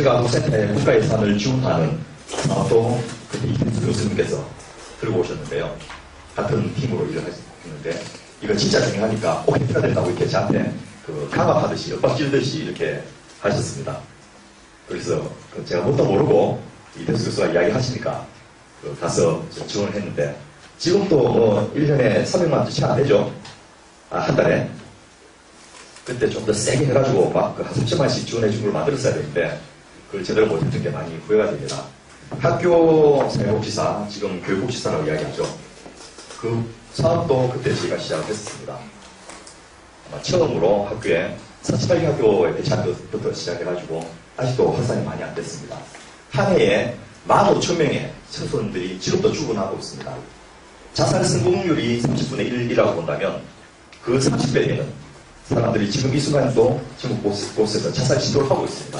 경제과학센터에 국가 예산을 지원하는 사업도 그때 이태수 교수님께서 들고 오셨는데요. 같은 팀으로 일을 하셨는데, 이거 진짜 중요하니까 꼭 해야 된다고 이렇게 저한테 강압하듯이, 엇박 찌르듯이 이렇게 하셨습니다. 그래서 제가 뭣도 모르고 이태수 교수가 이야기하시니까 가서 지원을 했는데, 지금도 1년에 300만 원도 채 안 되죠. 한 달에. 그때 좀 더 세게 해가지고 막 한 30만씩 지원해준 걸 만들었어야 되는데, 그걸 제대로 못했던 게 많이 후회가 됩니다. 학교 사회복지사, 지금 교육복지사라고 이야기하죠. 그 사업도 그때 저희가 시작을 했었습니다. 처음으로 학교에 48개 학교에 배치한 것부터 시작해가지고 아직도 확산이 많이 안 됐습니다. 한 해에 15,000명의 청소년들이 지금도 죽어나고 있습니다. 자살 성공률이 30분의 1이라고 본다면 그 30배 되는 사람들이 지금 이 순간도 지금 곳에서 자살 시도를 하고 있습니다.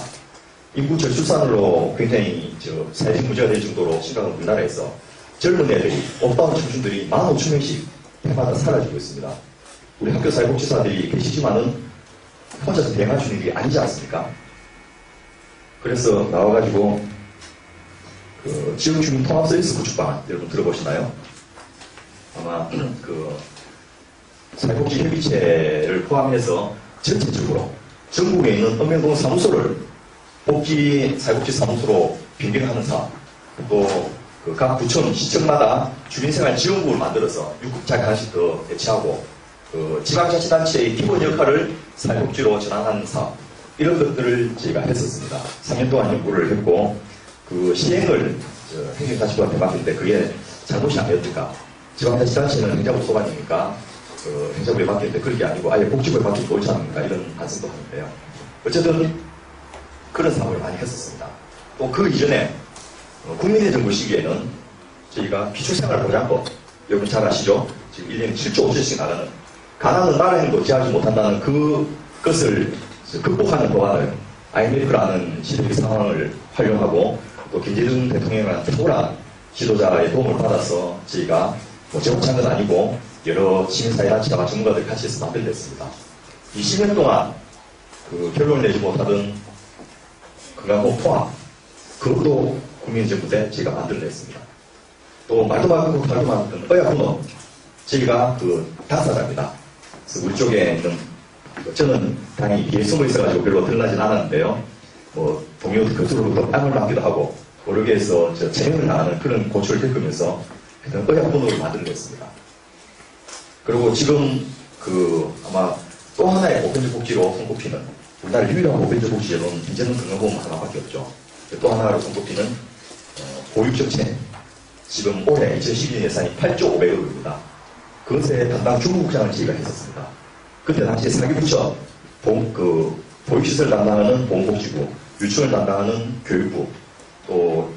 인구 저출산으로 굉장히 사회적 문제가 될 정도로 심각한 우리나라에서 젊은 애들이, 없다운 청춘들이 15,000명씩 해마다 사라지고 있습니다. 우리 학교 사회복지사들이 계시지만은 혼자서 대응할 수 있는 게 아니지 않습니까? 그래서 나와가지고 지역주민 통합 서비스 구축방 여러분 들어보시나요? 아마 사회복지 협의체를 포함해서 전체적으로 전국에 있는 읍면동 사무소를 사회복지 사무소로 변경하는 사업, 또 각 구청, 시청마다 주민생활 지원국을 만들어서 6국장에 하나씩 더 배치하고 지방자치단체의 기본 역할을 사회복지로 전환하는 사업, 이런 것들을 저희가 했었습니다. 3년 동안 연구를 했고 시행을 행정자치부한테 맡겼는데 그게 잘못이 아니었을까. 지방자치단체는 행정부 소관이니까 행정부에 맡겼는데 그런 게 아니고 아예 복지부에 맡기면 옳지 않습니까? 이런 반성도 하는데요. 어쨌든 그런 사업을 많이 했었습니다. 또 그 이전에 국민의 정부 시기에는 저희가 기초생활보장법, 여러분 잘 아시죠? 지금 1년에 7조 5천씩 나가는, 가난은 나라 행도 지하지 못한다는 그것을 극복하는 법안을 IMF라는 시대의 상황을 활용하고 또 김대중 대통령이라는 탁월한 지도자의 도움을 받아서 저희가 제공한 건 아니고 여러 시민사회단체와 전문가들 같이 해서 만들어냈습니다. 20년 동안 결론을 내지 못하던 건강보험 통합, 그것도 국민정부 때 저희가 만들어냈습니다. 또 말도 많고 말도 많던 의약분업, 저희가 당사자입니다. 그래서 우리 쪽에 있는, 저는 당연히 뒤에 숨어 있어가지고 별로 드러나진 않았는데요. 동료 교수로부터 땀을 맞기도 하고 여러 개에서 재능을 나가는 그런 고초를 겪으면서 의약분업을 만들어냈습니다. 그리고 지금 아마 또 하나의 보편적 복지로 손꼽히는, 우리나라 유일한 보편적 복지제도는 이제는 건강보험 하나밖에 없죠. 또 하나로 손꼽히는 보육정책, 지금 올해 2012년 예산이 8조 500억입니다. 그것에 담당 중국장을 저희가 했었습니다. 그때 당시 사기부처, 보육시설 담당하는 보건복지부, 유치원을 담당하는 교육부, 또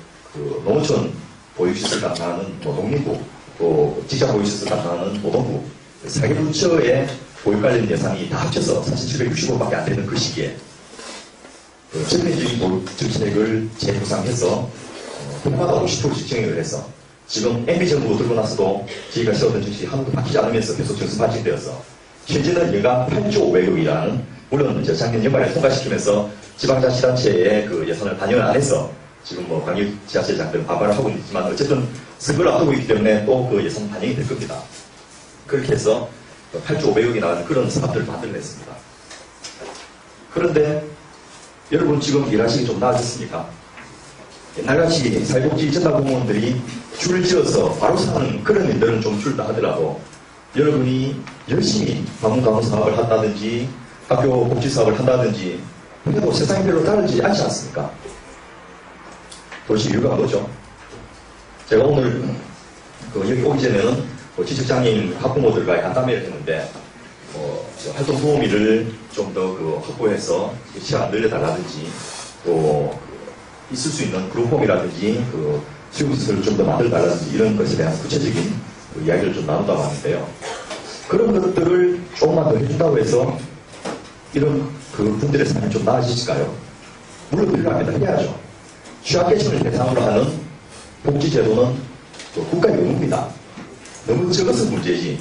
농어촌 보육시설 담당하는 농림부, 또 직장보육시설 담당하는 노동부, 사기부처의 보육 관련 예산이 다 합쳐서 사실 760억밖에 안 되는 그 시기에 전면적인 보육 정책을 재구상해서 해마다 50%씩 정액을 해서 지금 MB정부 들고 나서도 저희가 세웠던 정책이 하나도 바뀌지 않으면서 계속 정수 발전되어서 현재는 연간 8조 500억이라는, 물론 작년 연말에 통과시키면서 지방자치단체의 예산을 반영을 안 해서 지금 광역지자체장들은 반발을 하고 있지만 어쨌든 선거를 앞두고 있기 때문에 또 그 예산 반영이 될 겁니다. 그렇게 해서 8조 500억이 나가는 그런 사업들을 만들어냈습니다. 그런데 여러분 지금 일하시기 좀 나아졌습니까? 옛날같이 사회복지 전담공무원들이 줄을 지어서 바로 사는 그런 일들은 좀 줄다 하더라도 여러분이 열심히 방문강원 사업을 한다든지 학교 복지 사업을 한다든지 해도 세상이 별로 다르지 않지 않습니까? 도대체 이유가 뭐죠? 제가 오늘 여기 오기 전에는 지적장애인 학부모들과 간담회를 했는데 활동 도우미를 좀 더 확보해서 시간 늘려달라든지 또 있을 수 있는 그룹홈이라든지 수용시설을 좀 더 만들어달라든지 이런 것에 대한 구체적인 이야기를 좀 나누다고 하는데요. 그런 것들을 조금만 더 해준다고 해서 이런 분들의 삶이 좀 나아지실까요? 물론 필요합니다. 해야죠. 취약계층을 대상으로 하는 복지제도는 국가의 의무입니다. 너무 적어서 문제지.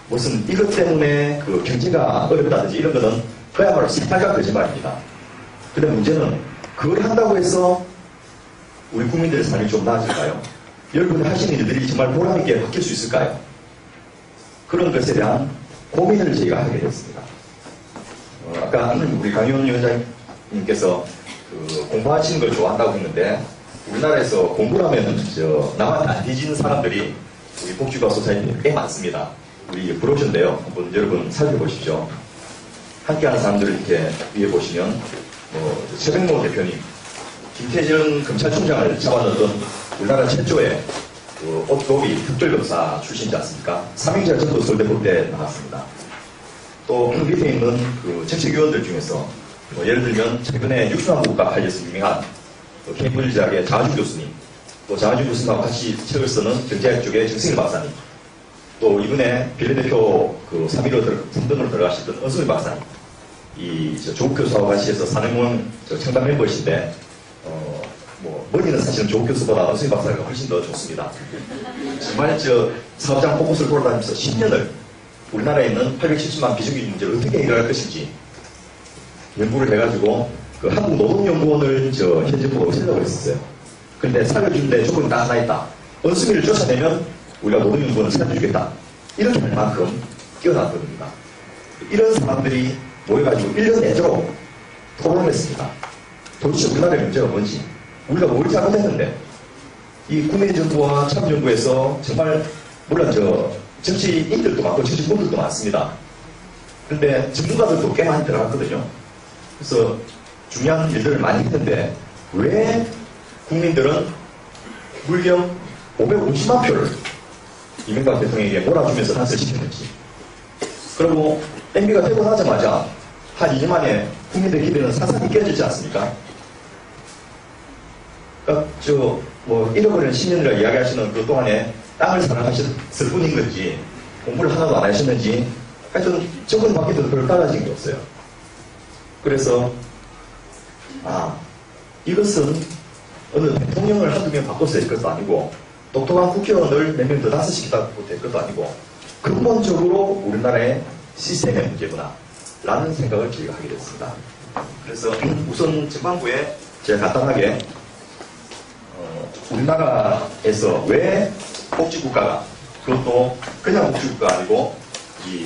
무슨 이것 때문에 경제가 어렵다든지 이런 거는 그야말로 시팔각 거짓말입니다. 근데 문제는 그걸 한다고 해서 우리 국민들의 삶이 좀 나아질까요? 여러분이 하시는 일들이 정말 보람있게 바뀔 수 있을까요? 그런 것에 대한 고민을 저희가 하게 되었습니다. 아까 우리 강의원 위원장님께서 공부하시는 걸 좋아한다고 했는데, 우리나라에서 공부를 하면 나만 안 뒤지는 사람들이 우리 복지과 소사이티에 꽤 많습니다. 우리 브로셔인데요. 한번 여러분 살펴보십시오. 함께하는 사람들을 이렇게 위에 보시면 최백모 대표님, 김태정 검찰총장을 잡아넣었던 우리나라 최초의 옷도비 특별검사 출신이지 않습니까? 삼행자 전도 서울대법대 나왔습니다. 또 밑에 있는 정책위원들 중에서 예를 들면 최근에 육수한 국가 팔려서 유명한 케임브리지 대학의 자주 교수님, 또 자주 교수님하고 같이 책을 쓰는 경제학 쪽의 정승일 박사님, 또 이번에 비례대표 3등으로 들어가시던 은수일 박사님, 이 조국 교수하고 같이 해서 산행원 청담 멤버이신데, 머리는 사실은 조국 교수보다 은수일 박사가 훨씬 더 좋습니다. 정말 사업장 포커스를 돌아다니면서 10년을 우리나라에 있는 870만 비정규직 문제를 어떻게 해결할 것인지 연구를 해가지고 한국노동연구원을 현재부로 세우려고 했었어요. 근데 살려주는데 조건이 딱 하나 있다. 은수미를 쫓아내면 우리가 노동연구원을 살려주겠다. 이렇게 할 만큼 뛰어난 겁니다. 이런 사람들이 모여가지고 1년 내도록 토론을 했습니다. 도대체 우리나라의 문제가 뭔지, 우리가 뭘 잘못했는데, 이 국민정부와 참정부에서 정말, 물론 정치인들도 많고 정치꾼들도 많습니다. 근데 전문가들도 꽤 많이 들어갔거든요. 그래서 중요한 일들을 많이 했는데, 왜 국민들은 물경 550만 표를 이명박 대통령에게 몰아주면서 탄핵시켰는지. 그리고 MB가 되고 나자마자 한 2년 만에 국민들 기대는 사상이 깨졌지 않습니까? 그러니까 잃어버린 10년이라 이야기하시는 그 동안에 땅을 사랑하셨을 뿐인 건지, 공부를 하나도 안 하셨는지, 하여튼 정권 바뀌어도 별로 달라진 게 없어요. 그래서 이것은 어느 대통령을 한두 명 바꿔서 될 것도 아니고, 똑똑한 국회의원을 몇 명 더 나서시키다고 될 것도 아니고, 근본적으로 우리나라의 시스템의 문제구나 라는 생각을 저희가 하게 됐습니다. 그래서 우선 전반부에 제가 간단하게 우리나라에서 왜 복지국가가, 그것도 그냥 복지국가가 아니고 이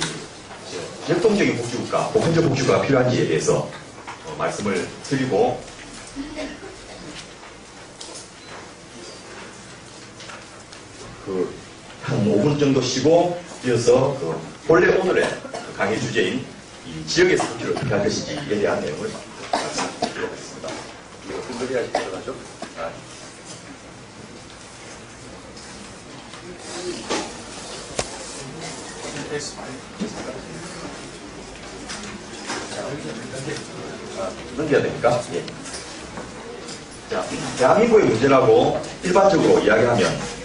역동적인 복지국가, 보편적 복지국가가 필요한지에 대해서 말씀을 드리고, 한 5분 정도 쉬고 이어서 본래 오늘의 강의 주제인 이 지역에서 복지를 어떻게 할 것인지에 대한 내용을 말씀드리도록 하겠습니다. 이거 분들해야지 들어가죠. 넘겨야 됩니까? 예. 자, 대한민국의 문제라고 일반적으로 이야기하면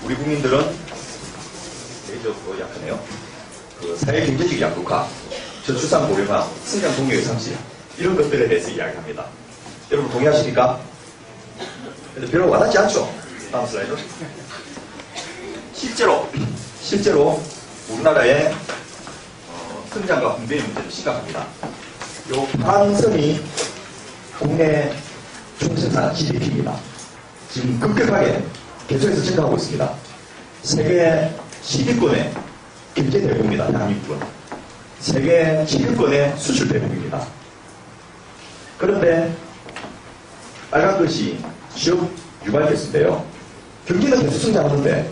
우리 국민들은 대외적으로 약하네요. 사회 경제적 양극화, 저출산 고령화, 성장 동력의 상실, 이런 것들에 대해서 이야기합니다. 여러분 동의하십니까? 근데 별로 와닿지 않죠? 다음 슬라이드. 실제로 우리나라의 성장과 분배의 문제는 심각합니다. 요 파란 선이 국내 총생산 GDP입니다. 지금 급격하게 계속해서 증가하고 있습니다. 세계 10위권의 경제 대국입니다. 대한민국은. 세계 10위권의 수출 대국입니다. 그런데 빨간 것이 취업 유발 개수인데요. 경기는 계속 성장하는데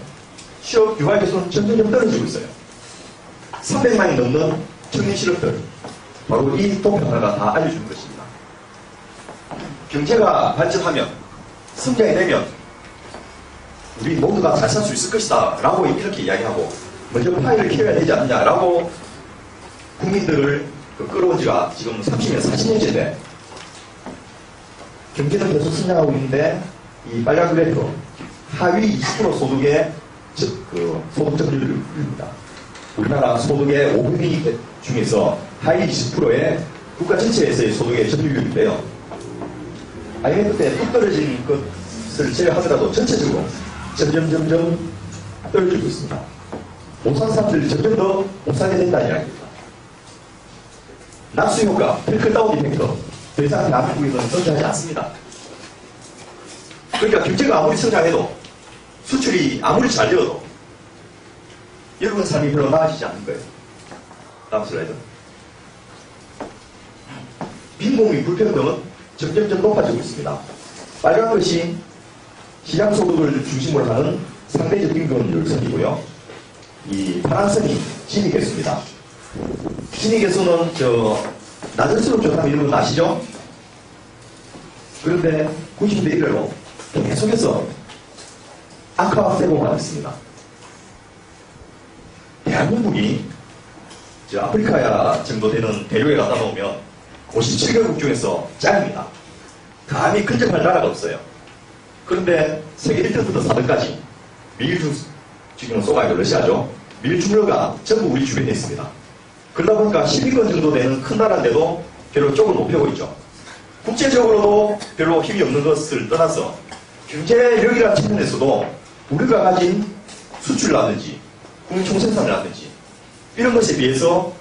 취업 유발 개수는 점점 떨어지고 있어요. 300만이 넘는 청년 실업들, 바로 이 동평화가 다 알려주는 것입니다. 경제가 발전하면, 성장이 되면 우리 모두가 잘 살 수 있을 것이다 라고 이렇게 이야기하고, 먼저 파이를 키워야 되지 않느냐 라고 국민들을 끌어온 지가 지금 30년, 40년째인데 경제는 계속 성장하고 있는데 이 빨간 그래프 하위 20% 소득의 소득 점유율입니다. 우리나라 소득의 5분위 중에서 하위 20%의 국가 전체에서의 소득의 점유율인데요. IMF 때 뚝 떨어진 것을 제외하더라도 전체적으로 점점 떨어지고 있습니다. 못 산 사람들이 점점 더 못 사게 된다는 이야기입니다. 낙수 효과, 트리클다운 이펙터, 더 이상 대한민국에서는 존재하지 않습니다. 그러니까 경제가 아무리 성장해도 수출이 아무리 잘 되어도 여러분 삶이 별로 나아지지 않는 거예요. 다음 슬라이드. 빈곤이 불평등은 점점점 높아지고 있습니다. 빨간 것이 시장 소득을 중심으로 하는 상대적 빈곤율 선이고요. 이 파란 선이 진위 개수입니다. 진위 개수는 낮을수록 좋다는 이런 건 아시죠? 그런데 90대 이래로 계속해서 악화되고만 있습니다. 대한민국이 아프리카 정도 되는 대륙에 갖다 놓으면 57개국 중에서 짱입니다. 감히 근접할 나라가 없어요. 그런데 세계 1등부터 4등까지 미일 지금은 소가 러시아죠. 미일 중료가 전부 우리 주변에 있습니다. 그러다 보니까 12권 정도 되는 큰 나라인데도 별로 쪽을 못 펴고 있죠. 국제적으로도 별로 힘이 없는 것을 떠나서 경제력이라는 측면에서도 우리가 가진 수출이라든지 국민총생산이라든지 이런 것에 비해서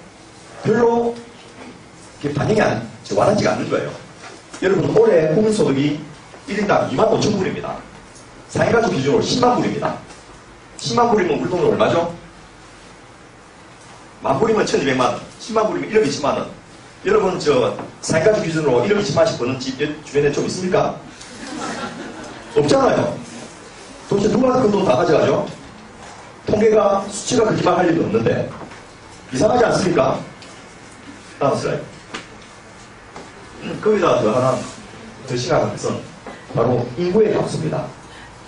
별로 반영이 와닿지가 않는 거예요. 여러분 올해 국민소득이 1인당 25,000불입니다. 4인 가족 기준으로 10만 불입니다. 10만 불이면 우리 돈으로 얼마죠? 만 불이면 1,200만 원, 10만 불이면 1억 2천만 원. 여러분 4인 가족 기준으로 1억 2천만씩 버는 집 주변에 좀 있습니까? 없잖아요. 도대체 누가 그 돈 다 가져가죠? 통계가 수치가 그렇게만 할 일도 없는데 이상하지 않습니까? 다음 슬라이드. 거기다 더 하나 더 심각한 것은 바로 인구의 감소입니다.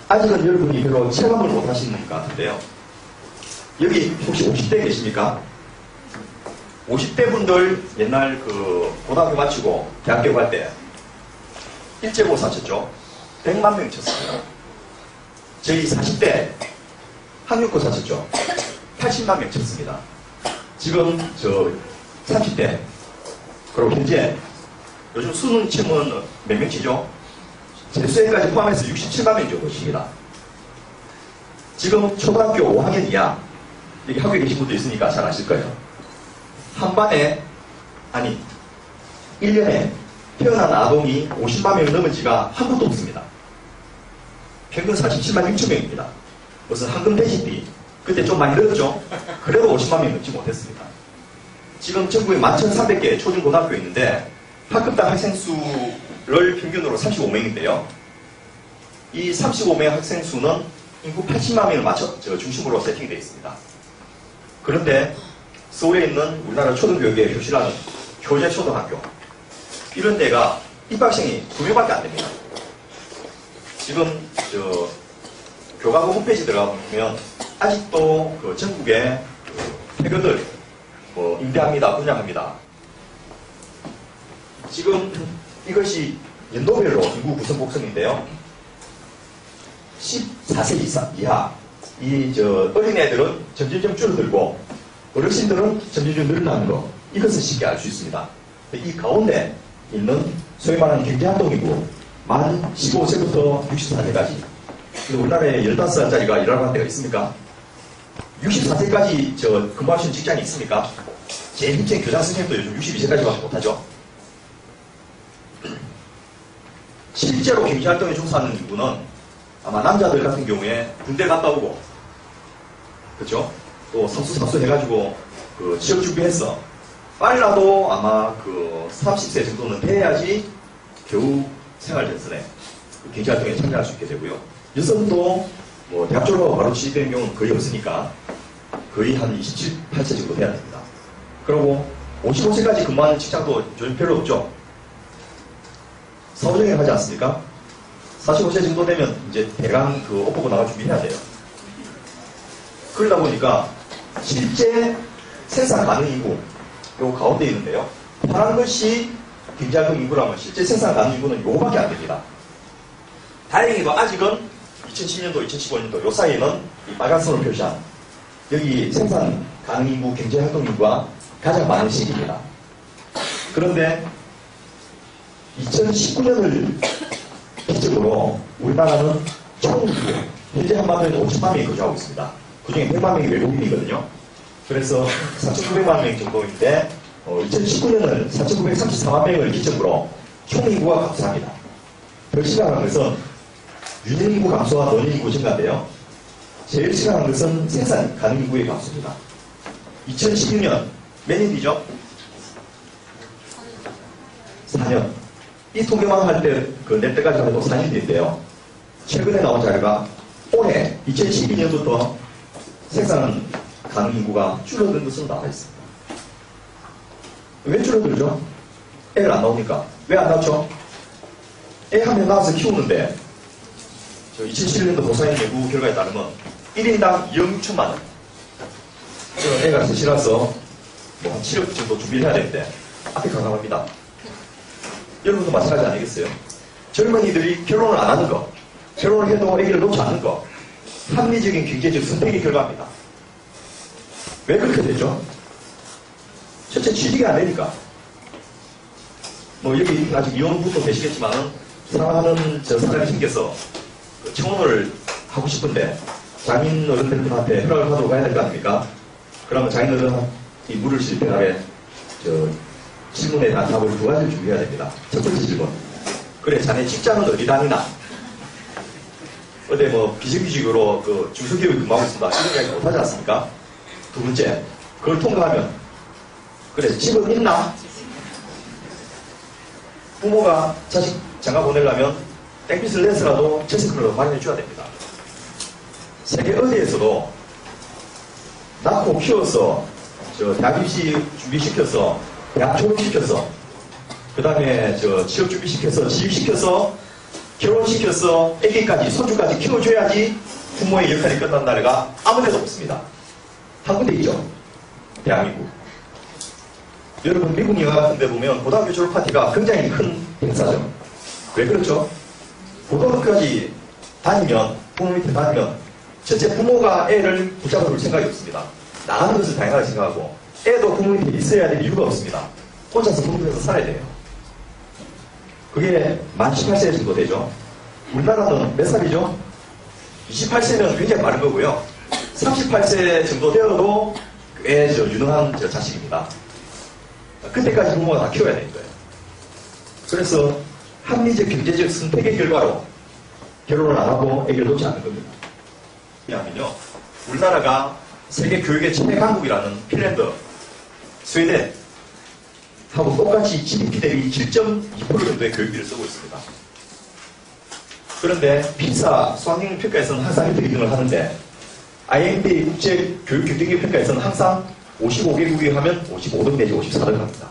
아직은 여러분이 별로 체감을 못 하시는 것 같은데요. 여기 혹시 50대 계십니까? 50대 분들 옛날 고등학교 마치고 대학교 갈 때 일제고사 쳤죠? 100만 명 쳤어요. 저희 40대 학력고사 쳤죠? 80만 명 쳤습니다. 지금 30대 그리고 현재 요즘 수능 치면 몇 명 치죠? 재수생까지 포함해서 67만 명 정도 칩니다. 지금 초등학교 5학년 이하 여기 학교에 계신 분도 있으니까 잘 아실 거예요. 한 반에 1년에 태어난 아동이 50만 명 넘은 지가 한 번도 없습니다. 평균 47만 6천 명입니다. 무슨 황금 대시비 그때 좀 많이 늘었죠? 그래도 50만 명 넘지 못했습니다. 지금 전국에 11,300개 초중고등학교 있는데 학급당 학생 수를 평균으로 35명인데요. 이 35명 학생 수는 인구 80만 명을 중심으로 세팅되어 있습니다. 그런데 서울에 있는 우리나라 초등교육에 효실하는 효재초등학교 이런 데가 입학생이 2명밖에 안 됩니다. 지금 교과고 홈페이지 들어가보면 아직도 전국에 폐교들 임대합니다, 분양합니다. 지금 이것이 연도별로 인구 구성 곡선인데요. 14세 이하 어린애들은 점점 줄어들고 어르신들은 점점 늘어나는 거 이것을 쉽게 알 수 있습니다. 이 가운데 있는 소위 말하는 경제활동이고 만 15세부터 64세까지 우리나라에 15살짜리가 일하러 간 데가 있습니까? 64세까지 근무할 수 있는 직장이 있습니까? 제일 힘센 교장 선생님도 요즘 62세까지밖에 못하죠. 실제로 경제활동에 종사하는 인구는 아마 남자들 같은 경우에 군대 갔다 오고 그렇죠? 또 성수사수 해가지고 취업 준비했어. 빨라도 아마 30세 정도는 돼야지 겨우 생활전선에 경제활동에 참여할 수 있게 되고요. 여성도 대학 졸업하고 바로 취직되는 경우는 거의 없으니까 거의 한 27, 8세 정도 돼야 됩니다. 그리고 55세까지 근무하는 직장도 요즘 별로 없죠. 사후정예 하지 않습니까? 45세 정도 되면 이제 대강 옷 보고 나갈 준비해야 돼요. 그러다 보니까 실제 생산 가능 인구 요 가운데 있는데요. 파란 것이 경제활동 인구라면 실제 생산 가능 인구는 요거밖에 안 됩니다. 다행히도 아직은 2010년도, 2015년도 요 사이에는 이 빨간 선을 표시한 여기 생산 가능 인구, 경제활동 인구가 가장 많은 시기입니다. 그런데 2019년을 기점으로 우리나라는 총 현재 한반도에는 50만 명이 거주하고 있습니다. 그 중에 100만 명이 외국인이거든요. 그래서 4,900만 명 정도인데 2019년은 4,934만 명을 기점으로 총 인구가 감소합니다. 더 심각한 것은 유년 인구 감소와 노년 인구 증가인데요. 제일 심각한 것은 생산 가능 인구의 감소입니다. 2016년 몇 년 뒤죠? 4년. 이 통계만 할 때, 낼 때까지 해도 4년 뒤인데요. 최근에 나온 자료가 올해 2012년부터 생산 가능 인구가 줄어든 것으로 나와 있습니다. 왜 줄어들죠? 애를 안 나오니까. 왜 안 낳죠? 애 한 명 낳아서 키우는데 2017년도 보사인 연구 결과에 따르면 1인당 2억 6천만 원. 애가 셋이라서 한 7억 정도 준비를 해야 되는데 앞에 가감합니다. 여러분도 마찬가지 아니겠어요? 젊은이들이 결혼을 안 하는 거, 결혼을 해도 애기를 놓지 않는 거, 합리적인 경제적 선택의 결과입니다. 왜 그렇게 되죠? 첫째, 취직이 안 되니까. 여기 아직 이혼부터 계시겠지만은, 사랑하는 사람이 생겨서 청혼을 하고 싶은데, 장인 어른들한테 허락을 하도록 해야 될 거 아닙니까? 그러면 장인 어른이 물으실 때에, 질문에 대한 답을 두 가지를 준비해야 됩니다. 첫 번째 질문. 그래, 자네 직장은 어디 다니나? 어디 비정규직으로 중소기업에 근무하고 있습니다. 이런 이야기 못하지 않습니까? 두 번째, 그걸 통과하면, 그래, 집은 있나? 부모가 자식 장가 보내려면 땡빛을 내서라도 재테크를 마련해줘야 됩니다. 세계 어디에서도 낳고 키워서, 대학 입시 준비시켜서, 대학 졸업시켜서, 그 다음에 취업 준비시켜서, 지입시켜서, 결혼시켜서, 애기까지, 손주까지 키워줘야지 부모의 역할이 끝난 나라가 아무 데도 없습니다. 한 군데 있죠. 대한민국. 여러분, 미국 영화 같은 데 보면 고등학교 졸업 파티가 굉장히 큰 행사죠. 왜 그렇죠? 고등학교까지 다니면, 부모 밑에 다니면, 첫째 부모가 애를 붙잡아 줄 생각이 없습니다. 나가는 것을 다양하게 생각하고, 애도 부모 밑에 있어야 될 이유가 없습니다. 혼자서 공부해서 살아야 돼요. 그게 만 18세 정도 되죠. 우리나라는 몇 살이죠? 28세면 굉장히 많은 거고요. 38세 정도 되어도 꽤 유능한 자식입니다. 그때까지 부모가 다 키워야 되는 거예요. 그래서 합리적 경제적 선택의 결과로 결혼을 안 하고 애기를 놓지 않는 겁니다. 왜냐하면요, 우리나라가 세계 교육의 최대 강국이라는 핀란드, 스웨덴 하고 똑같이 GDP 대비 7.2% 정도의 교육비를 쓰고 있습니다. 그런데 피사 수학능력 평가에서는 항상 1등 2등을 하는데 IMD 국제 교육 경쟁력 평가에서는 항상 55개국이 하면 55등 내지 54등 합니다.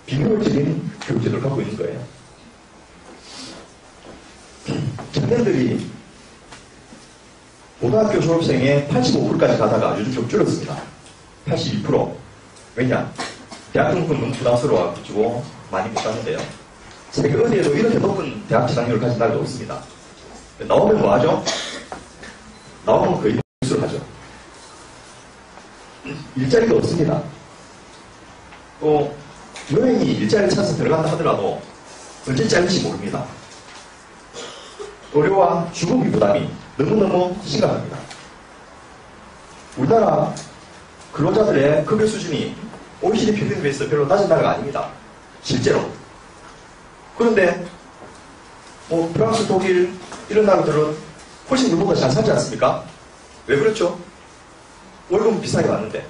비효율적인 교육제도를 갖고 있는 거예요. 청년들이 고등학교 졸업생의 85%까지 가다가 요즘 좀 줄었습니다. 82%. 왜냐? 대학 등록금 너무 부담스러워가지고 많이 못 가는데요. 세계 어디에도 이렇게 높은 대학 진학률을 가진 나라도 없습니다. 나오면 뭐 하죠? 나오면 거의 무술을 하죠. 일자리가 없습니다. 또 여행이 일자리 찾아서 들어간다 하더라도 언제 잘릴지 모릅니다. 의료와 주거비 부담이 너무너무 심각합니다. 우리나라 근로자들의 급여 수준이 OECD 평균에 비해서 별로 낮은 나라가 아닙니다. 실제로. 그런데 프랑스, 독일 이런 나라들은 훨씬 우리보다 잘 살지 않습니까? 왜 그렇죠? 월급은 비싸게 받는데.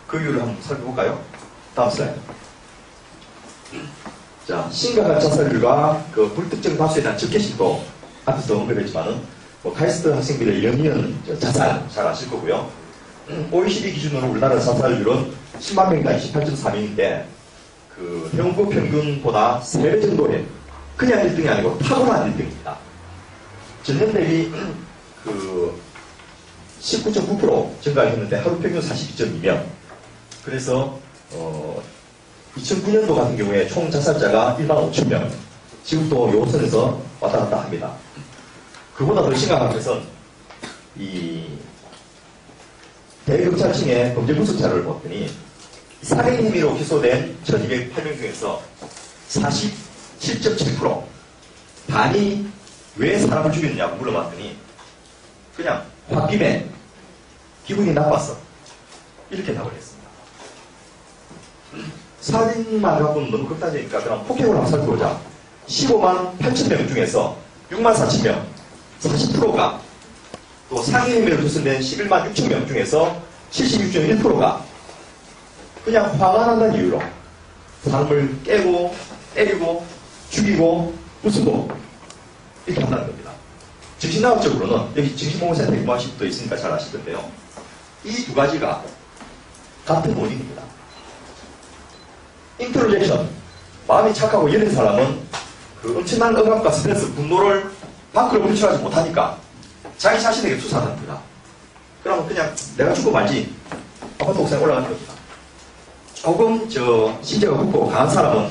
그 이유를 한번 살펴볼까요? 다음 슬라이드. 자, 심각한 자살률과 불특정 다수에 대한 적개심도 앞에서 언급했지만은 카이스트 학생들의 연이은 자살 잘 아실 거고요. OECD 기준으로 우리나라 자살률은 10만 명당 28.4명인데 회원국 평균보다 3배 정도의 그냥 1등이 아니고 탁월한 1등입니다. 전년 대비 19.9% 증가했는데 하루 평균 42.2명. 그래서 2009년도 같은 경우에 총 자살자가 1만 5천 명. 지금도 요 선에서 왔다 갔다 합니다. 그보다 더 심각한 것은 대검찰청의 범죄분석 자료를 봤더니 살인 혐의로 기소된 1208명 중에서 47.7% 반이 왜 사람을 죽였냐고 물어봤더니 그냥 홧김에 기분이 나빴어. 이렇게 답을 했습니다. 살인만 갖고는 너무 극단적이니까 그럼 폭행으로 한번 살펴보자. 15만 8천 명 중에서 6만 4천 명, 40%가 또 상위 인명을 투성된 11만 6천 명 중에서 76.1%가 그냥 화가 난다는 이유로 사람을 깨고 때리고 죽이고 부수고 이렇게 한다는 겁니다. 정신의학적으로는 여기 정신보건센터 입원하신 분도 있으니까 잘 아시던데요. 이 두 가지가 같은 원인입니다. 인트로젝션, 마음이 착하고 여린 사람은 그 엄청난 억압과 스트레스, 분노를 밖으로 분출하지 못하니까 자기 자신에게 투사합니다. 그러면 그냥 내가 죽고 말지 아파트 옥상에 올라가는 겁니다. 조금 신체가 굵고 강한 사람은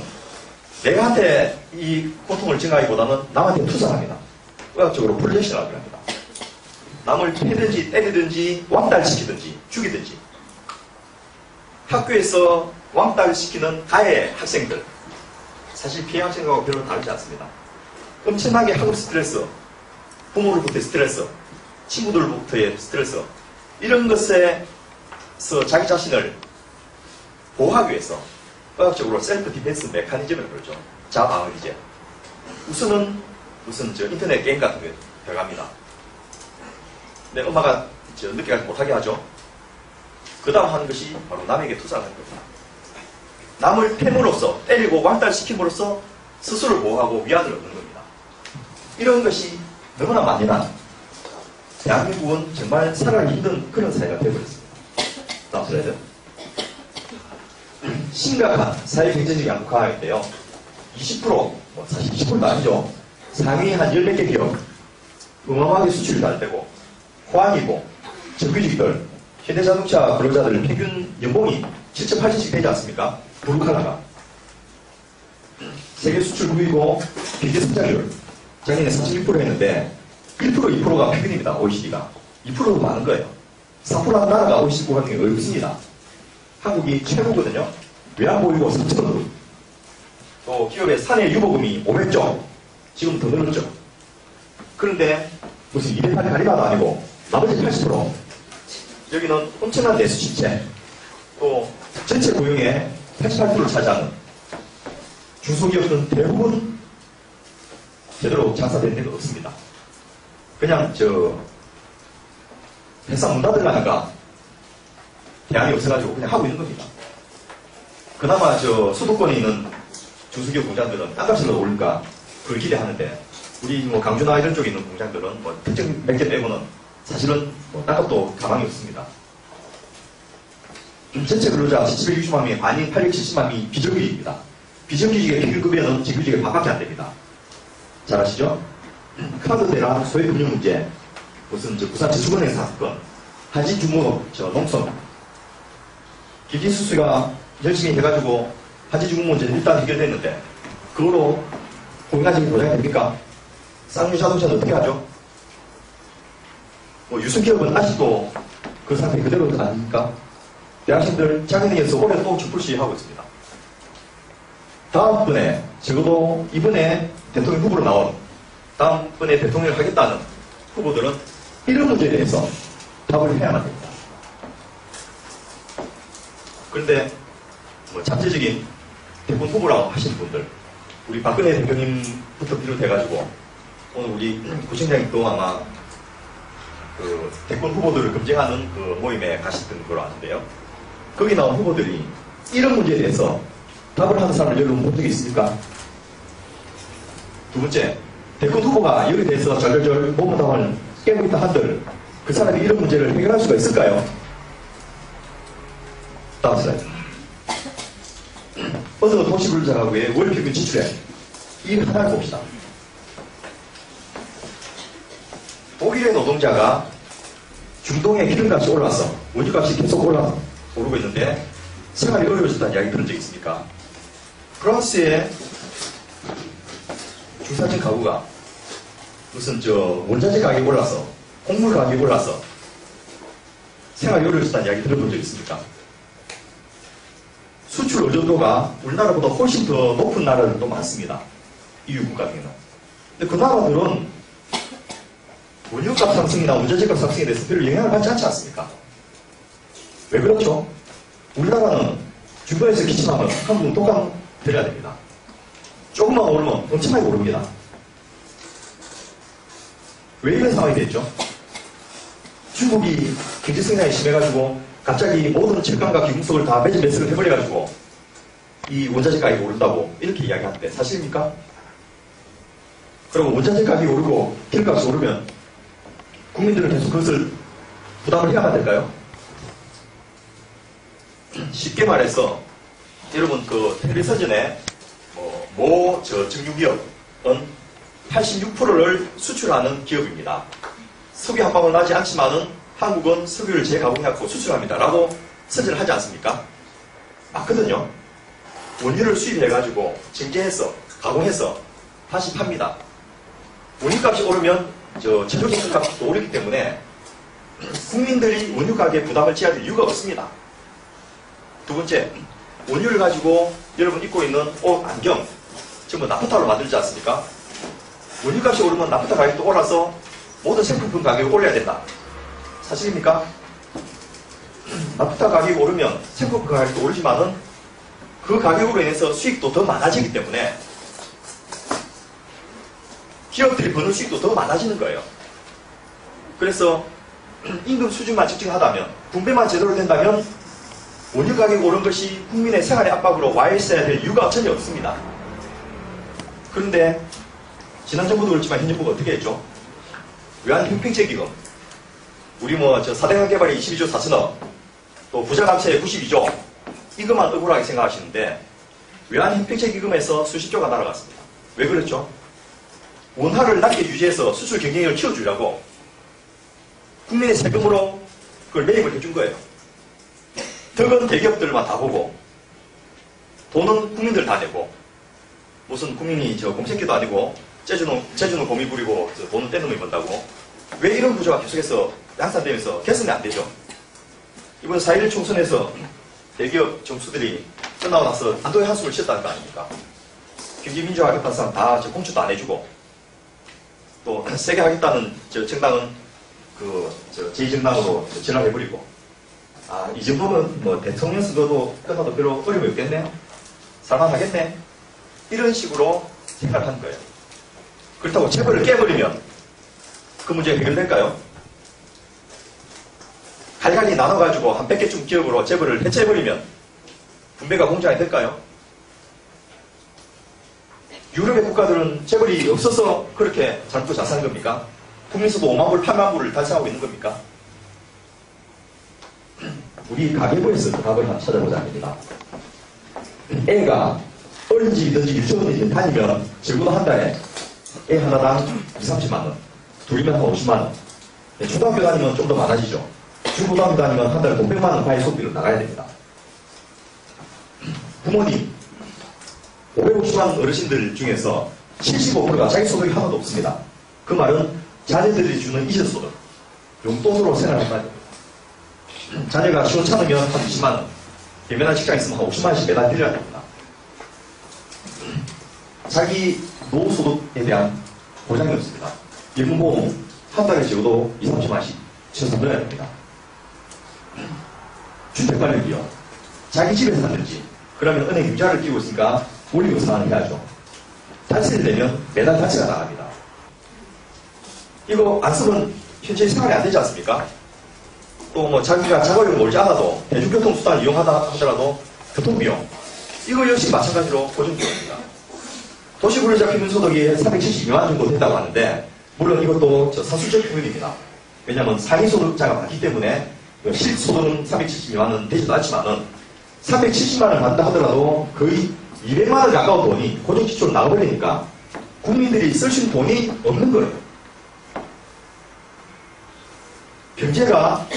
내가한테 이 고통을 증가하기보다는 남한테 투사합니다. 의학적으로 프로젝션이라고 합니다. 남을 패든지 때리든지 왕따시키든지 죽이든지. 학교에서 왕따시키는 가해 학생들, 사실 피해 학생들하고 별로 다르지 않습니다. 엄청나게 학업 스트레스, 부모로부터의 스트레스, 친구들로부터의 스트레스, 이런 것에서 자기 자신을 보호하기 위해서 의학적으로 셀프 디펜스 메커니즘을 그러죠. 자방어기제. 우선은 무슨 인터넷 게임 같은 거 들어갑니다. 내 엄마가 늦게까지 못하게 하죠. 그 다음 하는 것이 바로 남에게 투사하는 겁니다. 남을 팸으로써 때리고 왕따시킴으로써 스스로를 보호하고 위안을 얻는 겁니다. 이런 것이 너무나 많이 난 대한민국은 정말 살아가기 힘든 그런 사회가 되어버렸습니다. 다음 슬라이드. 심각한 사회경제적 양극화인데요. 20%, 사실 20%도 아니죠. 상위 한 10몇 개 기업, 어마어마하게 수출이 잘 되고, 호황이고, 정규직들, 현대자동차 근로자들 평균 연봉이 7천, 8천씩 되지 않습니까? 블루칼라가. 세계 수출 9위고, 경제 성장률, 작년에 36% 했는데, 1%, 2%가 평균입니다, OECD가. 2%도 많은 거예요. 4% 한 나라가 OECD 국가중에 없습니다. 한국이 최고거든요. 외환보유고 3천원. 또 기업의 사내 유보금이 500조. 지금 더 늘었죠. 그런데 무슨 208 가리마도 아니고 나머지 80%. 여기는 엄청난 내수 실체. 또 전체 고용의 88%를 차지하는 중소기업은 대부분 제대로 장사되는 데가 없습니다. 그냥 회사 문 닫으려니까 대안이 없어가지고 그냥 하고 있는 겁니다. 그나마 수도권에 있는 중소기업 공장들은 땅값이 더 오르니까 그걸 기대하는데, 우리 강주나 이런 쪽에 있는 공장들은 특정 몇 개 빼고는 사실은 땅값도 가망이 없습니다. 전체 근로자 760만 명이 아닌 870만 명이 비정규직입니다. 비정규직의 평균급여는 정규직의 반밖에 안 됩니다. 잘 아시죠? 카드 대란, 소액 금융 문제, 무슨 부산 저축은행 사건, 한진중공업, 농촌. 김진수 씨가 열심히 해가지고 한진중공업 문제는 일단 해결됐는데, 그거로 공인가직이 보장이 됩니까? 쌍유 자동차는 어떻게 하죠? 유승기업은 아직도 그 상태 그대로 아닙니까? 대학생들 자기네에서 올해 또 죽불시 하고 있습니다. 다음번에, 적어도 이번에 대통령 후보로 나온, 다음번에 대통령을 하겠다는 후보들은 이런 문제에 대해서 답을 해야만 됩니다. 그런데 잠재적인 대권 후보라고 하시는 분들, 우리 박근혜 대표님부터 비롯해가지고 오늘 우리 구청장님도 아마 그 대권 후보들을 검증하는 그 모임에 가셨던 걸로 아는데요. 거기 나온 후보들이 이런 문제에 대해서 답을 하는 사람을 여러분 본 적이 있습니까? 두 번째, 대권 후보가 여기에 대해서 절절절 모범답을 깨고 있다 한들 그 사람이 이런 문제를 해결할 수가 있을까요? 다음 슬라이드. 어느 도시불자가구의 월 평균 지출액, 이 하나를 봅시다. 독일의 노동자가 중동의 기름값이 올라서 원유값이 계속 오르고 있는데 생활이 어려워졌다는 이야기 들은 적 있습니까? 프랑스의 중산층 가구가 무슨 원자재 가격이 올라서 곡물 가격이 올라서 생활이 어려워졌다는 이야기 들어본 적 있습니까? 수출 의존도가 우리나라보다 훨씬 더 높은 나라들도 많습니다. EU 국가 중에는. 근데 그 나라들은 원유값 상승이나 원자재값 상승에 대해서 별로 영향을 받지 않지 않습니까? 왜 그렇죠? 우리나라는 중간에서 기침하면 한국은 독감 들여야 됩니다. 조금만 오르면 엄청나게 오릅니다. 왜 이런 상황이 됐죠? 중국이 경제 성장이 심해가지고 갑자기 모든 철강과 기금속을 다 매집매석을 해버려가지고 이 원자재 가격이 오른다고 이렇게 이야기하는데 사실입니까? 그리고 원자재 가격이 오르고 기름값이 오르면 국민들은 계속 그것을 부담을 해야만 될까요? 쉽게 말해서 여러분 그 텔레서전에 모 정유기업은 86%를 수출하는 기업입니다. 석유 한 방울 나지 않지만은 한국은 석유를 재가공해갖고 수출합니다. 라고 선전을 하지 않습니까? 맞거든요. 원유를 수입해가지고 정제해서 가공해서 다시 팝니다. 원유값이 오르면 제조제품값도 오르기 때문에 국민들이 원유 가격에 부담을 지어야 될 이유가 없습니다. 두 번째, 원유를 가지고 여러분 입고 있는 옷, 안경 전부 나프타로 만들지 않습니까? 원유값이 오르면 나프타 가격도 올라서 모든 생필품 가격이 올려야 된다. 사실입니까? 나프타 가격이 오르면 생필품 가격도 오르지만은 그 가격으로 인해서 수익도 더 많아지기 때문에 기업들이 버는 수익도 더 많아지는 거예요. 그래서 임금 수준만 측정하다면, 분배만 제대로 된다면 원유 가격이 오른 것이 국민의 생활의 압박으로 와 있어야 될 이유가 전혀 없습니다. 그런데 지난 정부도 그렇지만 현 정부가 어떻게 했죠? 외환형평채기금, 우리 사대강 개발이 22조 4천억, 또 부자감세 92조, 이것만 억울하게 생각하시는데 외환형평채기금에서 수십조가 날아갔습니다. 왜 그렇죠? 원화를 낮게 유지해서 수출 경쟁력을 키워주려고 국민의 세금으로 그걸 매입을 해준 거예요. 덕은 대기업들만 다 보고 돈은 국민들 다 내고, 무슨 국민이 공새끼도 아니고 재주는 곰이 부리고 돈은 떼는 놈이 번다고. 왜 이런 구조가 계속해서 양산되면서 개선이 안 되죠? 이번 4.11 총선에서 대기업 정수들이 끝나고 나서 안도의 한숨을 쉬었다는 거 아닙니까? 경제민주화 하겠다는 사람 다 공천도 안 해주고, 또 세게 하겠다는 정당은 제2정당으로 전환해버리고, 이 정도면 대통령 선거도 끝나도 별로 어려움이 없겠네요. 살만하겠네. 이런 식으로 생각을 한 거예요. 그렇다고 재벌을 깨버리면 그 문제가 해결될까요? 갈갈이 나눠가지고 한 100개쯤 기업으로 재벌을 해체해버리면 분배가 공정이 될까요? 유럽의 국가들은 재벌이 없어서 그렇게 잘 먹고 잘 사는 겁니까? 국민수도 5만 불, 8만 불을 달성하고 있는 겁니까? 우리 가계부에서 그 답을 한번 찾아보자 합니다. 애가 어린이집이든지 유치원이든 다니면 적어도 한 달에 애 하나당 2, 30만 원, 둘이면 한 50만 원. 초등학교 다니면 좀 더 많아지죠. 중고등학교 다니면 한 달에 500만 원 과외 수업비로 나가야 됩니다. 부모님 550만 어르신들 중에서 75%가 자기 소득이 하나도 없습니다. 그 말은 자녀들이 주는 이전소득, 용돈으로 생활할 거 아닙니까? 자녀가 시원찮으면 한 20만 원, 대면한 직장 있으면 한 50만 원씩 매달 드려야 됩니다. 자기 노후소득에 대한 보장이 없습니다. 연금보험 한 달에 적어도 2, 30만 원씩 쳐서 넣어야 됩니다. 주택관리비요. 자기 집에서 샀는지, 그러면 은행 융자를 끼고 있으니까 올리고 상환을 해야죠. 단세를 내면 매달 단세가 나갑니다. 이거 안 쓰면 현재 생활이 안 되지 않습니까? 또 자기가 자가용 몰지 않아도 대중교통수단을 이용하다 하더라도 교통비용, 이거 역시 마찬가지로 고정비용입니다. 도시구역자 평균소득이 372만 정도 된다고 하는데, 물론 이것도 사실적 평균입니다. 왜냐하면 상위소득자가 많기 때문에 실소득은 372만 원 되지도 않지만은 370만 원을 받는다 하더라도 거의 200만 원 가까운 돈이 고정지출로 나와버리니까 국민들이 쓸 수 있는 돈이 없는 거예요. 경제가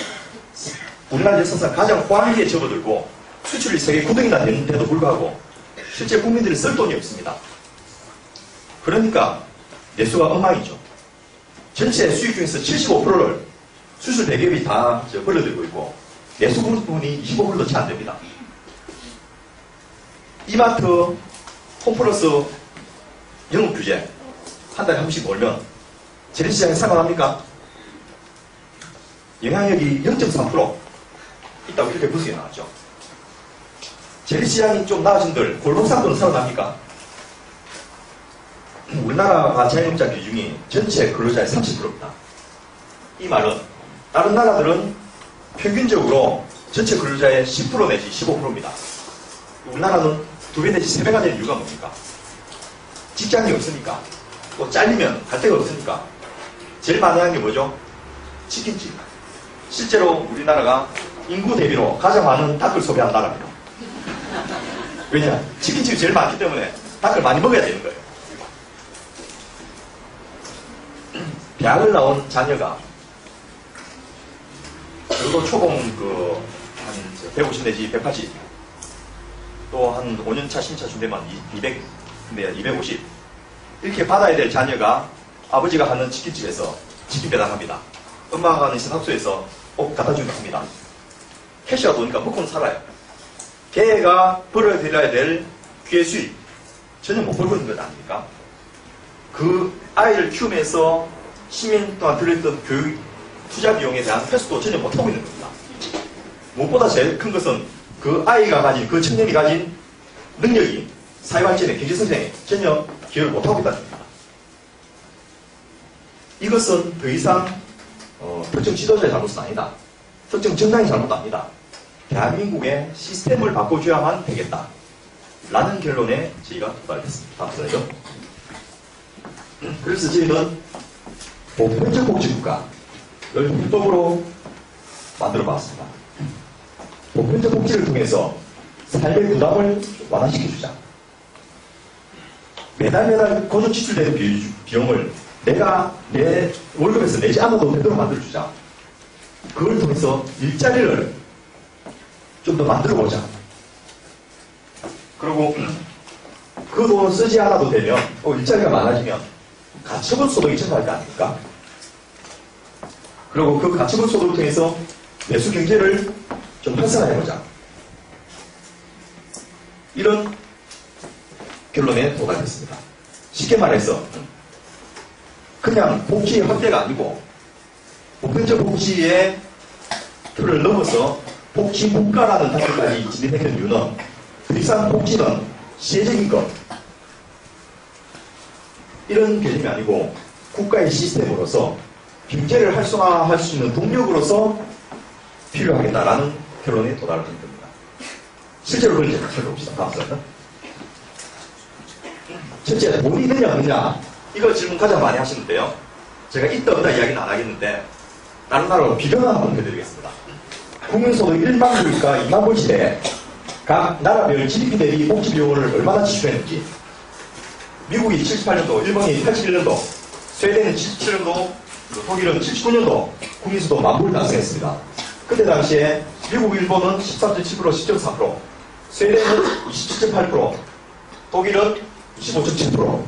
우리나라 역사상 가장 호황기에 접어들고 수출이 세계 9등이나 되는데도 불구하고 실제 국민들이 쓸 돈이 없습니다. 그러니까 내수가 엉망이죠. 전체 수익 중에서 75%를 수출 대기업이 다 벌려들고 있고 내수 부분이 25%도 채 안 됩니다. 이마트, 홈플러스 영업규제 한 달에 한 번씩 몰면 재래시장에 상관합니까? 영향력이 0.3% 있다고 이렇게 분석이 나왔죠. 재래시장이 좀 나아진들 골목상권은 살아납니까? 우리나라가 자영업자 비중이 전체 근로자의 30%입니다. 이 말은 다른 나라들은 평균적으로 전체 근로자의 10% 내지 15%입니다. 우리나라는 2배 내지 3배가 되는 이유가 뭡니까? 직장이 없으니까, 또 잘리면 갈 데가 없으니까. 제일 많이 하는 게 뭐죠? 치킨집. 실제로 우리나라가 인구 대비로 가장 많은 닭을 소비하는 나라입니다. 왜냐? 치킨집이 제일 많기 때문에 닭을 많이 먹어야 되는 거예요. 대학을 나온 자녀가 그리고 초봉 한 150 내지 180, 또 한 5년차 신차 준비만 200, 250 이렇게 받아야 될 자녀가 아버지가 하는 치킨집에서 치킨 배달합니다. 엄마가 하는 신학소에서 꼭 갖다 주기도 합니다. 캐시가 오니까 먹고는 살아요. 걔가 벌어들여야 될 귀의 수입 전혀 못 벌고 있는 것 아닙니까? 그 아이를 키우면서 10년 동안 들렸던 교육 투자 비용에 대한 회수도 전혀 못하고 있는 겁니다. 무엇보다 제일 큰 것은 그 아이가 가진, 그 청년이 가진 능력이 사회발전에, 경제성장에 전혀 기여를 못하고 있다는 겁니다. 이것은 더 이상 특정 지도자의 잘못은 아니다. 특정 정당의 잘못도 아니다. 대한민국의 시스템을 바꿔줘야만 되겠다. 라는 결론에 저희가 도달했습니다. 다음 슬라이드. 그래서 저희는 보편적 복지국가를 헌법으로 만들어봤습니다. 보편적 복지를 통해서 삶의 부담을 완화시켜주자. 매달 고정 지출되는 비용을 내가 내 월급에서 내지 않아도 되도록 만들어주자. 그걸 통해서 일자리를 좀 더 만들어보자. 그리고 그 돈을 쓰지 않아도 되면 또 일자리가 많아지면 가처분 소득이 증가할 거 아닙니까? 그리고 그 가처분 소득을 통해서 내수 경제를 좀 활성화해보자. 이런 결론에 도달했습니다. 쉽게 말해서 그냥 복지의 확대가 아니고 보편적 복지의 틀을 넘어서 복지 국가라는 단계까지 진행된 이유는 더 이상 복지는 시혜적인 것 이런 개념이 아니고 국가의 시스템으로서 경제를 활성화할 수 있는 동력으로서 필요하겠다라는 결론에 도달한 겁니다. 실제로 그런 제가 살펴봅시다. 다음 슬라이드. 첫째, 돈이 있느냐 없느냐 이거 질문 가장 많이 하시는데요. 제가 있다 없다 이야기는 안 하겠는데 다른 나라로 비교를 한번 해드리겠습니다. 국민소득 1만 불과 2만 불 시대에 각 나라별 GDP 대비 복지 비용을 얼마나 지출했는지 미국이 78년도, 일본이 81년도, 스웨덴은 77년도, 독일은 79년도 국민소득 만 불을 달성했습니다. 그때 당시에 미국, 일본은 13.7%, 10.4%, 스웨덴은 27.8%, 독일은 25.7%.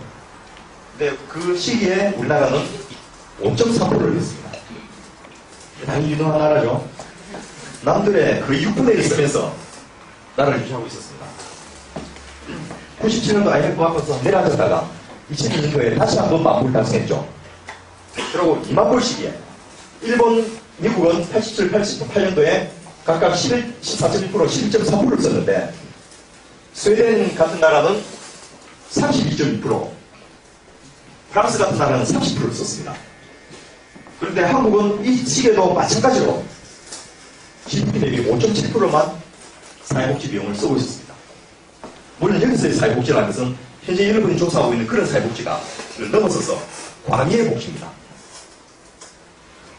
근데 그 시기에 우리나라는 5.3%를 했습니다. 당연히 유능한 나라죠. 남들의 거의 6분의 1 쓰면서 나라를 유지하고 있었습니다. 97년도 IMF 앞에서 내려앉았다가 2002년도에 다시 한번 만불 달성했죠. 그리고 2만 불 시기에 일본, 미국은 87, 88년도에 각각 11, 14.1%, 11.3%를 썼는데 스웨덴 같은 나라는 32.2%, 프랑스 같은 나라는 30%를 썼습니다. 그런데 한국은 이 시기에도 마찬가지로 GDP 대비 5.7%만 사회복지 비용을 쓰고 있었습니다. 물론 여기서의 사회복지라는 것은 현재 여러분이 조사하고 있는 그런 사회복지가 넘어서서 광의의 복지입니다.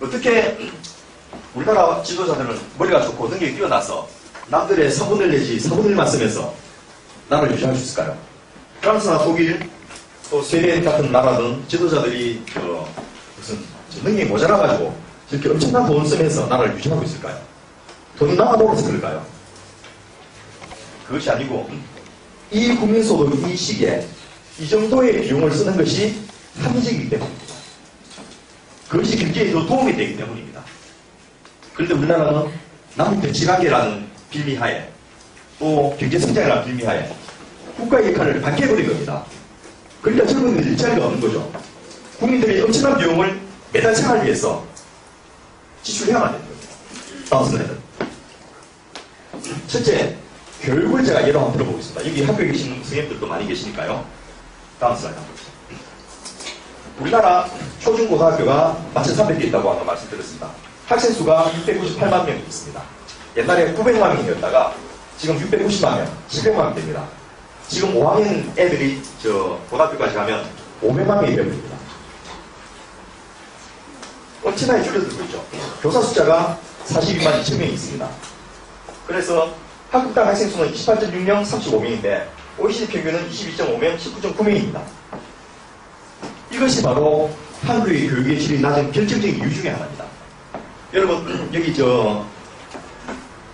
어떻게 우리나라 지도자들은 머리가 좋고 능력이 뛰어나서 남들의 3분의 1 내지 4분의 1만 쓰면서 나라를 유지할 수 있을까요? 프랑스나 독일, 또 스웨덴 같은 나라는 지도자들이 무슨 능력이 모자라가지고 이렇게 엄청난 돈을 쓰면서 나라를 유지하고 있을까요? 돈이 남아돌아서 그럴까요? 그것이 아니고 이 국민소득 이 시기에 이 정도의 비용을 쓰는 것이 합리적이기 때문입니다. 그것이 경제에도 도움이 되기 때문입니다. 그런데 우리나라는 남북대치관계라는 빌미하에 또 경제성장이라는 빌미하에 국가의 역할을 반개해버린 겁니다. 그러니까 젊은이들이 일자리가 없는 거죠. 국민들이 엄청난 비용을 매달 생활을 위해서 지출해야만 되는 겁니다. 다음 슬라이드. 첫째, 교육을 제가 예로 한번 들어보겠습니다. 여기 학교에 계신 선생님들도 많이 계시니까요. 다음 슬라이드 한번 봅시다. 우리나라 초중고등학교가 1,300개 있다고 아까 말씀드렸습니다. 학생 수가 698만 명이 있습니다. 옛날에 900만 명이었다가 지금 690만 명, 700만 명 됩니다. 지금 5학년 애들이 고등학교까지 가면 500만 명이 됩니다. 엄청나게 줄어들고 있죠. 교사 숫자가 42만 2천 명이 있습니다. 그래서 한국당 학생 수는 28.6명, 35명인데 OECD 평균은 22.5명, 19.9명입니다. 이것이 바로 한국의 교육의 질이 낮은 결정적인 이유 중에 하나입니다. 여러분 여기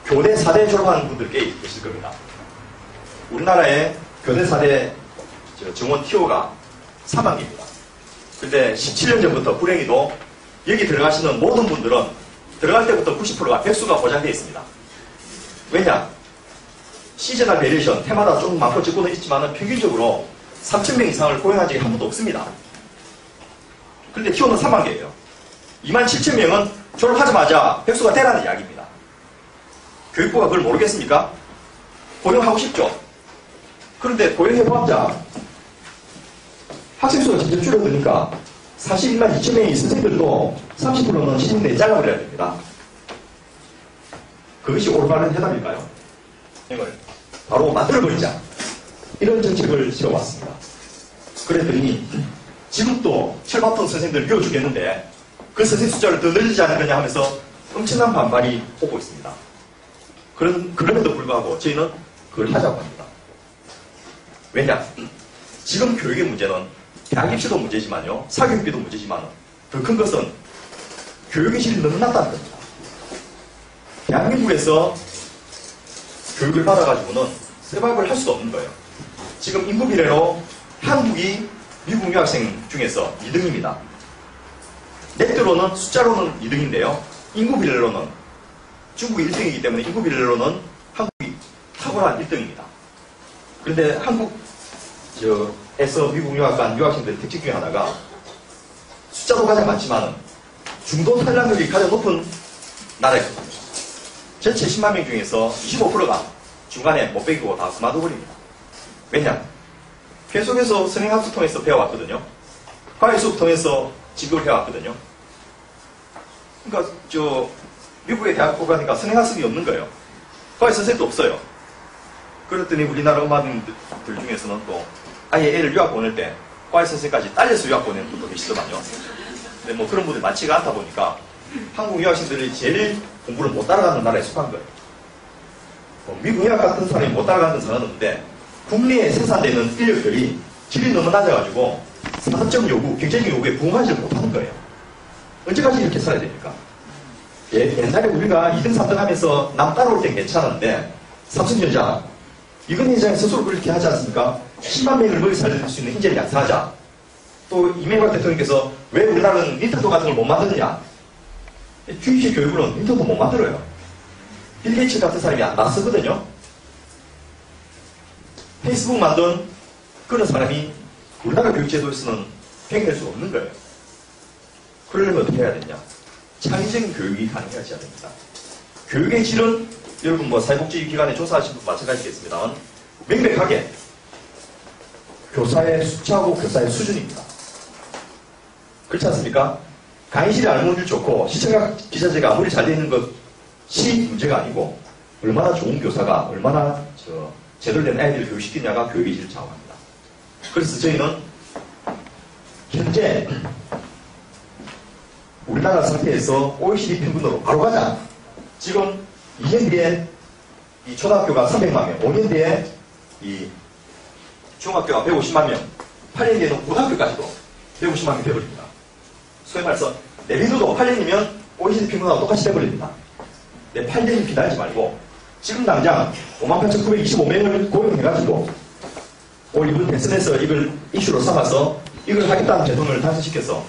교대 4대 졸업한 분들 꽤 계실 겁니다. 우리나라의 교대 4대 정원 티오가 3만 개입니다. 근데 17년 전부터 불행히도 여기 들어가시는 모든 분들은 들어갈 때부터 90%가 백수가 보장되어 있습니다. 왜냐? 시즌al 베리에이션, 해마다 좀 많고 적고는 있지만 평균적으로 3,000명 이상을 고용한 적이 한 번도 없습니다. 그런데 티오는 3만 개예요. 27,000명은 졸업하자마자 백수가 되라는 이야기입니다. 교육부가 그걸 모르겠습니까? 고용하고 싶죠. 그런데 고용해봤자 학생 수가 점점 줄어드니까 41만 2천 명의 선생님들도 30%는 신입내에 잘라버려야 됩니다. 그것이 올바른 해답일까요? 이걸 바로 만들어버리자. 이런 정책을 세워왔습니다. 그랬더니 지금도 철밥통 선생님들 비워 주겠는데 그 선생님 숫자를 더 늘리지 않으려냐 하면서 엄청난 반발이 오고 있습니다. 그럼에도 불구하고 저희는 그걸 하자고 합니다. 왜냐? 지금 교육의 문제는 대학 입시도 문제지만요, 사교육비도 문제지만 더 큰 것은 교육의 질이 너무 낮다는 겁니다. 대한민국에서 교육을 받아가지고는 서바이벌 할 수도 없는 거예요. 지금 인구 비례로 한국이 미국 유학생 중에서 2등입니다. 넷대로는 숫자로는 2등인데요. 인구 비례로는 중국이 1등이기 때문에 인구 비례로는 한국이 탁월한 1등입니다. 그런데 한국에서 미국 유학 간 유학생들의 특징 중에 하나가 숫자도 가장 많지만 중도 탈락률이 가장 높은 나라였거든요. 전체 10만 명 중에서 25%가 중간에 못 배기고 다 그만둬버립니다. 왜냐? 계속해서 선행학습 통해서 배워왔거든요. 과외수업 통해서 직업을 해왔거든요. 그러니까 미국의 대학 가니까 선행학습이 없는 거예요. 과외 선생님도 없어요. 그랬더니 우리나라 엄마들 중에서는 또 아예 애를 유학 보낼 때 과외 선생까지 딸려서 유학 보내는 분도 계시더만요. 근데 뭐 그런 분들이 많지가 않다 보니까 한국 유학생들이 제일 공부를 못 따라가는 나라에 속한 거예요. 미국 유학 같은 사람이 못 따라가는 사람은 없는데 국내에 생산되는 인력들이 질이 너무 낮아가지고 산업적 요구, 경쟁력 요구에 부응하지 못하는 거예요. 언제까지 이렇게 살아야 됩니까? 옛날에 우리가 2등, 3등 하면서 남 따라올 땐 괜찮은데 삼성전자, 이건희 회장이 스스로 그렇게 하지 않습니까? 10만 명을 먹이 살릴 수 있는 인재를 양성하자. 또 이명박 대통령께서 왜 우리나라는 닌텐도 같은 걸 못 만드느냐? 주입식 교육으로는 닌텐도 못 만들어요. 빌 게이츠 같은 사람이 안 나서거든요. 페이스북 만든 그런 사람이 우리나라 교육제도에서는 행해낼 수가 없는 거예요. 그러려면 어떻게 해야 되냐? 창의적인 교육이 가능해야지 됩니다. 교육의 질은 여러분 사회복지기관에 조사하신 분 마찬가지겠습니다만 명백하게 교사의 수치하고 교사의 수준입니다. 그렇지 않습니까? 강의실의 알몸질 좋고 시청각 기자재가 아무리 잘 되어 있는 것이 문제가 아니고 얼마나 좋은 교사가 얼마나 제대로 된 아이들을 교육시키냐가 교육의 질을 좌우합니다. 그래서 저희는 현재 우리나라 상태에서 OECD 평균으로 바로 가자. 지금 2년 뒤에 이 초등학교가 300만 명, 5년 뒤에 이 중학교가 150만 명, 8년 뒤에는 고등학교까지도 150만 명 되어버립니다. 소위 말해서 내비둬도 8년이면 OECD 평균하고 똑같이 되어버립니다. 8년이 기다리지 말고 지금 당장 58,925명을 고용해가지고 올 이번 대선에서 이걸 이슈로 삼아서 이걸 하겠다는 제도를 탄생시켜서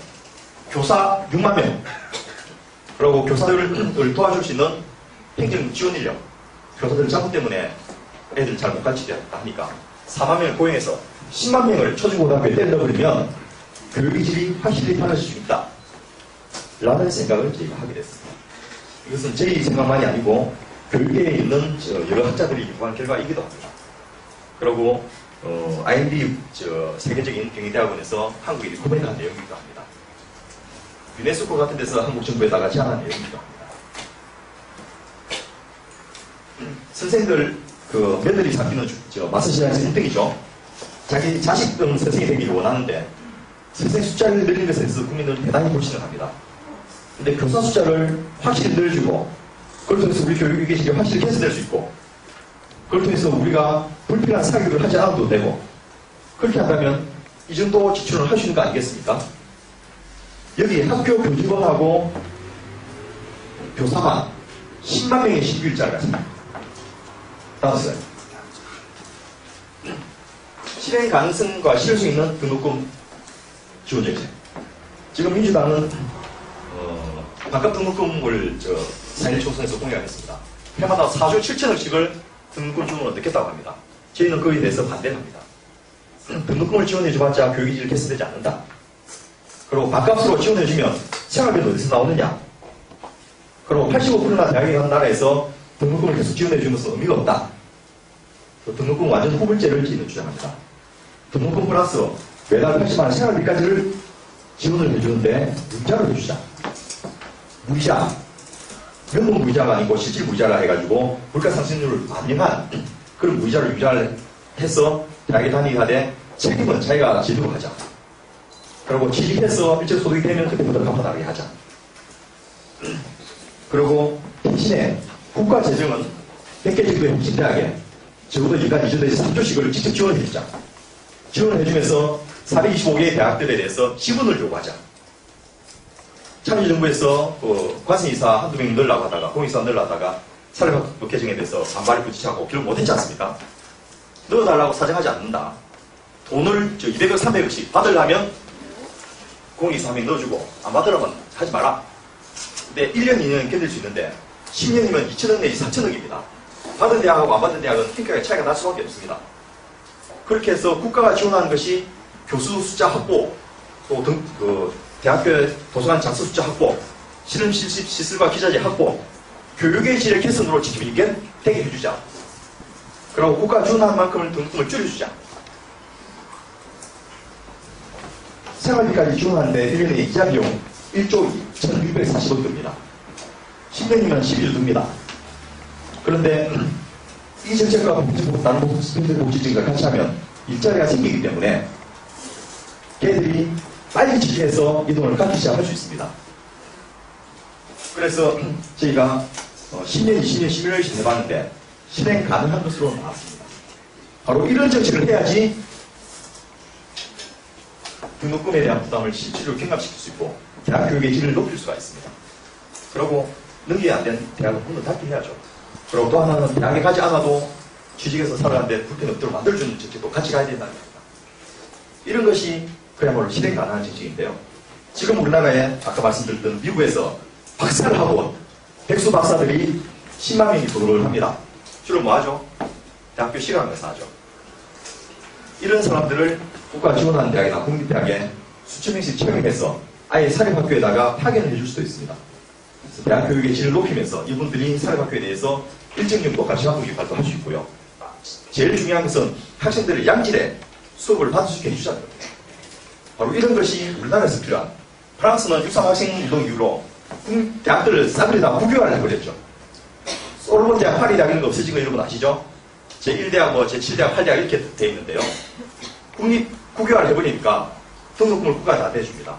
교사 6만 명, 그리고 교사들을 도와줄 수 있는 행정 지원 인력, 교사들 자꾸 때문에 애들 잘 못 가르치려 하니까 4만 명을 고용해서 10만 명을 초중고등학교에 때려버리면 교육의 질이 확실히 달라질 수 있다. 라는 생각을 저희가 하게 됐습니다. 이것은 저희 생각만이 아니고 교육계에 있는 여러 학자들이 연구한 결과이기도 합니다. 그리고 IMD 세계적인 경희대학원에서 한국에 리코멘드한 내용이기도 합니다. 유네스코 같은 데서 한국 정부에다가 제안한 내용이기도 합니다. 선생들 그 며느리 잡기는 마스시장에서 1등이죠. 자기 자식은 선생이 되기를 원하는데 선생 숫자를 늘리는 것에 대해서 국민들은 대단히 불신을 합니다. 근데 교사 숫자를 확실히 늘려주고 그걸 통해서 우리 교육의 질이 확실히 개선될 수 있고 그걸 통해서 우리가 불필요한 사교육을 하지 않아도 되고 그렇게 한다면 이 정도 지출을 할 수 있는 거 아니겠습니까? 여기 학교 교직원하고 교사만 10만 명의 신규일자가 있습니다. 따라서요. 실행 가능성과 실효성 있는 등록금 지원 정책. 지금 민주당은 반값 등록금을 4.1 총선에서 공약했습니다. 해마다 4조 7천억씩을 등록금 지원으로 넣겠다고 합니다. 저희는 거기에 대해서 반대를 합니다. 등록금을 지원해줘봤자 교육의 질이 개선되지 않는다. 그리고 반값으로 지원해주면 생활비는 어디서 나오느냐. 그리고 85%나 대학에 가는 나라에서 등록금을 계속 지원해주는 것은 의미가 없다. 등록금 완전 후불제를 저희는 주장합니다. 등록금 플러스 매달 80만 원 생활비까지를 지원을 해주는데 무이자를 해주자. 무이자. 명목 무이자가 아니고 실질 무이자라 해가지고 물가상승률을 반영한 그런 무이자를 유지를 해서 대학에 다니게 하되 책임은 자기가 지도록 하자. 그리고 취직해서 일정 소득이 되면 그때부터 갚아나가게 하자. 그리고 대신에 국가 재정은 100개 정도의 혁신대학에 적어도 인간 이전돼서 3조씩을 직접 지원해주자. 지원해주면서 425개의 대학들에 대해서 지분을 요구하자. 참여정부에서 관세이사 한두 명 넣으려고 하다가 공익사 넣으려고 하다가 사립학교 개정에 대해서 반발이 부딪혀고 결국 못했지 않습니까? 넣어달라고 사정하지 않는다. 돈을 200억, 300억씩 받으려면 공익사 한 명 넣어주고 안 받으려면 하지 마라. 근데 1년, 2년은 견딜 수 있는데 10년이면 2천억 내지 3천억입니다. 받은 대학하고 안 받은 대학은 평가의 차이가 날 수밖에 없습니다. 그렇게 해서 국가가 지원하는 것이 교수 숫자 확보, 또 대학교 도서관 장소 숫자 확보, 실험 시설과 기자재 확보, 교육의 질의 개선으로 지금 이게 되게 해주자. 그리고 국가가 지원하는 만큼을 등록금을 줄여주자. 생활비까지 지원하는데 1년에 이자 비용 1조 2,640억 듭니다. 10년이면 11조 듭니다. 그런데 이 정책과 다른 복지정책과 같이 하면 일자리가 생기기 때문에 걔들이 빨리 취직해서 이 돈을 갚기 시작할 수 있습니다. 그래서 저희가 10년, 20년, 11년씩 해봤는데 실행 가능한 것으로 나왔습니다. 바로 이런 정책을 해야지 등록금에 대한 부담을 실질적으로 경감시킬 수 있고 대학 교육의 질을 높일 수가 있습니다. 그리고 능력이 안 된 대학은 문을 닫게 해야죠. 그리고 또 하나는 대학에 가지 않아도 취직해서 살아가는데 불편 없도록 만들어주는 정책도 같이 가야 된다는 겁니다. 이런 것이 그야말로 실행 가능한 정책인데요. 지금 우리나라에 아까 말씀드렸던 미국에서 박사를 하고 백수 박사들이 10만 명이 졸업을 합니다. 주로 뭐 하죠? 대학교 시간을 하죠. 이런 사람들을 국가 지원하는 대학이나 공립대학에 수천 명씩 채용해서 아예 사립학교에다가 파견을 해줄 수도 있습니다. 그래서 대학 교육의 질을 높이면서 이분들이 사립학교에 대해서 일정 정도 같이 한국 역할도 할 수 있고요. 제일 중요한 것은 학생들을 양질의 수업을 받을 수 있게 해주자는 겁니다. 바로 이런 것이 우리나라에서 필요한. 프랑스는 육상학생 운동 이후로 대학들을 싸그리 다 국유화를 해버렸죠. 소르본 대학, 파리 대학 이런 거 없어진 거 여러분 아시죠? 제1대학, 제7대학, 8대학 이렇게 돼 있는데요. 국유화를 해버리니까 등록금을 국가가 다 대줍니다.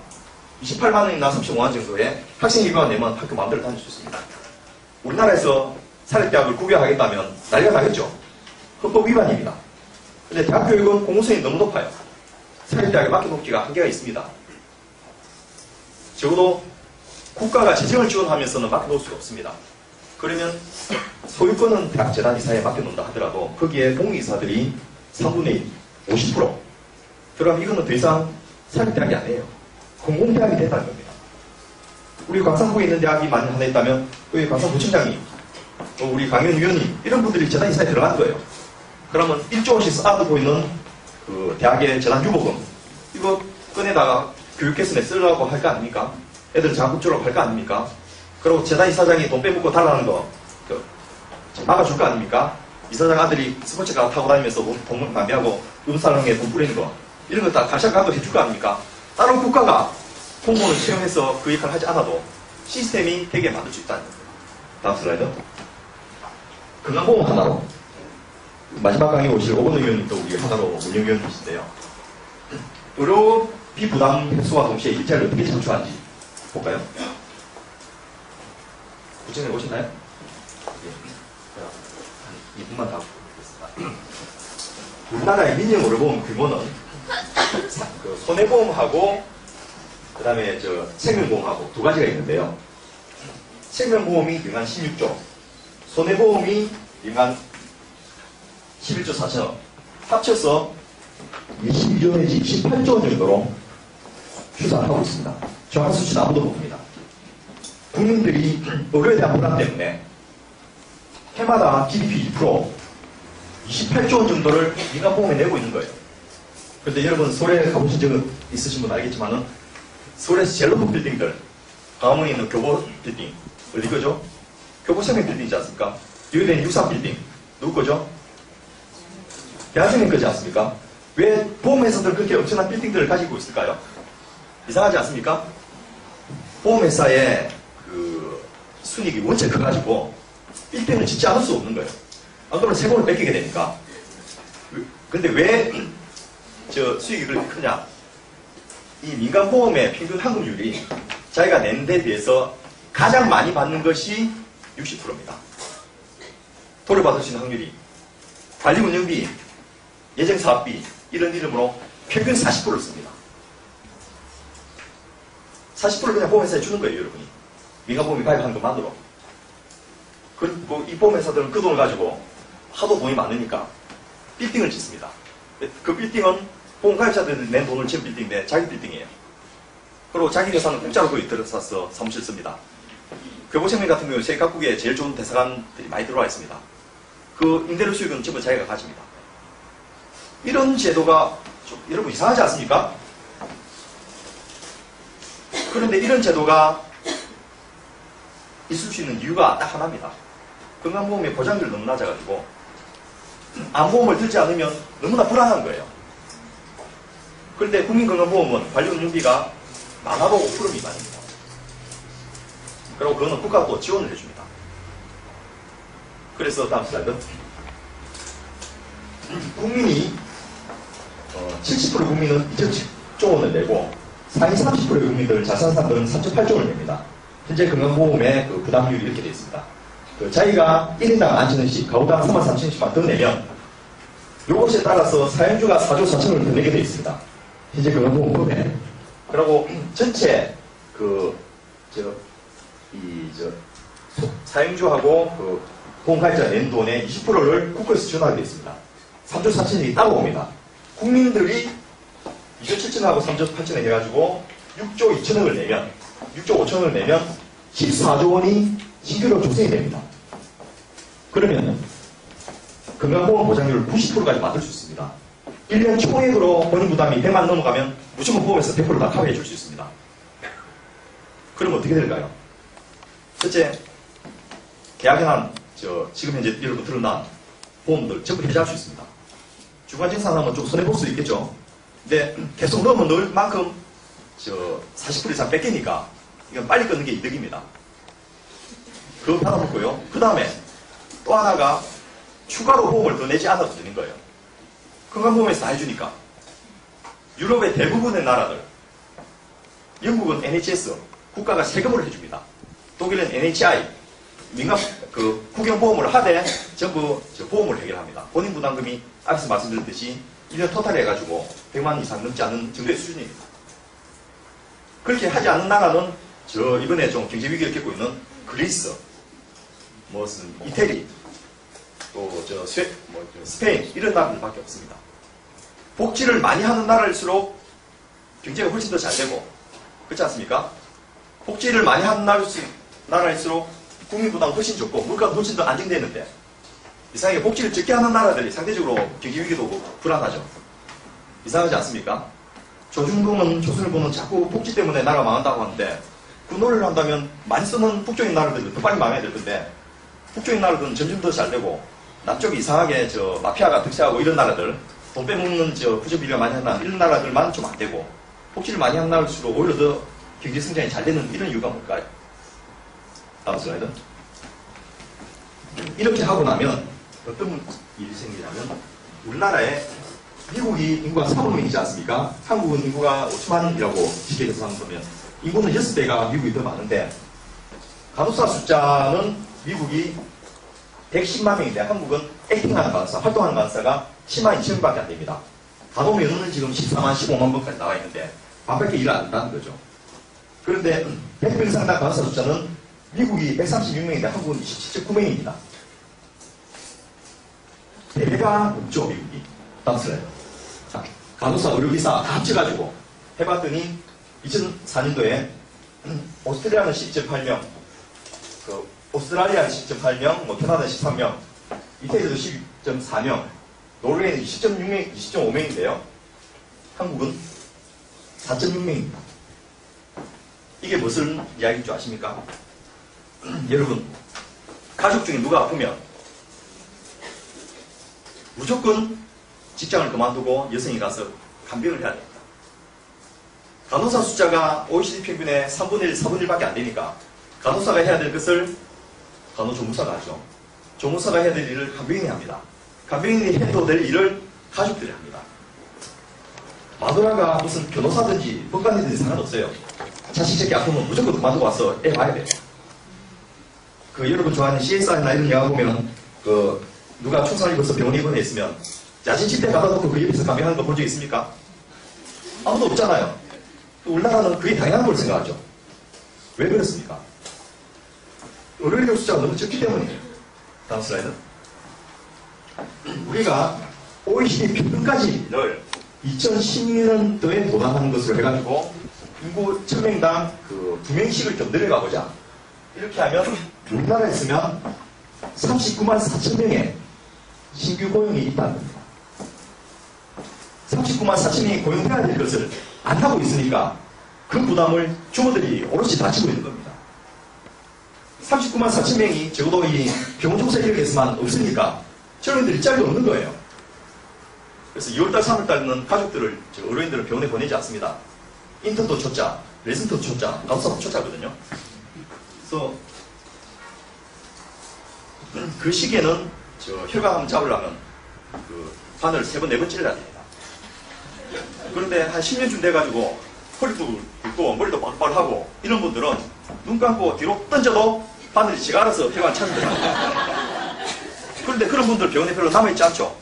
28만 원이나 35만 원 정도의 학생회비만 내면 학교 마음대로 다닐 수 있습니다. 우리나라에서 사립대학을 국유화하겠다면 난리가 나겠죠. 헌법 위반입니다. 근데 대학 교육은 공공성이 너무 높아요. 사립대학에 맡겨놓기가 한계가 있습니다. 적어도 국가가 재정을 지원하면서는 맡겨놓을 수가 없습니다. 그러면 소유권은 대학 재단이사에 맡겨놓는다 하더라도 거기에 공익이사들이 3분의 1, 50% 그럼 이거는 더 이상 사립대학이 아니에요. 공공대학이 된다는 겁니다. 우리 광산구에 있는 대학이 만약 하나 있다면 여기 광산구청장이 또 우리 강연위원이 이런 분들이 재단이사에 들어간 거예요. 그러면 1조원씩 쌓아두고 있는 그 대학의 재단 유보금 이거 꺼내다가 교육 개선에 쓰려고 할 거 아닙니까? 애들 장학금 주려고 할 거 아닙니까? 그리고 재단 이사장이 돈 빼먹고 달라는 거 막아줄 거 아닙니까? 이사장 아들이 스포츠카 타고 다니면서 돈 낭비하고 눈사랑에 돈 뿌리는 거 이런 거 다 가시가도 해줄 거 아닙니까? 다른 국가가 공무원을 채용해서 그 역할을 하지 않아도 시스템이 되게 만들 수 있다는 겁니다. 다음 슬라이드. 건강보험 하나로 마지막 강의 오실 오건우 의원님도 우리 하나로 운영위원이신데요. 의료비 부담 횟수와 동시에 일자리를 어떻게 창출하는지 볼까요? 구청에 오셨나요? 네. 한 2분만 더 보겠습니다. 우리나라의 민영 의료보험 규모는 그 손해보험하고 그 다음에 생명보험하고 두 가지가 있는데요. 생명보험이 연간 16조, 손해보험이 연간 11조 4천억, 합쳐서 22조 내지 18조 원 정도로 추산하고 있습니다. 정확한 수치는 아무도 모릅니다. 국민들이 의료에 대한 부담 때문에 해마다 GDP 2%, 28조 원 정도를 민간보험에 내고 있는 거예요. 그런데 여러분 서울에 가보신 적 있으신 분 알겠지만은 서울에서 제일 높은 빌딩들, 강화문에 있는 교보 빌딩, 어디 거죠? 교보생명 빌딩이지 않습니까? 여기에 있는 63 빌딩, 누구 거죠? 대한생명 거지 않습니까? 왜 보험회사들 그렇게 엄청난 빌딩들을 가지고 있을까요? 이상하지 않습니까? 보험회사의 그 순익이 원체 커가지고 빌딩을 짓지 않을 수 없는 거예요. 안 그러면 세금을 뺏기게 되니까. 근데 왜 수익이 그렇게 크냐? 이 민간보험의 평균 환급률이 자기가 낸 데 비해서 가장 많이 받는 것이 60%입니다. 돌려받을 수 있는 확률이. 관리운영비, 예정사업비 이런 이름으로 평균 40%를 씁니다. 40%를 그냥 보험회사에 주는 거예요, 여러분이. 민간보험이 가입한 것만으로. 그리고 이 보험회사들은 그 돈을 가지고 하도 돈이 많으니까 빌딩을 짓습니다. 그 빌딩은 보험가입자들이 낸 돈을 지은 빌딩인데 자기 빌딩이에요. 그리고 자기 회사는 공짜로 거기 들어서서 사무실 씁니다. 교보생명 같은 경우는 세계 각국에 제일 좋은 대사관들이 많이 들어와 있습니다. 그 임대료 수익은 전부 자기가 가집니다. 이런 제도가 좀 여러분 이상하지 않습니까? 그런데 이런 제도가 있을 수 있는 이유가 딱 하나입니다. 건강보험의 보장률이 너무 낮아가지고 암보험을 들지 않으면 너무나 불안한 거예요. 그런데 국민건강보험은 관리운영비가 많아도 5% 미만입니다. 그리고 그거는 국가가 또 지원을 해줍니다. 그래서 다음 슬라이드. 국민이 70% 국민은 2.7조 원을 내고 상위 30%의 국민들, 자산사들은 3.8조 원을 냅니다. 현재 건강보험의 그 부담률이 이렇게 되어 있습니다. 자기가 1인당 11,000원씩, 가구당 33,000원씩만 더 내면 요것에 따라서 사용주가 4조 4천원을 더 내게 되어 있습니다. 현재 건강보험법에. 그리고 전체 사용주하고 그 보험가입자 낸 돈의 20%를 국고에서 지원하게 되어 있습니다. 3조 4천원이 따로 옵니다. 국민들이 2조 7천원하고 3조 8천원 해가지고 6조 2천원을 내면, 6조 5천원을 내면 14조 원이 신규로 조성이 됩니다. 그러면 건강보험 보장률을 90%까지 만들 수 있습니다. 1년 총액으로 본인 부담이 100만 원 넘어가면 무조건 보험에서 100%다 커버해 줄 수 있습니다. 그러면 어떻게 될까요? 첫째, 계약연한 지금 현재 여러분 드러난 보험들 전부 해지할 수 있습니다. 주관증산하면 좀 손해볼 수 있겠죠. 근데 계속 넣으면 넣을 만큼 40% 이상 뺏기니까 이건 빨리 끊는 게 이득입니다. 그거 하나 먹고요. 그 다음에 또 하나가 추가로 보험을 더 내지 않아도 되는 거예요. 건강보험에서 다 해주니까. 유럽의 대부분의 나라들, 영국은 NHS, 국가가 세금을 해줍니다. 독일은 NHI, 민간 국영보험을 하되 전부 보험을 해결합니다. 본인 부담금이 앞에서 말씀드렸듯이 1년 토탈 해가지고 100만 원 이상 넘지 않는 정도의 수준입니다. 그렇게 하지 않는 나라는 이번에 좀 경제 위기를 겪고 있는 그리스, 무슨 이태리, 또 스페인 이런 나라들밖에 없습니다. 복지를 많이 하는 나라일수록 경제가 훨씬 더 잘 되고 그렇지 않습니까? 복지를 많이 하는 나라일수록 국민 부담이 훨씬 적고 물가도 훨씬 더 안정되는데 이상하게 복지를 적게 하는 나라들이 상대적으로 경제 위기도 불안하죠. 이상하지 않습니까? 조중동은 자꾸 복지 때문에 나라가 망한다고 하는데 그 노래를 한다면 많이 쓰는 북쪽인 나라들은 더 빨리 망해야 될 건데 북쪽인 나라들은 점점 더 잘 되고 남쪽이 이상하게 마피아가 득세하고 이런 나라들 돈 빼먹는 부정비리가 많이 하는 이런 나라들만 좀 안 되고 복지를 많이 하는 나라일수록 오히려 더 경제 성장이 잘 되는 이런 이유가 뭘까요? 다음 슬라이드. 이렇게 하고 나면 어떤 일이 생기냐면 우리나라에 미국이 인구가 4억 명이지 않습니까? 한국은 인구가 5천만이라고 쉽게 계산하면 인구는 6배가 미국이 더 많은데 간호사 숫자는 미국이 110만 명인데 한국은 액팅하는 간호사, 활동하는 간호사가 10만 2천 명밖에 안 됩니다. 간호면허는 지금 14만, 15만 명까지 나와 있는데 반밖에 일을 안 한다는 거죠. 그런데 100명 상당 간호사 숫자는 미국이 136명인데 한국은 27.9명입니다. 4배가 넘죠, 미국이. 다음 슬라이드. 자, 간호사, 의료기사 다 합쳐가지고 해봤더니 2004년도에 오스트리아는 10.8명, 오스트라리아는 10.8명, 캐나다는 13명, 이태리도 10.4명, 노르웨이는 20.6명, 20.5명인데요. 한국은 4.6명입니다. 이게 무슨 이야기인 줄 아십니까? 여러분, 가족 중에 누가 아프면 무조건 직장을 그만두고 여성이 가서 간병을 해야 됩니다. 간호사 숫자가 OECD 평균의 3분의 1, 4분의 1밖에 안 되니까 간호사가 해야 될 것을 간호조무사가 하죠. 조무사가 해야 될 일을 간병인이 합니다. 간병인이 해도 될 일을 가족들이 합니다. 마누라가 무슨 변호사든지 법관이든지 상관없어요. 자식 새끼 아프면 무조건 그만두고 와서 애 봐야 돼요. 여러분 좋아하는 CSI나 이런 영화 보면 누가 총살 입어서 병원에 입원해 있으면 야진 침대 가다 놓고 그 옆에서 간병하는 거 본 적 있습니까? 아무도 없잖아요. 우리나라는 그게 당연한 걸 생각하죠. 왜 그렇습니까? 의료인력 숫자가 너무 적기 때문이에요. 다음 슬라이드. 우리가 OECD 평균까지를 2010년도에 도달하는 것으로 해가지고 인구 1000명당 2명씩을 좀 늘려가보자. 이렇게 하면 우리나라에 있으면 39만 4천 명의 신규 고용이 있다는 겁니다. 39만 4천 명이 고용해야 될 것을 안 하고 있으니까 그 부담을 주부들이 오롯이 다 지고 있는 겁니다. 39만 4천 명이 적어도 이 병원조사 인력에서만 없으니까 젊은이들 일자리도 없는 거예요. 그래서 2월달, 3월달은 가족들을, 의료인들을 병원에 보내지 않습니다. 인턴도 초짜, 레슨트도 초짜, 간호사도 초짜거든요. 그래서 그 시기에는 혈관암 잡으려면 바늘 3번, 4번 찔러야 됩니다. 그런데 한 10년쯤 돼가지고 허리도 굵고 머리도 빡빡하고 이런 분들은 눈 감고 뒤로 던져도 바늘이 지가 알아서 혈관 찾는 거예요. 그런데 그런 분들 병원에 별로 남아있지 않죠.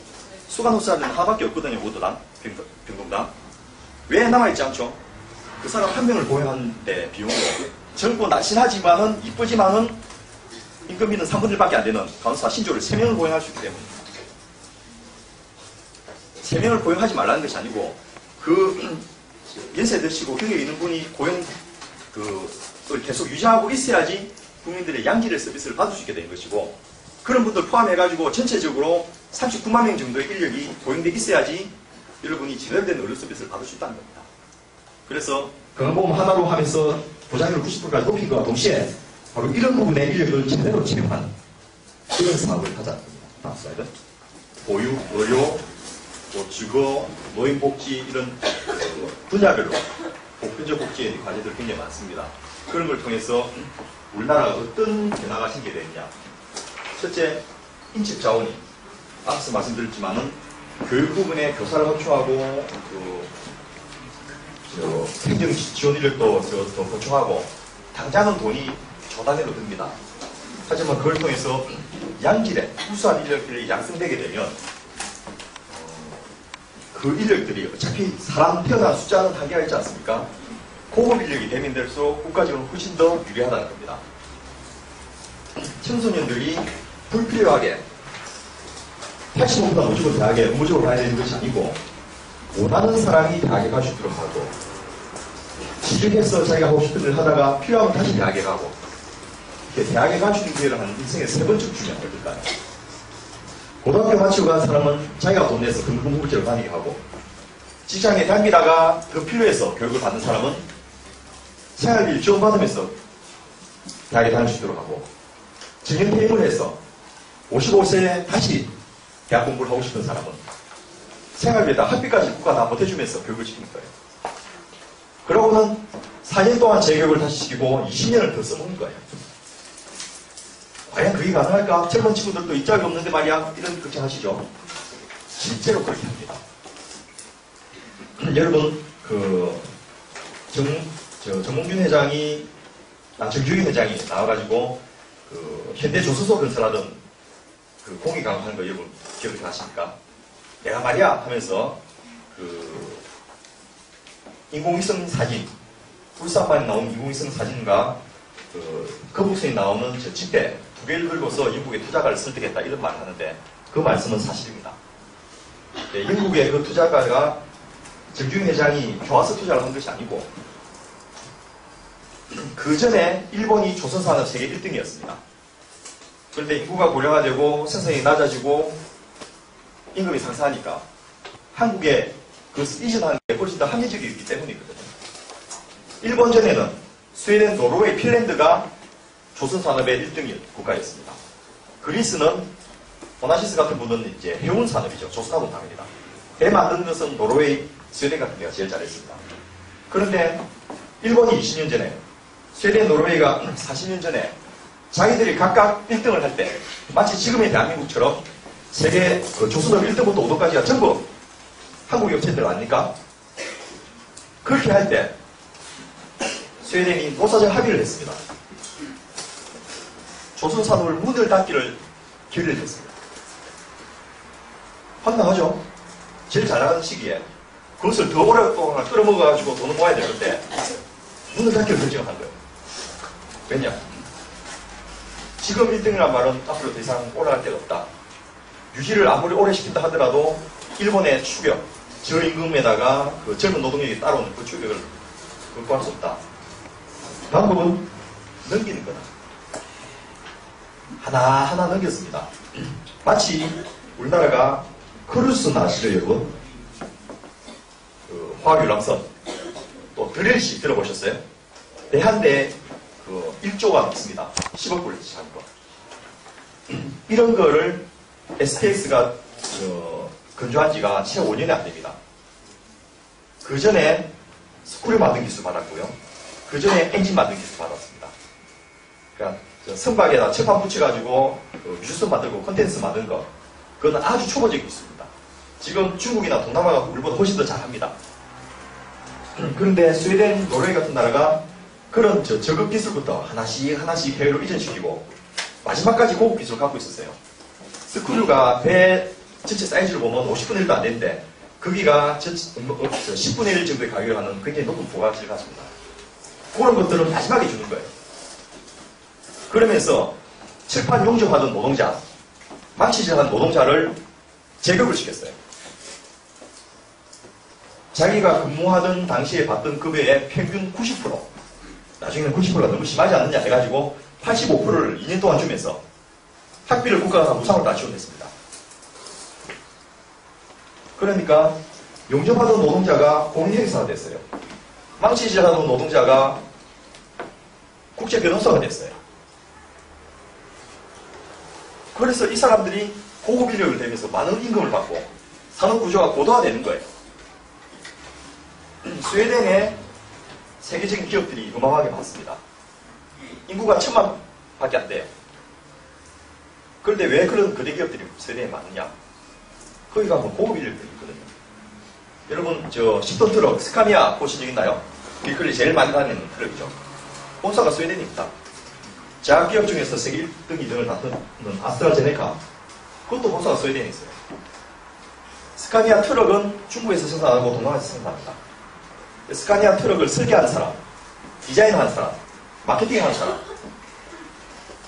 수간호사는 하나밖에 없거든요. 모두당, 병동당. 왜 남아있지 않죠? 그 사람 한 명을 고용하는데 비용도 젊고 날씬하지만은 이쁘지만은 임금비는 3분의 1밖에 안 되는 간호사 신조를 3명을 고용할 수 있기 때문입니다. 3명을 고용하지 말라는 것이 아니고 연세 드시고 경력이 있는 분이 고용을 계속 유지하고 있어야지 국민들의 양질의 서비스를 받을 수 있게 되는 것이고, 그런 분들 포함해가지고 전체적으로 39만 명 정도의 인력이 고용돼 있어야지 여러분이 제대로 된 의료 서비스를 받을 수 있다는 겁니다. 그래서 건강보험 하나로 하면서 보장률 90%까지 높인 것과 동시에 바로 이런 부분의 인력을 제대로 채용하는 그런 사업을 하자는 겁니다. 다음 슬라이드. 보육, 의료, 주거, 노인복지 이런 분야별로 보편적 복지의 과제들이 굉장히 많습니다. 그런 걸 통해서 우리나라가 어떤 변화가 생기게 되느냐. 첫째, 인적 자원이 앞서 말씀드렸지만은 교육 부분에 교사를 확충하고 행정 지원 인력도 더 보충하고 당장은 돈이 조단위로 듭니다. 하지만 그걸 통해서 양질의 우수한 인력들이 양성되게 되면 그 인력들이 어차피 사람 태어난 숫자는 한계가 있지 않습니까? 고급 인력이 대면될수록 국가적으로 훨씬 더 유리하다는 겁니다. 청소년들이 불필요하게 85보다 무조건 대학에 의무적으로 가야 되는 것이 아니고 원하는 사람이 대학에 갈 수 있도록 하고, 취직해서 자기가 하고 싶은 일을 하다가 필요하면 다시 대학에 가고, 이렇게 대학에 갈 수 있는 기회를 한 인생에 3번쯤 주면 어떨까요? 고등학교 마치고 간 사람은 자기가 돈 내서 공부물질을 다니게 하고, 직장에 다니다가 더 필요해서 교육을 받는 사람은 생활비를 지원받으면서 대학에 다닐 수 있도록 하고, 정년퇴임을 해서 55세에 다시 대학 공부를 하고 싶은 사람은 생활비에다 학비까지 국가 다 보태주면서 교육을 시키는 거예요. 그러고는 4년 동안 재교육을 다시 시키고 20년을 더 써먹는 거예요. 과연 그게 가능할까? 젊은 친구들도 입장이 없는데 말이야. 이런 걱정하시죠? 실제로 그렇게 합니다. 여러분, 정몽균 회장이, 정주윤 회장이 나와가지고, 현대조선소 건설하던 공익강화하는 거 여러분 기억을 하십니까? 내가 말이야 하면서, 인공위성 사진, 울산만에 나온 인공위성 사진과, 거북선이 나오는 저 집회 두 개를 걸고서 영국의 투자가를 설득했다 이런 말을 하는데 그 말씀은 사실입니다. 네, 영국의 그 투자가가 정주영 회장이 좋아서 투자를 한 것이 아니고 그 전에 일본이 조선산업 세계 1등이었습니다. 그런데 인구가 고령화 되고 생산이 낮아지고 임금이 상승하니까 한국에 그 이전하는 게 훨씬 더 합리적이기 때문이거든요. 일본 전에는 스웨덴, 노르웨이, 핀란드가 조선산업의 1등 국가였습니다. 그리스는 오나시스 같은 분은 이제 해운 산업이죠. 조선하고는 다릅니다. 배 만드는 것은 노르웨이, 스웨덴 같은 데가 제일 잘했습니다. 그런데 일본이 20년 전에, 스웨덴, 노르웨이가 40년 전에 자기들이 각각 1등을 할 때 마치 지금의 대한민국처럼 세계 조선업 1등부터 5등까지가 전부 한국 업체들 아닙니까? 그렇게 할 때 스웨덴이 노사정 합의를 했습니다. 조선산업을 문을 닫기를 결의를 했습니다. 황당하죠? 제일 잘 나가는 시기에 그것을 더 오랫동안 끌어먹어가지고 돈을 모아야 되는데 문을 닫기를 결정한 거예요. 왜냐? 지금 1등이란 말은 앞으로 더 이상 올라갈 데가 없다. 유지를 아무리 오래 시킨다 하더라도 일본의 추격, 저임금에다가 그 젊은 노동력이 따라오는 그 추격을 극복할 수 없다. 방법은 넘기는 거다. 하나하나 넘겼습니다. 마치 우리나라가 크루즈선 아시죠, 여러분? 화학유람선, 또 드릴시 들어보셨어요? 대한대 1조가 넘습니다. 10억 불 시작한 거. 이런 거를 STX가 건조한 지가 채 5년이 안 됩니다. 그 전에 스크류 만든 기술 받았고요. 그 전에 엔진 만든 기술 받았습니다. 그러니까 선박에다 철판 붙여가지고 유수선 만들고 컨텐츠 만든 거, 그건 아주 초보적인 기술입니다. 지금 중국이나 동남아가 우리보다 훨씬 더 잘합니다. 그런데 스웨덴, 노르웨이 같은 나라가 그런 저급 기술부터 하나씩 해외로 이전시키고 마지막까지 고급 기술을 갖고 있었어요. 스크류가 배 전체 사이즈를 보면 50분의 1도 안 되는데 거기가 10분의 1 정도의 가격을 하는 굉장히 높은 부가가치를 가집니다. 그런 것들은 마지막에 주는 거예요. 그러면서 칠판 용접하던 노동자, 망치질하는 노동자를 재급을 시켰어요. 자기가 근무하던 당시에 받던 급여의 평균 90%, 나중에는 90%가 너무 심하지 않느냐 해가지고 85%를 2년 동안 주면서 학비를 국가가 무상으로 다 지원했습니다. 그러니까 용접하던 노동자가 공인회계사가 됐어요. 망치질하던 노동자가 국제 변호사가 됐어요. 그래서 이 사람들이 고급 인력을 대면서 많은 임금을 받고 산업 구조가 고도화되는 거예요. 스웨덴의 세계적인 기업들이 어마어마하게 많습니다. 인구가 1000만 밖에 안 돼요. 그런데 왜 그런 거대 기업들이 스웨덴에 많느냐? 거기 가면 고급 인력들이 있거든요. 여러분, 10톤 트럭, 스카니아 보신 적 있나요? 길거리 제일 많이 다니는 트럭이죠. 본사가 스웨덴입니다. 제약기업 중에서 세계 1등, 2등을 다투는 아스트라제네카, 그것도 본사가 스웨덴에 있어요. 스카니아 트럭은 중국에서 생산하고 동남아에서 생산합니다. 스카니아 트럭을 설계하는 사람, 디자인하는 사람, 마케팅하는 사람,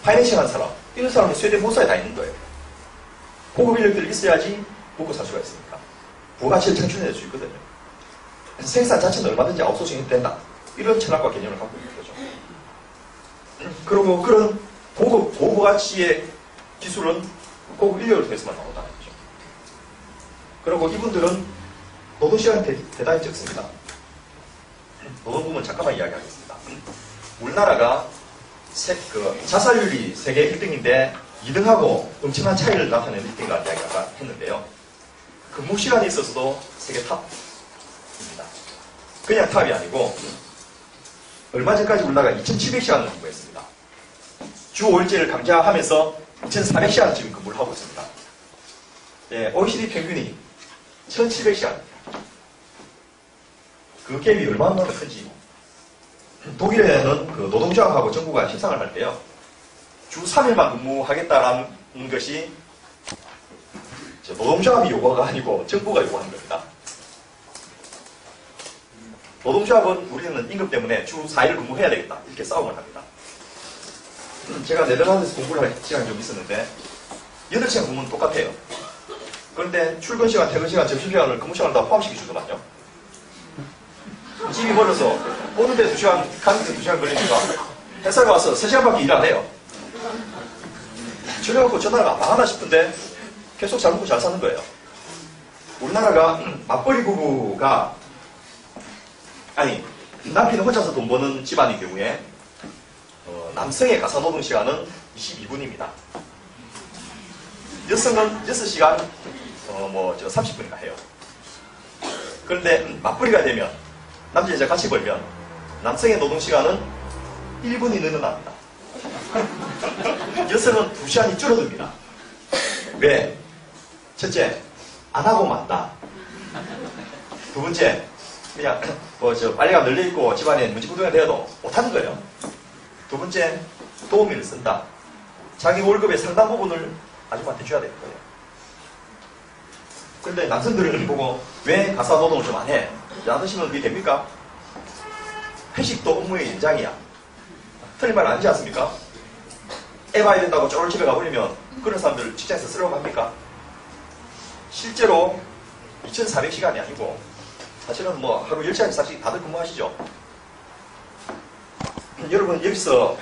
파이낸싱하는 사람, 이런 사람이 스웨덴 본사에 다 있는 거예요. 고급 인력들이 있어야지 먹고 살 수가 있으니까. 부가가치를 창출해낼 수 있거든요. 생산 자체는 얼마든지 아웃소싱 해도 된다. 이런 철학과 개념을 갖고 있는 거죠. 그리고 그런 고부가치의 기술은 고급 인력을 통해서만 나온다는 거죠. 그리고 이분들은 노동시간이 대단히 적습니다. 노동 부분 잠깐만 이야기하겠습니다. 우리나라가 자살률이 세계 1등인데 2등하고 엄청난 차이를 나타내는 1등이라는 이야기가 했는데요. 근무시간에 있어서도 세계 탑입니다. 그냥 탑이 아니고 얼마 전까지 우리나라가 2,700시간을 근무했습니다. 주 5일제를 강제하면서 2,400시간 지금 근무를 하고 있습니다. 예, OECD 평균이 1,700시간입니다. 그 갭이 얼마나 큰지. 독일에는 그 노동조합하고 정부가 협상을 할 때요, 주 3일만 근무하겠다라는 것이 노동조합이 요구가 아니고 정부가 요구하는 겁니다. 노동조합은 우리는 임금 때문에 주 4일 근무해야 되겠다, 이렇게 싸움을 합니다. 제가 네덜란드에서 공부를 할 시간이 좀 있었는데 8시간 근무는 똑같아요. 그런데 출근 시간, 퇴근 시간, 점심 시간을 근무 시간을 다 포함시켜 주더만요. 집이 멀어서 오는데 2시간, 가는데 2시간 걸리니까 회사에 와서 3시간밖에 일 안 해요. 저래갖고 전화가 안 하나 싶은데 계속 잘 먹고 잘 사는 거예요. 우리나라가 맞벌이 부부가, 아니, 남편이 혼자서 돈 버는 집안의 경우에 남성의 가사노동 시간은 22분입니다. 여성은 6시간 30분인가 해요. 그런데 맞벌이가 되면 남자 여자 같이 벌면 남성의 노동 시간은 1분이 늘어납니다. 여성은 2시간이 줄어듭니다. 왜? 첫째, 안 하고 만다. 두 번째, 그냥 빨래가 널려있고 집안에 문지부동이 되어도 못하는 거예요. 두 번째, 도우미를 쓴다. 자기 월급의 상당 부분을 아줌마한테 줘야 되는 거예요. 그런데 남성들을 보고 왜 가사 노동을 좀 안 해? 안 하시면 그게 됩니까? 회식도 업무의 연장이야. 틀린 말 아니지 않습니까? 애 봐야 된다고 쪼를 집에 가버리면 그런 사람들 직장에서 쓰려고 합니까? 실제로 2,400시간이 아니고 사실은 하루 10시간씩 다들 근무하시죠. 여러분 여기서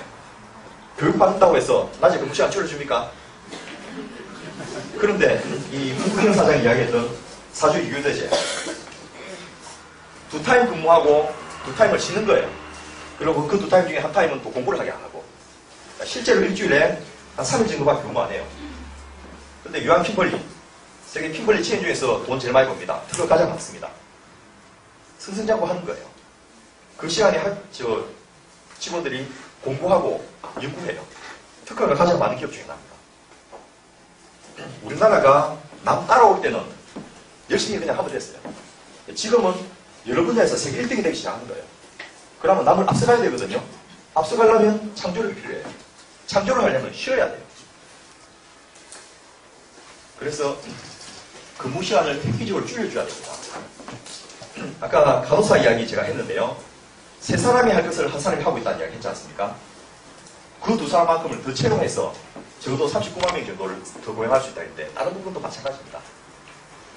교육받는다고 해서 낮에 근무시간 줄여줍니까? 그런데 이 문국현 사장이 이야기했던 사주 유교대제, 2타임 근무하고 2타임을 쉬는 거예요. 그리고 그 2타임 중에 한 타임은 또 공부를 하게 안 하고, 실제로 일주일에 한 3일 정도밖에 근무 안 해요. 근데 유한 킴벌리, 세계 킴벌리 체인 중에서 돈 제일 많이 법니다. 특허 가장 많습니다. 승승장구 하는 거예요. 그 시간에 직원들이 공부하고 연구해요. 특허가 가장 많은 기업 중에 하나입니다. 우리나라가 남 따라올 때는 열심히 그냥 하면 됐어요. 지금은 여러 분야에서 세계 1등이 되기 시작하는 거예요. 그러면 남을 앞서가야 되거든요. 앞서가려면 창조력이 필요해요. 창조를 하려면 쉬어야 돼요. 그래서 근무 시간을 획기적으로 줄여줘야 됩니다. 아까 간호사 이야기 제가 했는데요. 3사람이 할 것을 한 사람이 하고 있다는 이야기 했지 않습니까? 그 2사람만큼을 더 채용해서 적어도 39만 명 정도를 더 고용할 수 있다 했는데 다른 부분도 마찬가지입니다.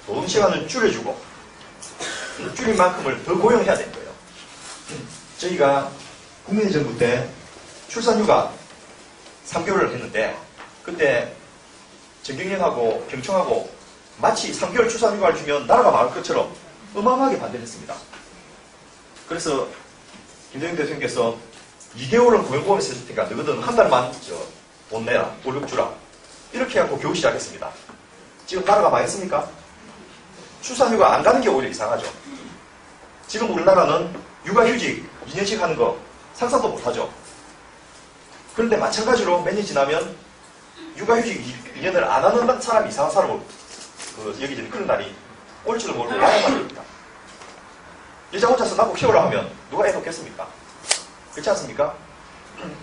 노동시간을 줄여주고 줄인 만큼을 더 고용해야 되는 거예요. 저희가 국민의 정부 때 출산휴가 3개월을 했는데 그때 정경련하고 경청하고 마치 3개월 출산휴가를 주면 나라가 망할 것처럼 어마어마하게 반대를 했습니다. 그래서 김대중 대통령께서 2개월은 고용보험에서 해줄 테니까 너희들은 한 달만 돈 내라, 월급 주라, 이렇게 하고 교육 시작했습니다. 지금 나라가 망했습니까? 출산휴가 안 가는 게 오히려 이상하죠. 지금 우리나라는 육아휴직 2년씩 하는 거 상상도 못하죠. 그런데 마찬가지로 몇 년 지나면 육아휴직 2년을 안 하는 사람이 이상한 사람으로 여기저기 그런 날이 올지도 모르고 와야 말입니다. 여자 혼자서 낳고 키우라 하면 누가 애 놓겠습니까? 그렇지 않습니까?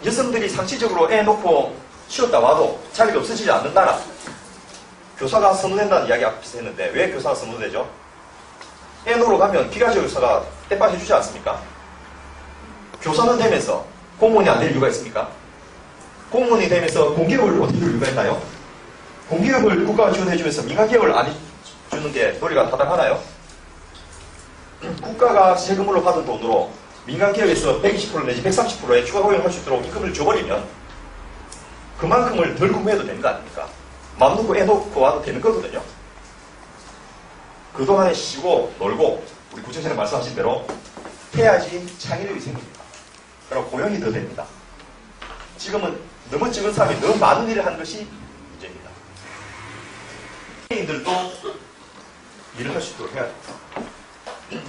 여성들이 상시적으로 애 놓고 쉬었다 와도 자리가 없어지지 않는 나라. 교사가 선호된다는 이야기 앞에서 했는데 왜 교사가 선호되죠? 애 놓으러 가면 비가지 교사가 땜빵 해주지 않습니까? 교사는 되면서 공무원이 안 될 이유가 있습니까? 공무원이 되면서 공기업을 어떻게 줄 이유가 있나요? 공기업을 국가가 지원해주면서 민간기업을 안 해주는 게 논리가 타당하나요? 국가가 세금으로 받은 돈으로 민간기업에서 120% 내지 130%의 추가 고용을 할 수 있도록 임금을 줘버리면 그만큼을 덜 근무해도 되는 거 아닙니까? 마음 놓고 애 놓고 와도 되는 거거든요. 그동안에 쉬고 놀고 우리 구청장님 말씀하신 대로 해야지 창의력이 생깁니다. 그럼 고용이 더 됩니다. 지금은 너무 적은 사람이 너무 많은 일을 하는 것이 문제입니다. 장애인들도 일을 할 수 있도록 해야 됩니다.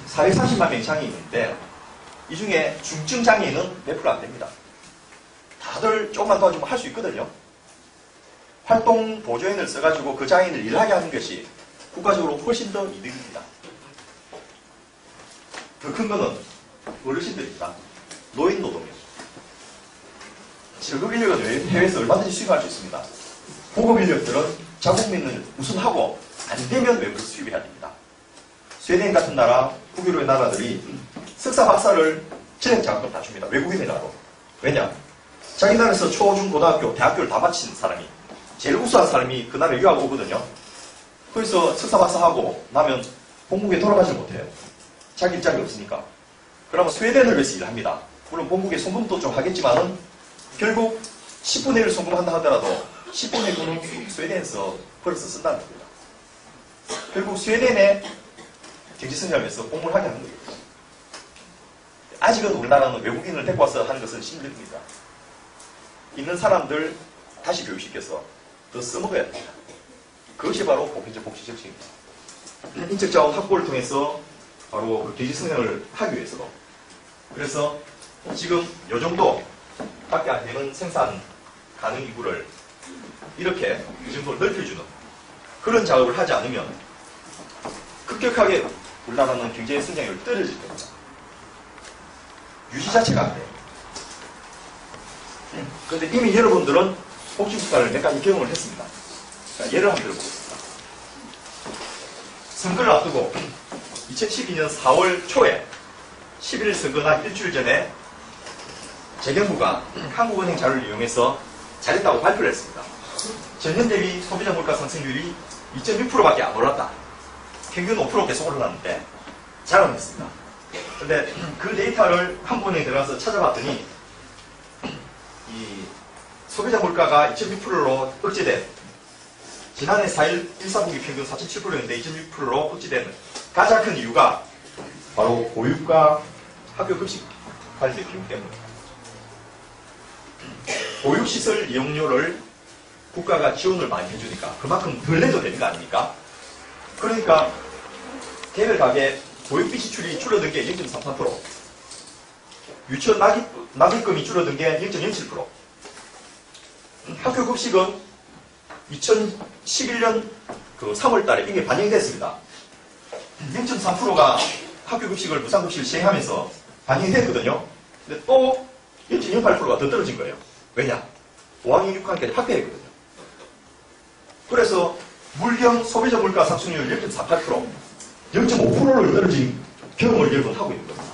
440만 명의 장애인인데 이 중에 중증 장애인은 몇 프로 안 됩니다. 다들 조금만 도와주면 할 수 있거든요. 활동 보조인을 써가지고 그 장애인을 일하게 하는 것이 국가적으로 훨씬 더 이득입니다. 더 큰 거는 어르신들입니다. 노인 노동입니다. 저급 인력은 해외에서 얼마든지 수입할 수 있습니다. 고급 인력들은 자국민을 우선하고 안 되면 외국에서 수입해야 됩니다. 스웨덴 같은 나라, 북유럽의 나라들이 석사 박사를 진행 장학금 다 줍니다. 외국인의 나라로. 왜냐? 자기 나라에서 초, 중, 고등학교, 대학교를 다 마친 사람이, 제일 우수한 사람이 그 나라에 유학 오거든요. 거기서 석사 박사 하고 나면 본국에 돌아가지 못해요. 자기 일자리 없으니까. 그러면 스웨덴을 위해서 일합니다. 물론 본국에 송금도 좀 하겠지만은 결국 10분의 1을 송금한다 하더라도 10분의 9는 스웨덴에서 벌어서 쓴다는 겁니다. 결국 스웨덴의 경제성장을 위해서 공부를 하게 하는 거예요. 아직은 우리나라는 외국인을 데리고 와서 하는 것은 힘듭니다. 있는 사람들 다시 교육시켜서 더 써먹어야 됩니다. 그것이 바로 보편적 복지 정책입니다. 인적자원 확보를 통해서 바로 그 경제성장을 하기 위해서도. 그래서 지금 요 정도 밖에 안 되는 생산 가능 인구를 이렇게 이 정도로 넓혀주는 그런 작업을 하지 않으면 급격하게 우리나라는 경제 성장률이 떨어질 겁니다. 유지 자체가 안 돼요. 그런데 이미 여러분들은 복지국가를 몇 가지 경험을 했습니다. 자, 예를 한번 들어보겠습니다. 선거를 앞두고 2012년 4월 초에 11일 선거 날 일주일 전에 재경부가 한국은행 자료를 이용해서 잘했다고 발표를 했습니다. 전년 대비 소비자 물가 상승률이 2.6%밖에 안 올랐다. 평균 5% 계속 올랐는데 자랑했습니다. 그런데 그 데이터를 한국은행에 들어가서 찾아봤더니 이 소비자 물가가 2.6%로 억제된 지난해 4일 1사분기 평균 4.7%였는데 2.6%로 억제된 가장 큰 이유가 바로 보육과 학교 급식 관련된 비용 때문입니다. 보육시설 이용료를 국가가 지원을 많이 해주니까 그만큼 덜 내도 되는 거 아닙니까? 그러니까 개별 가게 보육비 지출이 줄어든 게 0.33%, 유치원 납입금이 줄어든 게 0.07%, 학교 급식은 2011년 그 3월 달에 이게 반영됐습니다. 0.3%가 학교 급식을 무상급식을 시행하면서 반영이 됐거든요. 근데 또 0.08%가 더 떨어진 거예요. 왜냐? 5학년 6학년까지 학대했거든요. 그래서 물경 소비자 물가 상승률 0.48%, 0.5%를 떨어진 경험을 여러분 하고 있는 겁니다.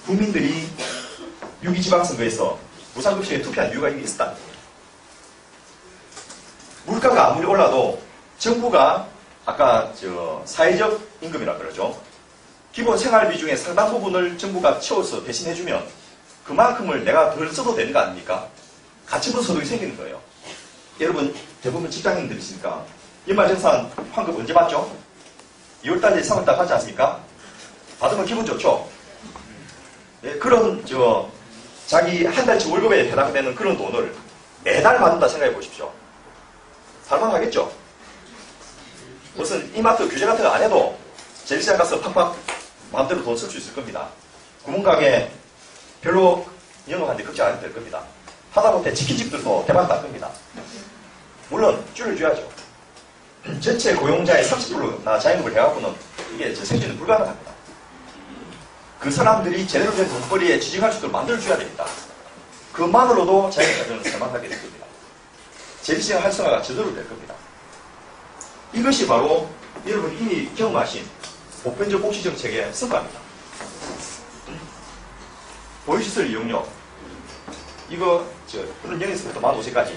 국민들이 6.2 지방선거에서 무상급식에 투표한 이유가 이게 있었다는 거예요. 물가가 아무리 올라도 정부가 아까 사회적 임금이라 그러죠. 기본 생활비 중에 상당 부분을 정부가 채워서 대신해주면 그만큼을 내가 덜 써도 되는 거 아닙니까? 가처분 소득이 생기는 거예요. 여러분 대부분 직장인들이시니까 연말정산 환급 언제 받죠? 2월달에 3월달 받지 않습니까? 받으면 기분 좋죠? 네, 그런 자기 한 달치 월급에 해당되는 그런 돈을 매달 받는다 생각해 보십시오. 살만하겠죠? 무슨 이마트 규제 같은 거 안 해도 재래시장 가서 팍팍 마음대로 돈 쓸 수 있을 겁니다. 구멍가게 별로 영업하는데 걱정 안 해도 될 겁니다. 하다못해 치킨집들도 대박 날 겁니다. 물론 줄여줘야죠. 전체 고용자의 30%나 자영업을 해갖고는 이게 생존이 불가능합니다. 그 사람들이 제대로 된 돈벌이에 지직할 수 있도록 만들어줘야 됩니다. 그만으로도 자영업자들은 살만하게 될 겁니다. 재래시장 활성화가 제대로 될 겁니다. 이것이 바로 여러분 이미 경험하신 보편적 복지정책의 성과입니다. 보육시설 이용료 이거 0에서부터 만 5세까지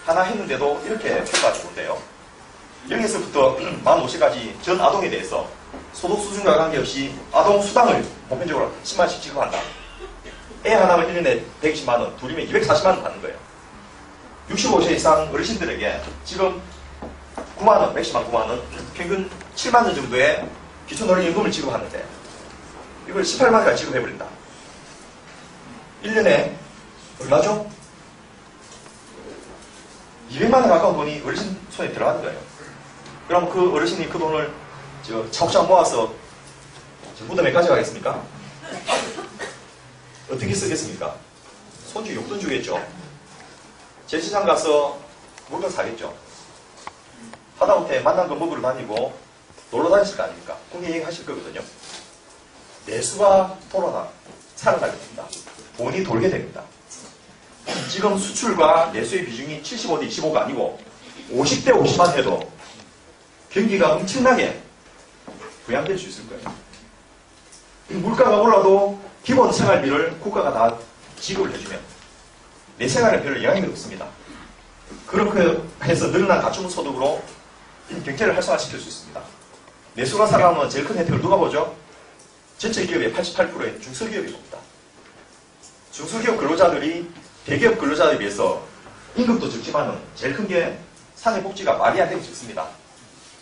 하나 했는데도 이렇게 평가가 좋은데요. 0에서부터 만 5세까지 전 아동에 대해서 소득 수준과 관계없이 아동 수당을 보편적으로 10만원씩 지급한다. 애 하나면 1년에 120만원, 둘이면 240만원 받는 거예요. 65세 이상 어르신들에게 지금 9만원, 맥시멈 9만원, 평균 7만원 정도의 기초노령연금을 지급하는데 이걸 18만원까지 지급해버린다. 1년에 얼마죠? 200만원 가까운 돈이 어르신 손에 들어가는 거예요. 그럼 그 어르신이 그 돈을 차곡차곡 모아서 무덤에 가져가겠습니까? 어떻게 쓰겠습니까? 손주 용돈 주겠죠. 제시장 가서 물건 사겠죠. 하다못해 만난 거 먹으러 다니고 놀러 다니실 거 아닙니까? 국내 여행하실 거거든요. 내수가 살아나게 됩니다. 돈이 돌게 됩니다. 지금 수출과 내수의 비중이 75대 25가 아니고 50대 50만 해도 경기가 엄청나게 부양될 수 있을 거예요. 물가가 올라도 기본 생활비를 국가가 다 지급을 해주면 내 생활에 별로 영향이 없습니다. 그렇게 해서 늘어난 가중 소득으로 경제를 활성화시킬 수 있습니다. 내수가 살아가면 제일 큰 혜택을 누가 보죠? 전체 기업의 88%의 중소기업이 봅니다. 중소기업 근로자들이 대기업 근로자에 비해서 임금도 적지만은 제일 큰 게 사회복지가 말이 안 되고 적습니다.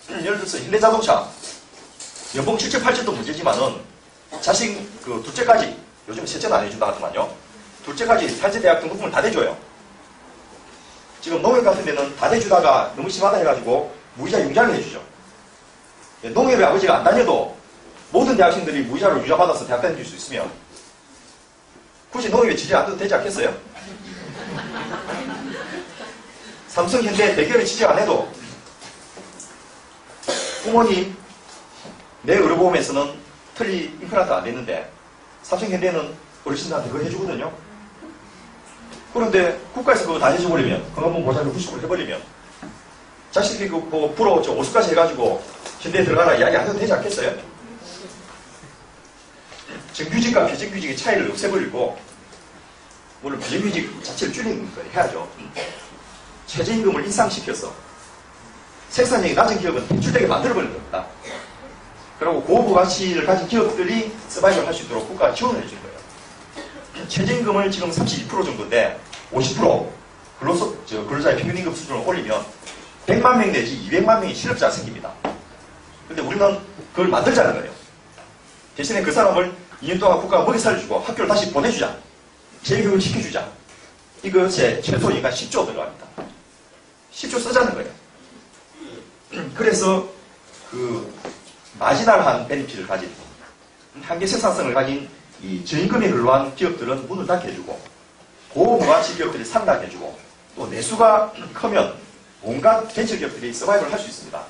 예를 들어서 현대자동차 연봉 7천 8천도 문제지만은 자식 그 둘째까지 요즘 셋째는 안 해준다 하더만요. 둘째까지 산재대학 등록금을 다 대줘요. 지금 농협 같은 데는 다 대주다가 너무 심하다 해가지고 무이자 융자를 해주죠. 농협의 아버지가 안 다녀도 모든 대학생들이 무이자로 유자 받아서 대학 다닐 수 있으면 굳이 농협에 지지 안 해도 되지 않겠어요? 삼성, 현대, 대기업에 지지 안 해도 부모님 내 의료보험에서는 틀리 임플란트 안 됐는데 삼성, 현대는 어르신들한테 그거 해주거든요. 그런데 국가에서 그거 다 해줘버리면 건강보험보장을 90% 해버리면 자식이 그 프로 오수까지 해가지고 현대에 들어가라 이야기 안 해도 되지 않겠어요? 정규직과 비정규직의 차이를 없애버리고 물론 비정규직 자체를 줄이는 걸 해야죠. 최저임금을 인상시켜서 생산력이 낮은 기업은 대출되게 만들어버리는 겁니다. 그리고 고부가치를 가진 기업들이 서바이벌 할 수 있도록 국가가 지원을 해주는 거예요. 최저임금을 지금 32% 정도인데 50% 근로자의 평균임금 수준을 올리면 100만 명 내지 200만 명의 실업자가 생깁니다. 근데 우리는 그걸 만들자는 거예요. 대신에 그 사람을 2년 동안 국가가 먹여 살려주고 학교를 다시 보내주자. 재교육을 시켜주자. 이것에 최소 인간 10조 들어갑니다. 10조 쓰자는 거예요. 그래서 그 마지널한 베니핏을 가진 한계 생산성을 가진 이 저임금에 근로한 기업들은 문을 닫게 해주고 고부가치 기업들이 상당하게 해주고 또 내수가 크면 온갖 벤처기업들이 서바이벌을 할 수 있습니다.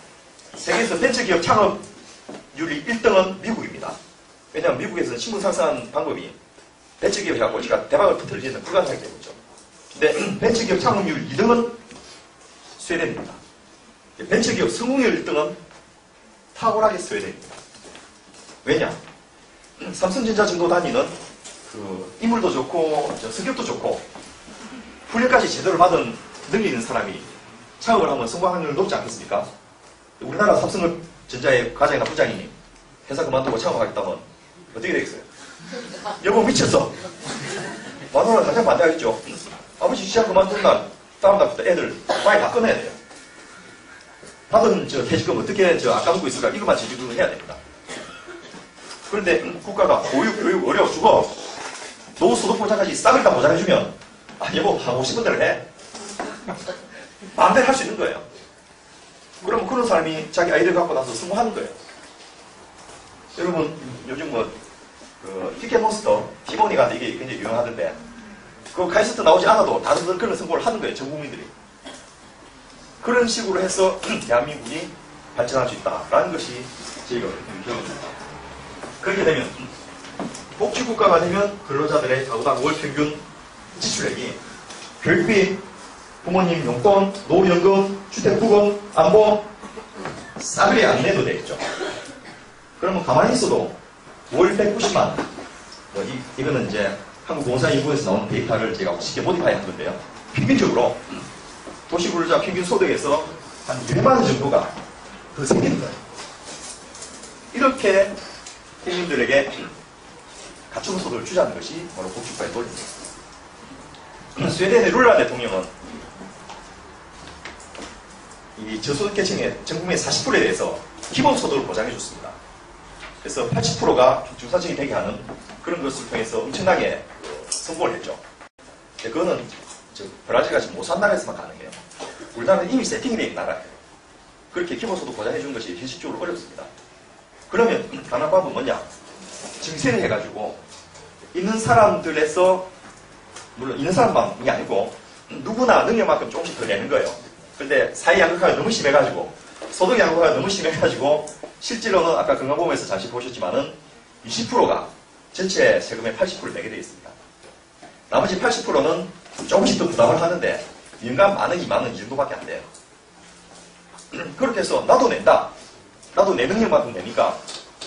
세계에서 벤처기업 창업률이 1등은 미국입니다. 왜냐하면 미국에서는 신분 상승하는 방법이 벤처기업 해갖고 우리가 대박을 터뜨리기는 불가능하기 때문이죠. 근데 벤처기업 창업률 2등은 스웨덴입니다. 벤처기업 성공률 1등은 탁월하게 스웨덴입니다. 왜냐? 삼성전자 정도 다니는 그 인물도 좋고 성격도 좋고 훈련까지 제대로 받은 능력 있는 사람이 창업을 하면 성공 확률이 높지 않겠습니까? 우리나라 삼성전자의 과장이나 부장이 회사 그만두고 창업하겠다면 어떻게 되겠어요? 여보 미쳤어. 마누라는 가장 반대하겠죠. 아버지 시작 그만둔 날 다음 달부터 애들 많이 다 꺼내야 돼요. 받은 퇴직금 어떻게 안 까먹고 있을까? 이것만 제주도는 해야 됩니다. 그런데 국가가 교육 어려워 죽어. 노후소득보장까지 싹을 다 보장해주면 여보 하고 싶은 대로 해. 마음대로 할 수 있는 거예요. 그러면 그런 사람이 자기 아이들 갖고 나서 성공하는 거예요. 여러분 요즘 티켓몬스터 티모니가 이게 굉장히 유명하던데 그 카이스트 나오지 않아도 다들 그런 성공을 하는 거예요. 전 국민들이. 그런 식으로 해서 대한민국이 발전할 수 있다라는 것이 저희가 기억입니다. 그렇게 되면 복지국가가 되면 근로자들의 가구당 월 평균 지출액이 교육비, 부모님 용돈, 노후연금, 주택부금, 안보 싸그리 안 내도 되겠죠. 그러면 가만히 있어도 월 190만 이거는 이제 한국노사인구에서 나오는 데이터를 제가 쉽게 모디파이 한 건데요. 평균적으로 도시근로자 평균 소득에서 한 200만 원 정도가 더 생기는 거예요. 이렇게 국민들에게 갖춘 소득을 주자는 것이 바로 복지국가의 논리입니다. 스웨덴의 룰라 대통령은 이 저소득계층의 전 국민의 40%에 대해서 기본소득을 보장해 줬습니다. 그래서 80%가 중산층이 되게 하는 그런 것을 통해서 엄청나게 성공을 했죠. 근데 그거는 브라질같이 못산 나라에서만 가능해요. 우리나라는 이미 세팅이 된 나라예요. 그렇게 기본소득 보장해 주는 것이 현실적으로 어렵습니다. 그러면 가능한 방법은 뭐냐? 증세를 해가지고 있는 사람들에서, 물론 있는 사람만이 아니고 누구나 능력만큼 조금씩 더 내는 거예요. 근데 사회 양극화가 너무 심해가지고, 소득 양극화가 너무 심해가지고, 실제로는 아까 건강보험에서 잠시 보셨지만은 20%가 전체 세금의 80%를 내게 되어 있습니다. 나머지 80%는 조금씩 더 부담을 하는데 연간 10,000원, 20,000원 이 정도밖에 안 돼요. 그렇게 해서 나도 낸다. 나도 내 능력만큼 내니까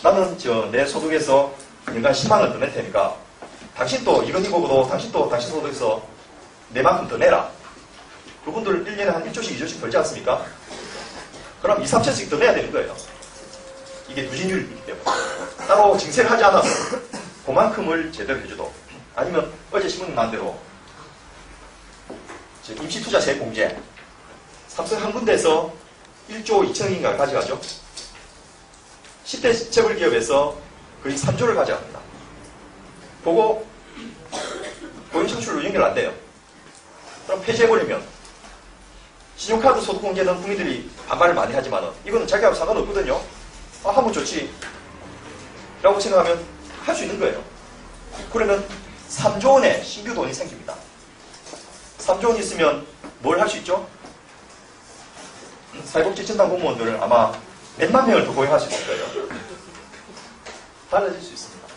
나는 내 소득에서 연간 10만원 더 낼 테니까 당신도 이건 이거고도 당신도 당신 소득에서 내만큼 더 내라. 그분들 1년에 한 1조씩 2조씩 벌지 않습니까? 그럼 2, 3천씩 더 내야 되는 거예요. 이게 누진율이기 때문에. 따로 증세를 하지 않아서 그만큼을 제대로 해줘도, 아니면 어제 신문 난 대로 임시투자세 공제, 삼성 한 군데에서 1조 2천억인가 가져가죠. 10대 재벌기업에서 거의 3조를 가져갑니다. 그거 고용창출로 연결 안 돼요. 그럼 폐지해버리면, 신용카드 소득 공제는 국민들이 반발을 많이 하지만 이거는 자기하고 상관없거든요. 아, 하면 좋지 라고 생각하면 할 수 있는 거예요. 그러면 3조 원의 신규 돈이 생깁니다. 3조 원 있으면 뭘 할 수 있죠? 사회복지전담 공무원들을 아마 몇만 명을 더 고용할 수 있을 거예요. 달라질 수 있습니다.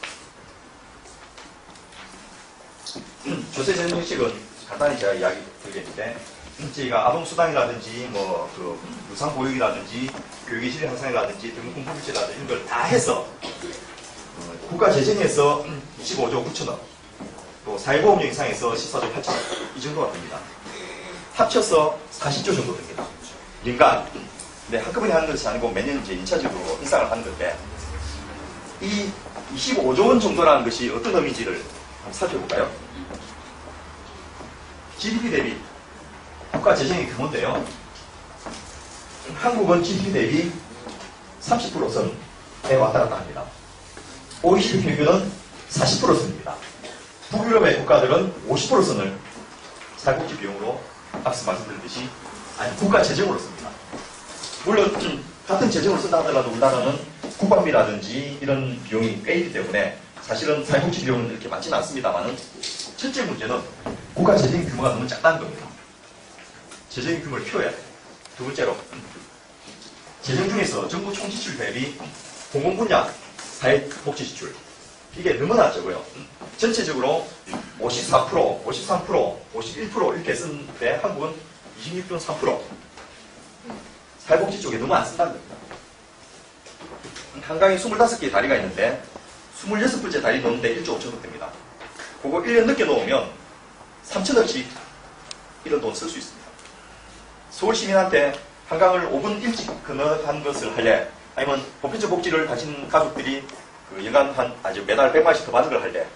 조세전 형식은 간단히 제가 이야기 드리겠는데, 저희가 아동수당이라든지 유상보육이라든지 교육의 질 향상이라든지 등록공포물제라든지 이런 걸 다 해서 국가재정에서 25조 9천억, 또 사회보험료 인상에서 14조 8천억 이 정도가 됩니다. 합쳐서 40조 정도 됩니다. 연간. 근데 한꺼번에 하는 것이 아니고 매년 이제 인차적으로 인상을 하는 건데, 이 25조 원 정도라는 것이 어떤 의미인지를 한번 살펴볼까요? GDP 대비 국가 재정의 규모인데요. 한국은 GDP 대비 30% 선에 왔다 갔다 합니다. OECD 평균은 40% 선입니다. 북유럽의 국가들은 50% 선을 사회복지 비용으로 앞서 말씀드렸듯이 국가 재정으로 씁니다. 물론 같은 재정을 쓴다 하더라도 우리나라는 국방비라든지 이런 비용이 꽤 있기 때문에 사실은 사회복지 비용은 이렇게 많지는 않습니다만은, 첫째 문제는 국가 재정 규모가 너무 작다는 겁니다. 재정 규모를 키워야 돼요. 두 번째로, 재정 중에서 정부 총지출 대비 공공분야 사회복지 지출, 이게 너무나 적어요. 전체적으로 54%, 53%, 51% 이렇게 쓰는데 한국은 26.3%. 사회복지 쪽에 너무 안 쓴다는 겁니다. 한강에 25개의 다리가 있는데 26번째 다리 놓는데 1조 5천억 됩니다. 그거 1년 늦게 놓으면 3천억씩 이런 돈 쓸 수 있습니다. 서울 시민한테 한강을 5분 일찍 건너간 것을 할래, 아니면 보편적 복지를 가진 가족들이 연간 매달 100만원씩 더 받는 걸 할래,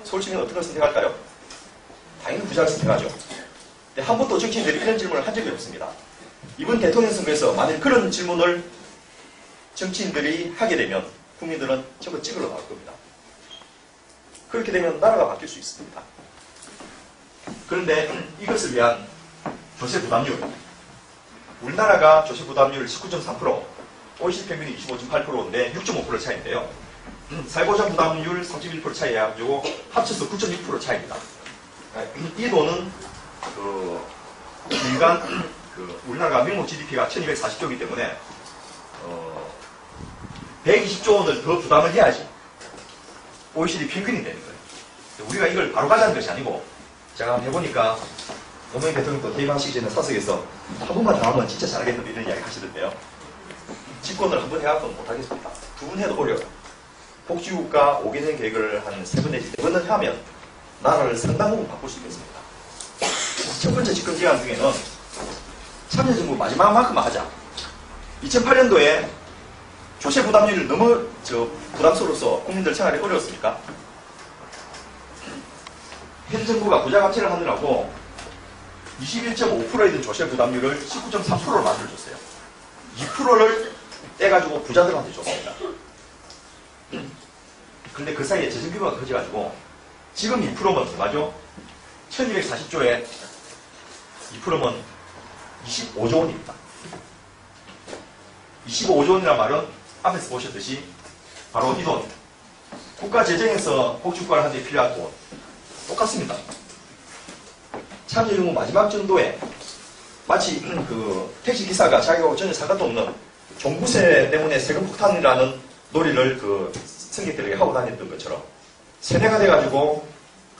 서울 시민은 어떤 걸 선택할까요? 당연히 부자를 선택하죠. 근데 한 번도 정치인들이 이런 질문을 한 적이 없습니다. 이번 대통령 선거에서 만일 그런 질문을 정치인들이 하게 되면 국민들은 전부 찍으러 나올 겁니다. 그렇게 되면 나라가 바뀔 수 있습니다. 그런데 이것을 위한 조세 부담률, 우리나라가 조세 부담률 19.3%, OECD 평균이 25.8%인데 6.5% 차이인데요. 사회보장 부담률 3.1% 차이해가지고 합쳐서 9.6% 차이입니다. 이 돈은 일간 우리나라가 명목 GDP가 1240조이기 때문에 120조 원을 더 부담을 해야지 OECD 평균이 되는 거예요. 우리가 이걸 바로 가자는 것이 아니고, 제가 한번 해보니까 노무현 대통령도 퇴임하시기 전에 사석에서 한 번만 더 하면 진짜 잘하겠는데 이런 이야기 하시던데요. 집권을 한 번 해갖고는 못하겠습니다. 두 번 해도 어려워요. 복지국가 5개년 계획을 한 3번 내지 4번을 하면 나라를 상당 부분 바꿀 수 있겠습니다. 첫 번째 집권기간 중에는 참여정부 마지막만큼만 하자. 2008년도에 조세 부담률을 너무 부담스러워서 국민들 생활이 어려웠습니까? 현 정부가 부자 감세를 하느라고 21.5%에 든 조세 부담률을 19.3%로 만들어줬어요. 2%를 떼가지고 부자들한테 줬습니다. 근데 그 사이에 재정 규모가 커져가지고 지금 2%면 얼마죠? 1240조에 2%면 25조 원입니다. 25조 원이란 말은 앞에서 보셨듯이 바로 이 돈, 국가 재정에서 복지국가를 하는 데 필요한 돈 똑같습니다. 참여정부 마지막 정도에 마치 그 택시기사가 자기하고 전혀 상관도 없는 종부세 때문에 세금 폭탄이라는 놀이를 그 승객들에게 하고 다녔던 것처럼 세뇌가 돼가지고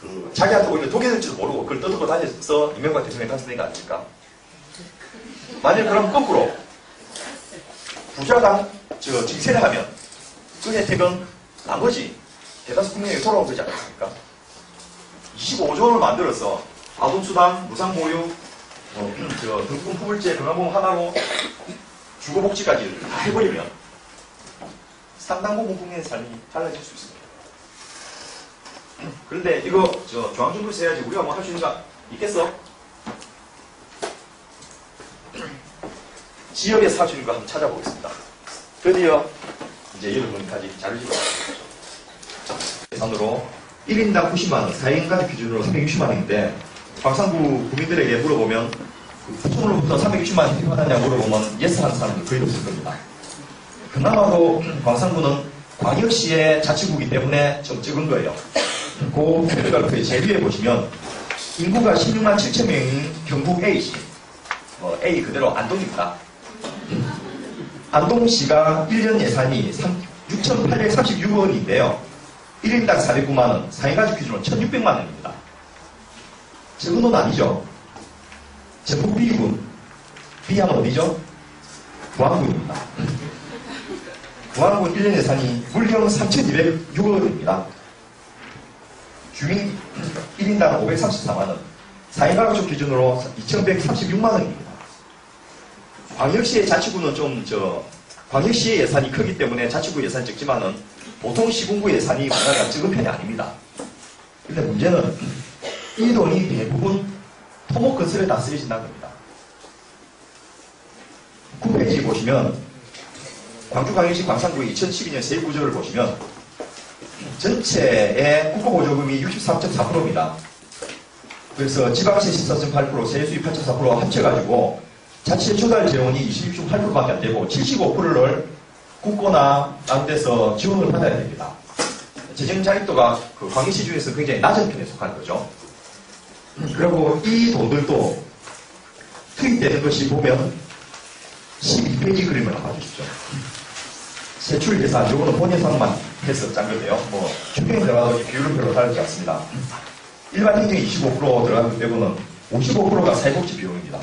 그 자기한테 오히려 독이 될지도 모르고 그걸 떠들고 다녀서 이명박 대통령이 당선된 거 아닙니까? 만약 그럼 거꾸로 부자당 징세를 하면 그 혜택은 나머지 대다수 국민에게 돌아오면 되지 않겠습니까? 25조 원을 만들어서 아동수당, 무상모유, 등본 후불제, 건강보험 하나로 주거복지까지 다 해버리면 상당 부분 국민의 삶이 달라질 수 있습니다. 그런데 이거 중앙정부에서 해야지 우리가 뭐 할 수 있는 거 있겠어? 지역에서 할 수 있는 거 한번 찾아보겠습니다. 드디어 이제 여러분까지 자료를 예산으로 1인당 90만원, 4인 가족 기준으로 360만원인데 광산구 구민들에게 물어보면 부천으로부터 360만원 필요하느냐 물어보면 예스 하는 사람은 거의 없을 겁니다. 그나마도 광산구는 광역시의 자치구이기 때문에 좀 적은 거예요. 그 표를 제일 위에 보시면 인구가 16만 7천 명인 경북 A시, A 그대로 안동입니다. 안동시가 1년 예산이 6,836원인데요. 1인당 409만원, 4인 가족 기준으로 1,600만원입니다. 적은 돈 아니죠? 전북 B군, B하면 어디죠? 부안군입니다. 부안군 1년 예산이 물경 3,206원입니다. 주민 1인당 534만원, 4인 가족 기준으로 2,136만원입니다. 광역시의 자치구는 광역시의 예산이 크기 때문에 자치구 예산이 적지만은 보통 시군구 예산이 워낙 적은 편이 아닙니다. 근데 문제는 이 돈이 대부분 토목건설에 다 쓰여진다는 겁니다. 9페이지 보시면 광주광역시 광산구의 2012년 세구조를 보시면 전체의 국고보조금이 63.4%입니다. 그래서 지방세 14.8%, 세수입 8.4% 합쳐가지고 자체 조달 재원이 26.8%밖에 안 되고 75%를 국고나 다른 데서 지원을 받아야 됩니다. 재정 자립도가 그 광역시 중에서 굉장히 낮은 편에 속하는 거죠. 그리고 이 돈들도 투입되는 것이 보면 12페이지 그림을 한번 봐주시죠. 세출 예산, 요거는 본 예산만 해서 짠 건데요. 추경 들어가도 비율은 별로 다르지 않습니다. 일반 행정이 25% 들어가는 빼고는 55%가 사회복지 비용입니다.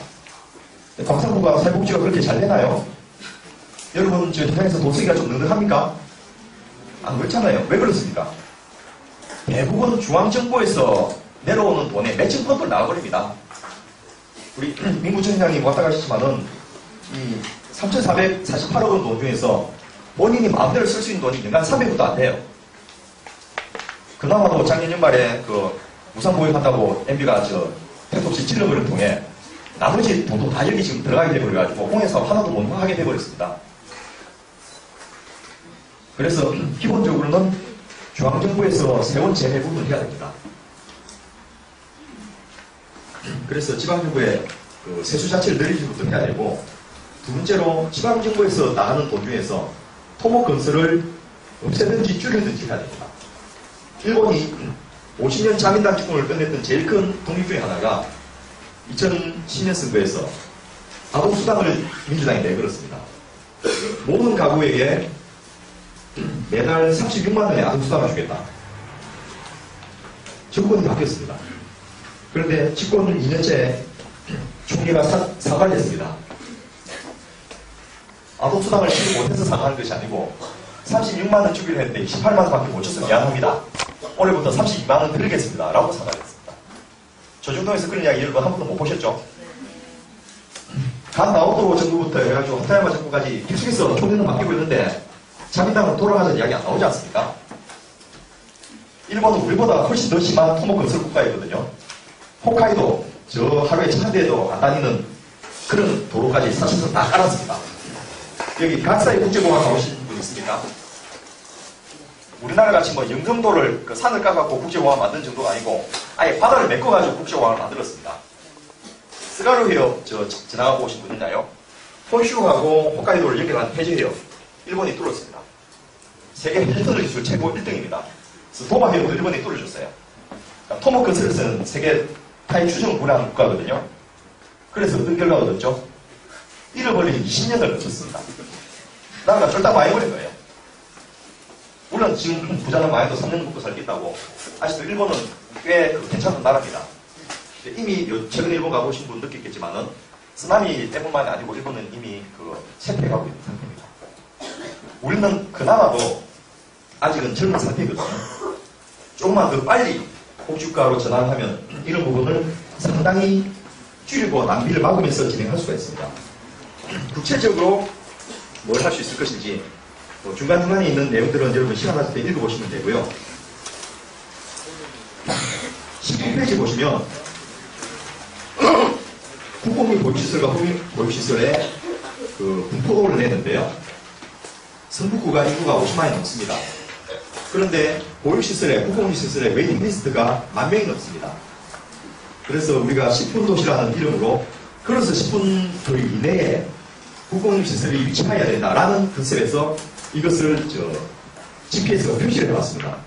광산구가 사회복지가 그렇게 잘 되나요? 여러분, 저 현장에서 돈 쓰기가 좀 넉넉합니까? 안 그렇잖아요. 왜 그렇습니까? 대부분 중앙정부에서 내려오는 돈에 매칭 펀드를 나와버립니다. 우리 민구청장님 왔다 가시지만은 이 3,448억 원 돈 중에서 본인이 마음대로 쓸 수 있는 돈이 연간 300억도 안 돼요. 그나마도 작년 연말에 그 무상보육한다고 MB가 택도 없이 찔러버린 통에 나머지 돈도 다 여기 지금 들어가게 돼버려가지고 홍해사업 하나도 못 하게 돼버렸습니다. 그래서 기본적으로는 중앙정부에서 세원 재배 부분을 해야 됩니다. 그래서 지방정부의 그 세수 자체를 늘리는 것도 해야 되고, 두 번째로 지방정부에서 나가는 돈 중에서 토목건설을 없애든지 줄이든지 해야 됩니다. 일본이 50년 자민당 집권을 끝냈던 제일 큰 독립 중에 하나가 2010년 선거에서 아동수당을 민주당이 내걸었습니다. 모든 가구에게 매달 36만원의 아동수당을 주겠다. 정권이 바뀌었습니다. 그런데 집권 2년째 총리가 사과를 했습니다. 아동수당을 지금 못해서 사과하는 것이 아니고 36만원 주기로 했는데 18만원밖에 못 줬으면 미안합니다. 올해부터 32만원 드리겠습니다. 라고 사과를 했습니다. 조중동에서 그런 이야기 여러분 한 번도 못 보셨죠? 간 나오토 정부부터 해가지고 하타야마 정부까지 계속해서 총리는 바뀌고 있는데 자민당은 돌아가자는 이야기 안 나오지 않습니까? 일본은 우리보다 훨씬 더 심한 토목건설 국가이거든요. 홋카이도 저 하루에 1000대도 안 다니는 그런 도로까지 사실상 다 깔았습니다. 여기 각사의 국제공항 가보신 분 있습니까? 우리나라 같이 영등도를 그 산을 까갖고 국제공항 만든 정도가 아니고 아예 바다를 메꿔가지고 국제공항을 만들었습니다. 스가루 해협 지나가고 오신 분 있나요? 혼슈하고 홋카이도를 연결한 해저해협 일본이 뚫었습니다. 세계 힐턴 기술 최고 1등입니다. 그래서 도마 해역도 일본이 뚫어줬어요. 그러니까 토목 건설에서는 세계 타이 추정을 고려하는 국가거든요. 그래서 어떤 결과가 얻었죠? 잃어버린 20년을 거쳤습니다. 나라가 쫄딱 망해버린 거예요. 물론 지금 부자는 망해도 3년 먹고 살겠다고. 아직도 일본은 꽤 괜찮은 나라입니다. 이미 최근 일본 가보신 분 느꼈겠지만은 쓰나미 때문만이 아니고 일본은 이미 쇠퇴해가고 있는 상태입니다. 우리는 그나마도 아직은 젊은 상태거든요. 조금만 더 빨리 복지국가로 전환을 하면 이런 부분을 상당히 줄이고 낭비를 막으면서 진행할 수가 있습니다. 구체적으로 뭘 할 수 있을 것인지 중간중간에 있는 내용들은 여러분 시간 나실 때 읽어보시면 되고요. 19페이지 보시면 국공립 보육시설과 보육시설의 분포도를 내는데요. 성북구가 인구가 50만이 넘습니다. 그런데 보육시설에, 국공립시설의 웨이팅 리스트가 10,000명이 넘습니다. 그래서 우리가 10분 도시라는 이름으로 걸어서 10분 거리 이내에 국공립시설이 위치해야 된다라는 컨셉에서 이것을 GPS가 표시를 해봤습니다.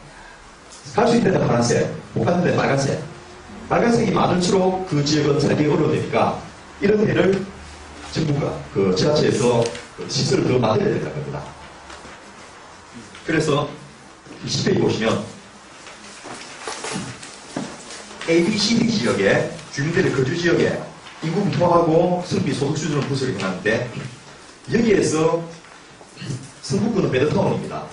갈 수 있는 데는 파란색, 못 가는 데는 빨간색. 빨간색이 많을수록 그 지역은 살기 어려우니까 이런 데를 정부가 지자체에서 시설을 더 만들어야 된다는 겁니다. 그래서 20페이지 보시면 A, B, C, D 지역에 주민들의 거주 지역에 인구 분포하고 성비 소득 수준을 분석을 해놨는데 여기에서 성북구는 베드타운입니다.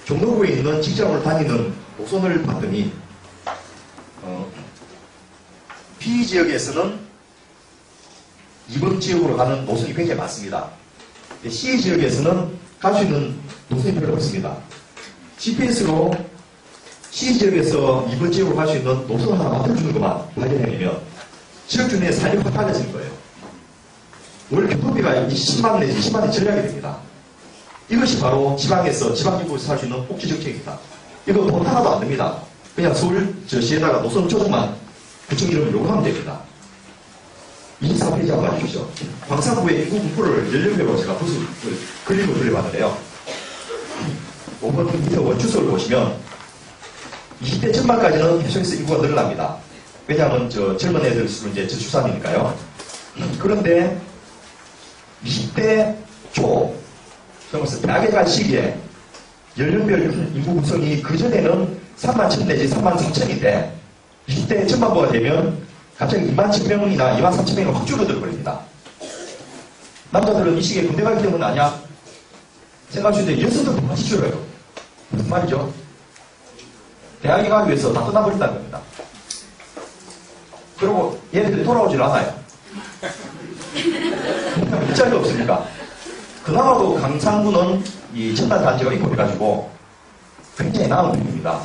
종로구에 있는 직장을 다니는 노선을 봤더니 B 지역에서는 2번 지역으로 가는 노선이 굉장히 많습니다. C 지역에서는 갈 수 있는 노선이 별로 없습니다. GPS로 C 지역에서 2번 지역으로 갈 수 있는 노선 하나 만들어주는 것만 발견해내면 지역 주민의 삶이 확 달라지는 거예요. 원래 교통비가 10만 내지 20만 원 절약이 됩니다. 이것이 바로 지방에서 지방정부에서 살 수 있는 복지정책입니다. 이거 돈 하나도 안 됩니다. 그냥 서울시에다가 노선 조정만 구청 이름을 요구하면 됩니다. 24페이지 한번 봐주십시오. 광산구의 인구 분포를 연령별로 제가 그림을 그려봤는데요. 5번 밑에 원주소를 보시면 20대 전반까지는 계속해서 인구가 늘어납니다. 왜냐하면 젊은 애들 수는 이제 저출산이니까요. 그런데 20대 초, 그러면서 대학에 갈 시기에 연령별 인구 구성이 그전에는 3만 1천 내지 3만 3천인데 20대 전반부가 되면 갑자기 2만 1,000명이나 2만 3천 명으로 확 줄어들어 버립니다. 남자들은 이 시기에 군대 가기 때문 아니야? 생각할 수 있는데 여성들도 같이 줄어요. 무슨 말이죠? 대학에 가기 위해서 다 떠나버린다는 겁니다. 그리고 얘네들이 돌아오질 않아요. 일자리가 없으니까. 그나마도 강산구는 이 첨단 단지가 입고해가지고 굉장히 나은 편입니다.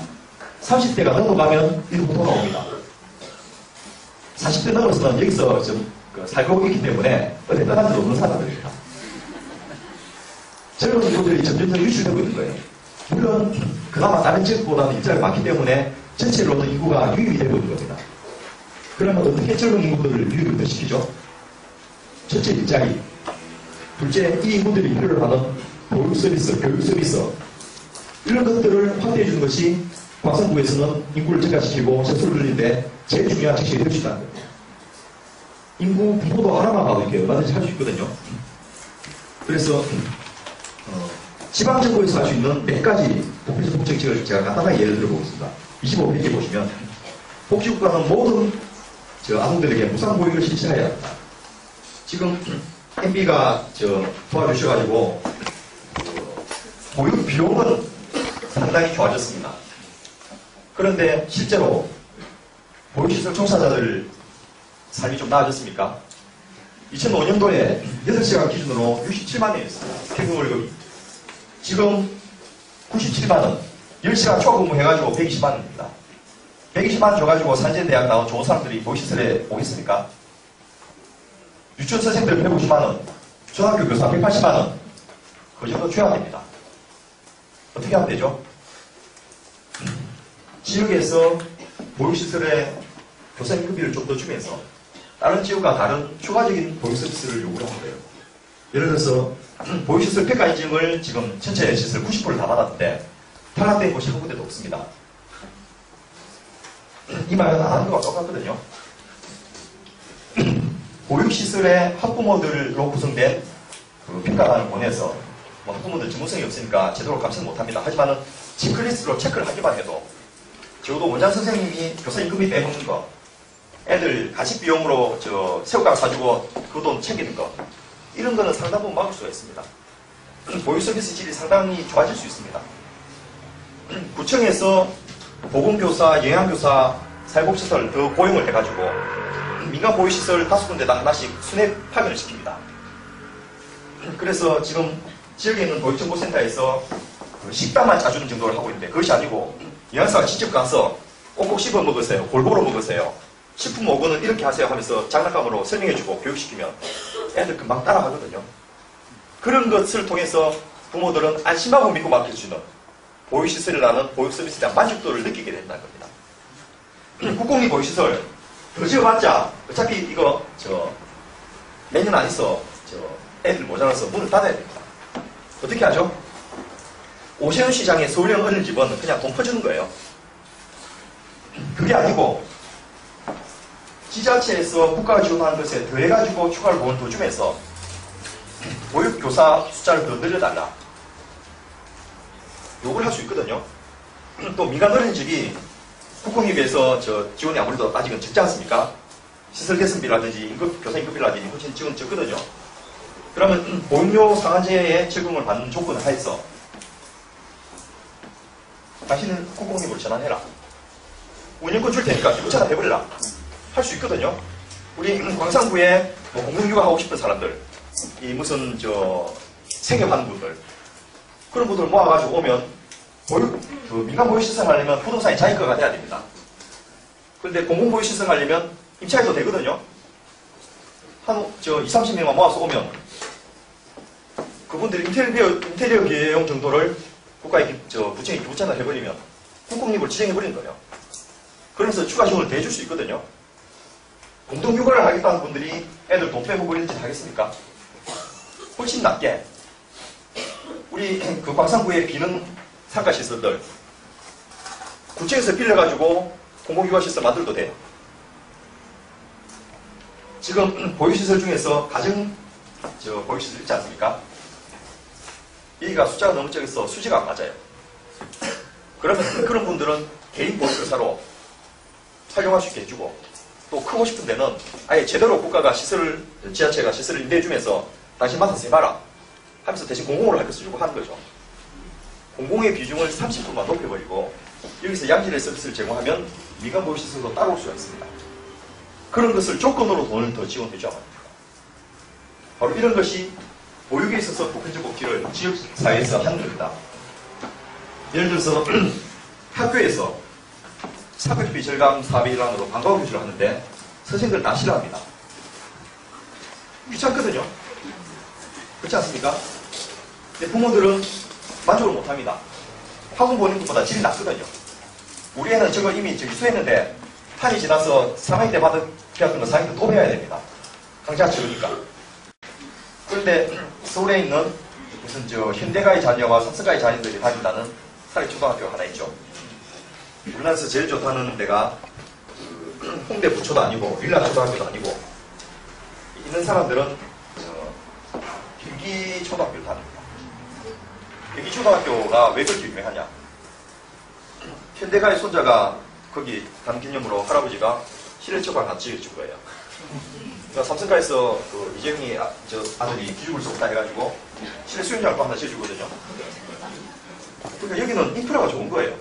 30대가 넘어가면 일부 돌아옵니다. 40대 넘어서는 여기서 살고 있기 때문에 어디 떠난 데 없는 사람들입니다. 젊은 친구들이 점점 유출되고 있는 거예요. 물론 그나마 다른 지역보다는 일자리가 많기 때문에 전체로는 인구가 유입이 되고 있는 겁니다. 그러면 어떻게 젊은 인구들을 유입을 시키죠? 첫째 일자리, 둘째 이 인구들이 필요로 하는 보육 서비스, 교육 서비스 이런 것들을 확대해 주는 것이 광산구에서는 인구를 증가시키고 세수를 늘리는데 제일 중요한 책실이 될 수 있다는 거예요. 인구 분포도 하나만 봐도 이렇게 얼마든지 할 수 있거든요. 그래서 지방정부에서 할 수 있는 몇 가지 복지적 복지정책을 제가 간단하게 예를 들어보겠습니다. 25페이지 보시면 복지국가는 모든 아동들에게 무상보육을 실시해야 합니다. 지금 MB가 도와주셔가지고 보육 비용은 상당히 좋아졌습니다. 그런데 실제로 보육시설 종사자들 삶이 좀 나아졌습니까? 2005년도에 8시간 기준으로 67만 원이었습니다. 평균 월급이. 지금 97만 원, 10시간 초근무 해가지고 120만 원입니다. 120만 원 줘가지고 산재대학 나온 좋은 사람들이 보육시설에 오겠습니까? 유치원 선생들 150만 원, 초등학교 교사 180만 원, 그 정도 줘야 됩니다. 어떻게 하면 되죠? 지역에서 보육시설에 교사임금비를 좀 더 주면서 다른 지역과 다른 추가적인 보육 서비스를 요구를 하는 거예요. 예를 들어서 보육시설 평가 인증을 지금 전체 시설 90%를 다 받았는데 탈락된 곳이 한 군데도 없습니다. 이 말은 안 하는 거와 똑같거든요. 보육시설의 학부모들로 구성된 그 평가단을 보내서 뭐 학부모들 전문성이 없으니까 제대로 감시는 못합니다. 하지만은 체크리스트로 체크를 하기만 해도 적어도 원장 선생님이 교사 임금이 빼먹는 거, 애들 간식 비용으로 새우깡 사주고 그 돈 챙기는 거, 이런 거는 상당 부분 막을 수가 있습니다. 보육 서비스 질이 상당히 좋아질 수 있습니다. 구청에서 보건교사, 영양교사, 사회복지시설 더 고용을 해가지고 민간 보육시설 5군데다 하나씩 순회 파견을 시킵니다. 그래서 지금 지역에 있는 보육정보센터에서 식단만 짜주는 정도를 하고 있는데 그것이 아니고 영양사가 직접 가서 꼭꼭 씹어 먹으세요. 골고루 먹으세요. 식품 5권은 이렇게 하세요 하면서 장난감으로 설명해주고 교육시키면 애들 금방 따라가거든요. 그런 것을 통해서 부모들은 안심하고 믿고 맡겨주는 보육시설이라는 보육서비스에 대한 만족도를 느끼게 된다는 겁니다. 국공립 보육시설 더 지어봤자 어차피 이거 몇 년 안 있어 애들 모자라서 문을 닫아야 됩니다. 어떻게 하죠? 오세훈 시장의 서울형 어린이집은 그냥 돈 퍼주는 거예요. 그게 아니고 지자체에서 국가가 지원하는 것에 더해가지고 추가로 돈을 더 주면서 보육교사 숫자를 더 늘려달라. 요걸 할 수 있거든요. 또 민간 어린이집이 국공립에서 지원이 아무래도 아직은 적지 않습니까? 시설 개선비라든지 교사 임금비라든지 훨씬 지원 적거든요. 그러면 보육료 상한제에 적용을 받는 조건을 하에서 당신은 국공립으로 전환해라. 운영권 줄 테니까 기부 전환해버리라. 할 수 있거든요. 우리 광산구에 뭐 공공육아 하고 싶은 사람들, 이 무슨 생협하는 분들, 그런 분들 모아가지고 오면 민간 보육시설 하려면 부동산이 자기거가 돼야 됩니다. 그런데 공공보육시설 하려면 임차해도 되거든요. 한 20-30명만 모아서 오면 그분들이 인테리어 비용 정도를 구청이 기부전을 해버리면 국공립을 지정해버리는 거예요. 그러면서 추가 지원을 더 해줄 수 있거든요. 공동육아를 하겠다는 분들이 애들 돈 빼고 그런 짓 하겠습니까? 훨씬 낫게 우리 그 광산구에 비는 상가시설들 구청에서 빌려가지고 공공육아시설 만들어도 돼요. 지금 보육시설 중에서 가정 보육시설 있지 않습니까? 여기가 숫자가 너무 적어서 수지가 안 맞아요. 그러면 그런 분들은 개인 보육교사로 활용할 수 있게 해주고 또 크고 싶은 데는 아예 제대로 국가가 지자체가 시설을 임대해주면서 당신 맡아서 해봐라 하면서 대신 공공으로 할 것을 주고 하는 거죠. 공공의 비중을 30%만 높여버리고 여기서 양질의 서비스를 제공하면 민간 보육시설도 따라올 수가 있습니다. 그런 것을 조건으로 돈을 더 지원해줘야 합니다. 바로 이런 것이 보육에 있어서 보편적 복지를 지역사회에서 하는 겁니다. 예를 들어서 학교에서 사교육비 절감 사업의 일환으로 방과후 교실을 하는데 선생님들 다 싫어합니다. 귀찮거든요. 그렇지 않습니까? 근데 부모들은 만족을 못합니다. 학원 보는 것보다 질이 낮거든요. 우리 애는 저거 이미 수했는데 판이 지나서 3학년 때 배웠던 거 4학년 때 또 배워야 됩니다. 강좌 치우니까. 그런데 서울에 있는 무슨 현대가의 자녀와 삼성가의 자녀들이 다닌다는 사립초등학교가 하나 있죠. 우리나라에서 제일 좋다는 데가 홍대 부초도 아니고 윌라초등학교도 아니고 있는 사람들은 길기초등학교를 다닙니다. 길기초등학교가 왜 그렇게 유명하냐? 현대가의 손자가 거기 가는 기념으로 할아버지가 실내초등학교 같이 지어줄 거예요. 그러니까 삼성가에서 이재용이 아들이 기죽을 수 없다 해가지고 실내 수영장을 하나 지어주거든요. 그러니까 여기는 인프라가 좋은 거예요.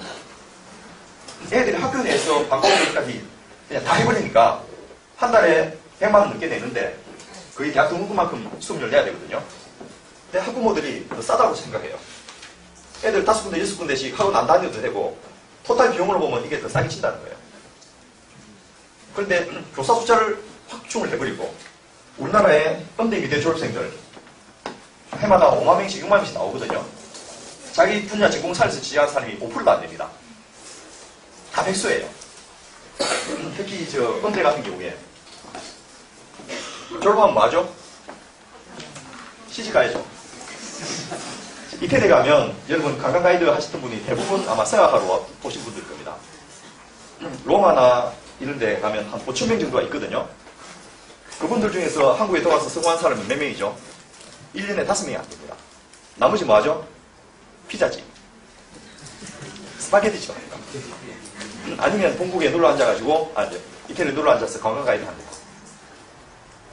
애들이 학교 내에서 방과후까지 그냥 다 해버리니까 한 달에 100만 원 넘게 내는데 거의 대학 등록금만큼 수업료를 내야 되거든요. 근데 학부모들이 더 싸다고 생각해요. 애들 5군데, 6군데씩 학원 안 다녀도 되고 토탈 비용으로 보면 이게 더 싸게 친다는 거예요. 그런데 교사 숫자를 확충을 해버리고 우리나라의 음대 미대 졸업생들 해마다 5만 명씩 6만 명씩 나오거든요. 자기 분야 전공사에서 지지하는 사람이 5%도 안 됩니다. 다 백수예요. 특히 음대 같은 경우에 졸업하면 뭐하죠? 시집 가야죠. 이태대 가면 여러분 관광 가이드 하셨던 분이 대부분 아마 생각하러 오신 분들 겁니다. 로마나 이런 데 가면 한 5천 명 정도가 있거든요. 그분들 중에서 한국에 들어와서 성공한 사람은 몇 명이죠? 1년에 5명이 안 됩니다. 나머지 뭐 하죠? 피자집, 스파게티집 합니다. 아니면 본국에 놀러 앉아가지고, 이태리에 놀러 앉아서 관광 가이드 합니다.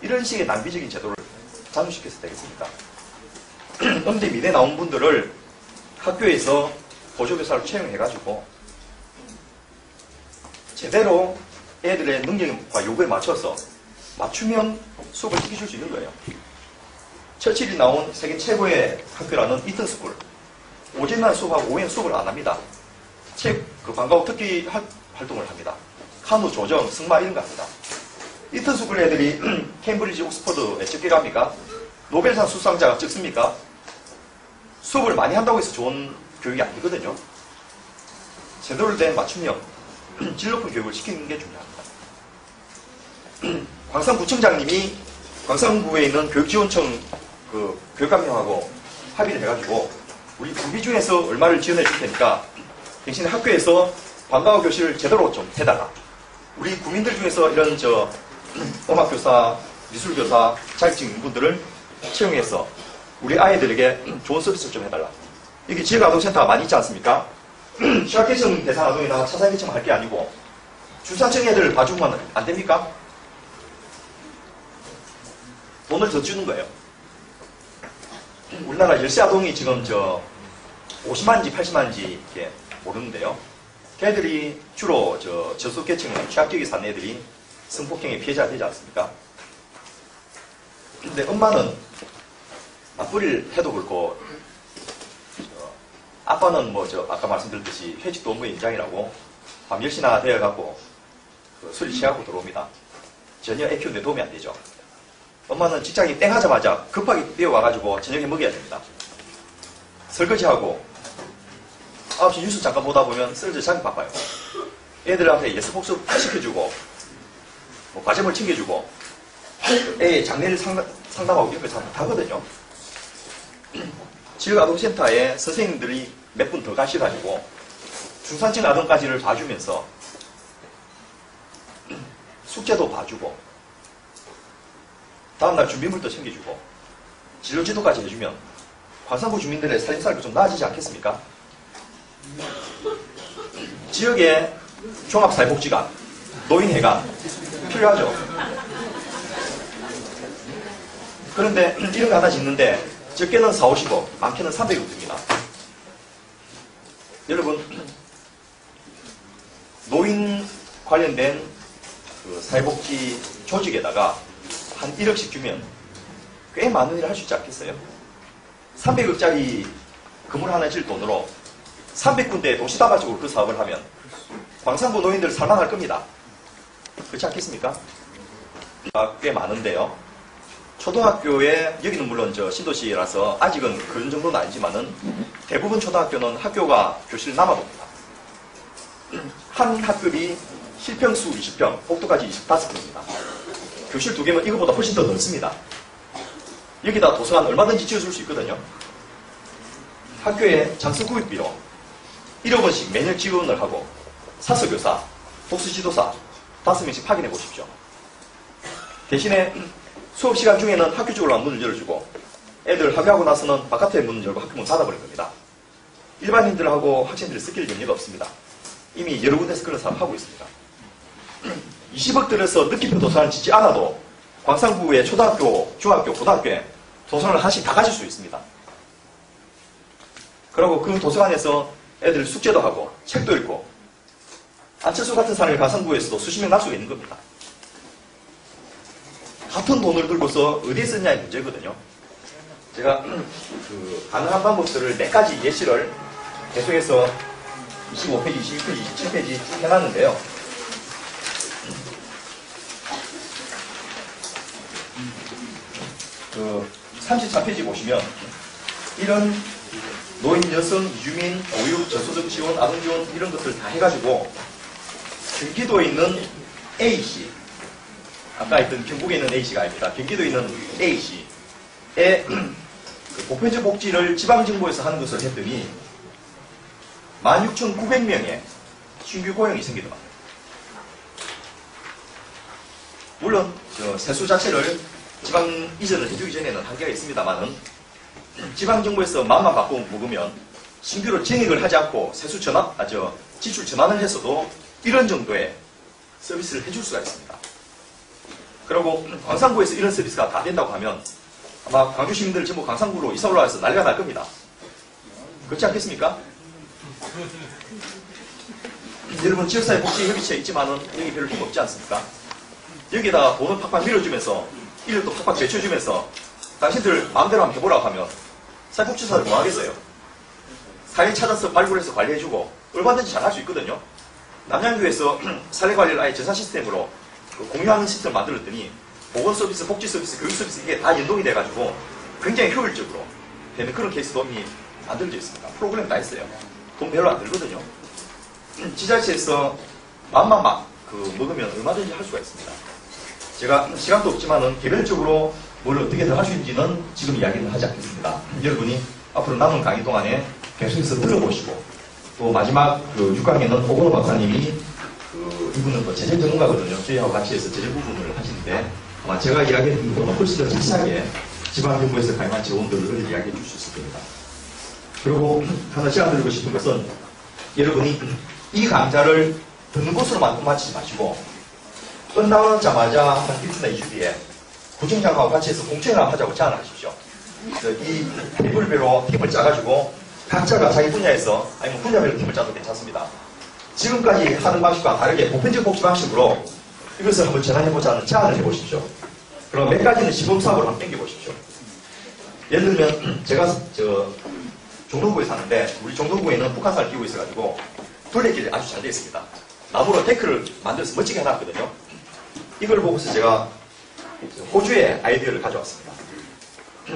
이런 식의 낭비적인 제도를 잠식해서 되겠습니까? 음대 미대 나온 분들을 학교에서 보조교사를 채용해가지고 제대로 애들의 능력과 요구에 맞춰서 맞춤형 수업을 시켜줄 수 있는 거예요. 처칠이 나온 세계 최고의 학교라는 이튼스쿨. 오전만 수업하고 오후엔 수업을 안 합니다. 방과후 특기 활동을 합니다. 카누, 조정, 승마 이런 거 합니다. 이튼스쿨 애들이 캠브리지, 옥스퍼드에 적게 갑니까? 노벨상 수상자가 적습니까? 수업을 많이 한다고 해서 좋은 교육이 아니거든요. 제대로 된 맞춤형, 질 높은 교육을 시키는 게 중요합니다. 광산구청장님이 광산구에 있는 교육지원청 교육감님하고 합의를 해가지고 우리 구비 중에서 얼마를 지원해 줄 테니까 당신의 학교에서 방과후 교실을 제대로 좀 해달라. 우리 구민들 중에서 이런 음악교사, 미술교사, 자격증 있는 분들을 채용해서 우리 아이들에게 좋은 서비스를 좀 해달라. 여기 지역아동센터가 많이 있지 않습니까? 취약계층 대상 아동이나 차상계층 할 게 아니고 중산층 애들 봐주면 안 됩니까? 돈을 더 주는 거예요. 우리나라 열세 아동이 지금 50만인지 80만인지 이렇게 모르는데요. 걔들이 주로 저소계층 취약지역에 사는 애들이 성폭행의 피해자가 되지 않습니까? 근데 엄마는 맞벌이를 해도 그렇고 아빠는 아까 말씀드렸듯이 회식도 업무의 인장이라고 밤 10시나 되어갖고 술을 취하고 들어옵니다. 전혀 애 키우는데 도움이 안 되죠. 엄마는 직장이 땡 하자마자 급하게 뛰어와가지고 저녁에 먹여야 됩니다. 설거지하고 9시 뉴스 잠깐 보다 보면 설거지 자기 바빠요. 애들한테 예습복습 시켜주고 과제물 챙겨주고 애의 장래를 상담하고 이런 걸 잘 못하거든요. 지역아동센터에 선생님들이 몇 분 더 가셔가지고 중산층 아동까지를 봐주면서 숙제도 봐주고 다음날 준비물도 챙겨주고 진로지도까지 해주면 광산구 주민들의 살림살이가 좀 나아지지 않겠습니까? 지역에 종합사회복지관, 노인회관 필요하죠. 그런데 이런 거 하나 짓는데 적게는 4, 50억, 많게는 300억 듭니다. 여러분, 노인 관련된 사회복지 조직에다가 한 1억씩 주면 꽤 많은 일을 할 수 있지 않겠어요? 300억짜리 건물 하나 질 돈으로 300군데 동시다발적으로 그 사업을 하면 광산구 노인들 살만할 겁니다. 그렇지 않겠습니까? 꽤 많은데요. 초등학교에, 여기는 물론 신도시라서 아직은 그런 정도는 아니지만은 대부분 초등학교는 학교가 교실 남아봅니다. 한 학급이 실평수 20평, 복도까지 25평입니다. 교실 2개면 이거보다 훨씬 더 넓습니다. 여기다 도서관 얼마든지 지어줄 수 있거든요. 학교에 장소 구입비로 1억 원씩 매년 지원을 하고 사서교사, 복수지도사 5명씩 파견해 보십시오. 대신에 수업시간 중에는 학교 쪽으로 문을 열어주고 애들 학교하고 나서는 바깥에 문을 열고 학교 문 닫아버린 겁니다. 일반인들하고 학생들이 섞일 염려가 없습니다. 이미 여러 군데서 그런 사업 하고 있습니다. 20억 들여서 느낌표 도서관을 짓지 않아도 광산구의 초등학교, 중학교, 고등학교에 도서관을 하나씩 다 가질 수 있습니다. 그리고 그 도서관에서 애들 숙제도 하고 책도 읽고 안철수 같은 사람이 광산구에서도 수십 명 날 수가 있는 겁니다. 같은 돈을 들고서 어디에 쓰느냐의 문제거든요. 제가 가능한 방법들을 몇 가지 예시를 계속해서 25페이지, 26페이지, 27페이지 쭉 해놨는데요. 그 34페이지 보시면 이런 노인, 여성, 이주민, 보육, 저소득 지원, 아동 지원 이런 것들 다 해가지고 경기도에 있는 A씨, 아까 했던 경북에 있는 A씨가 아닙니다. 경기도에 있는 A씨의 보편적 복지를 지방정부에서 하는 것을 했더니 16,900명의 신규 고용이 생기더라. 물론 세수 자체를 지방 이전을 해주기 전에는 한계가 있습니다만은 지방정부에서 마음만 바꾸고 먹으면 신규로 증액을 하지 않고 세수 전환, 지출 전환을 했어도 이런 정도의 서비스를 해줄 수가 있습니다. 그리고 광산구에서 이런 서비스가 다 된다고 하면 아마 광주 시민들 전부 광산구로 이사 올라와서 난리가 날 겁니다. 그렇지 않겠습니까? 여러분 지역사회 복지협의체에 있지만은 여기 별로 힘 없지 않습니까? 여기에다가 돈을 팍팍 밀어주면서 인력도 팍팍 제쳐주면서 당신들 마음대로 한번 해보라고 하면 사회복지사를 뭐 하겠어요? 사회 찾아서 발굴해서 관리해주고 얼마든지 잘 할 수 있거든요. 남양주에서 사례관리를 아예 전산 시스템으로 공유하는 시스템을 만들었더니 보건 서비스, 복지 서비스, 교육 서비스 이게 다 연동이 돼가지고 굉장히 효율적으로 되는 그런 케이스도 이미 만들어져 있습니다. 프로그램 다 있어요. 돈 별로 안 들거든요. 지자체에서 마음만 먹으면 얼마든지 할 수가 있습니다. 제가 시간도 없지만은 개별적으로 뭘 어떻게 더 할 수 있는지는 지금 이야기는 하지 않겠습니다. 여러분이 앞으로 남은 강의 동안에 계속해서 들어보시고 또 마지막 6강에는 오건호 박사님이 이분은 재정 전문가거든요. 저희하고 같이 해서 재정 부분을 하시는데 아마 제가 이야기했던 것보다 훨씬 더 자세하게 지방정부에서 가용한 재원들을 이야기해 줄 수 있을 겁니다. 그리고 하나 제가 드리고 싶은 것은 여러분이 이 강좌를 듣는 곳으로만 끝마치지 마시고 끝나자마자 한 일주나 2주 뒤에 구청장하고 같이 해서 공청회를 하자고 제안을 하십시오. 이 테이블별로 팀을 짜가지고 각자가 자기 분야에서 아니면 분야별로 팀을 짜도 괜찮습니다. 지금까지 하는 방식과 다르게 보편적 복지 방식으로 이것을 한번 전환해보자는 제안을 해보십시오. 그럼 몇 가지는 시범사업으로 한번 땡겨보십시오. 예를 들면 제가 종로구에 사는데 우리 종로구에는 북한산을 끼고 있어가지고 둘레길이 아주 잘 되어 있습니다. 나무로 데크를 만들어서 멋지게 해놨거든요. 이걸 보고서 제가 호주의 아이디어를 가져왔습니다.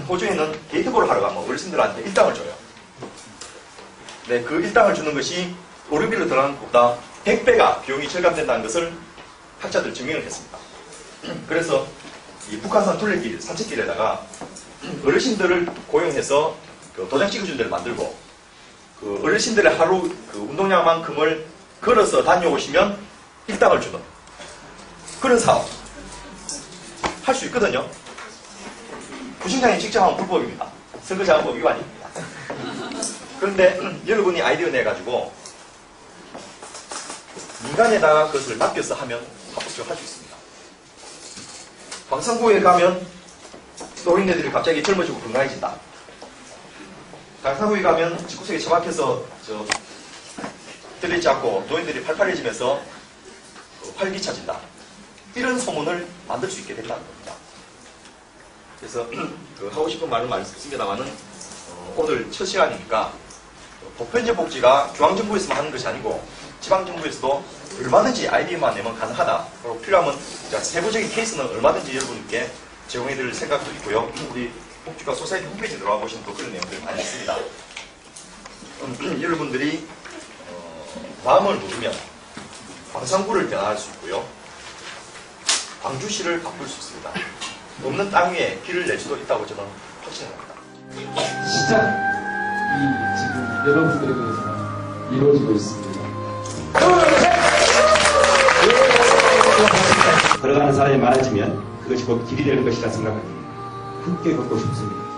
호주에는 게이트볼을 하러 가면 어르신들한테 일당을 줘요. 네, 그 일당을 주는 것이 오르빌로 들어가는 것보다 100배가 비용이 절감된다는 것을 학자들 증명을 했습니다. 그래서 이 북한산 둘레길, 산책길에다가 어르신들을 고용해서 도장 찍어준 데를 만들고 어르신들의 하루 운동량만큼을 걸어서 다녀오시면 일당을 주는 그런 사업 할 수 있거든요. 구청장이 직접 하면 불법입니다. 선거제한법 위반입니다. 그런데 여러분이 아이디어 내가지고 민간에다가 그것을 맡겨서 하면 합법적으로 할 수 있습니다. 광산구에 가면 노인네들이 갑자기 젊어지고 건강해진다. 광산구에 가면 집구석에 처박혀서 들리지 않고 노인들이 팔팔해지면서 활기차진다. 이런 소문을 만들 수 있게 된다는 겁니다. 그래서 하고 싶은 말은 많습니다만은 오늘 첫 시간이니까 보편적 복지가 중앙정부에서만 하는 것이 아니고 지방정부에서도 얼마든지 아이디어만 내면 가능하다. 그리고 필요하면 세부적인 케이스는 얼마든지 여러분께 제공해드릴 생각도 있고요. 우리 복지과 소사이티 홈페이지 들어가 보시면 또 그런 내용들이 많이 있습니다. 여러분들이 마음을 먹으면 광산구를 변화할 수 있고요. 광주시를 바꿀 수 있습니다. 없는 땅 위에 길을 낼 수도 있다고 저는 확신합니다. 시작이 지금 여러분들에 의해서 이루어지고 있습니다. 걸어가는 사람이 많아지면 그것이 곧 길이 되는 것이라 생각합니다. 함께 걷고 싶습니다.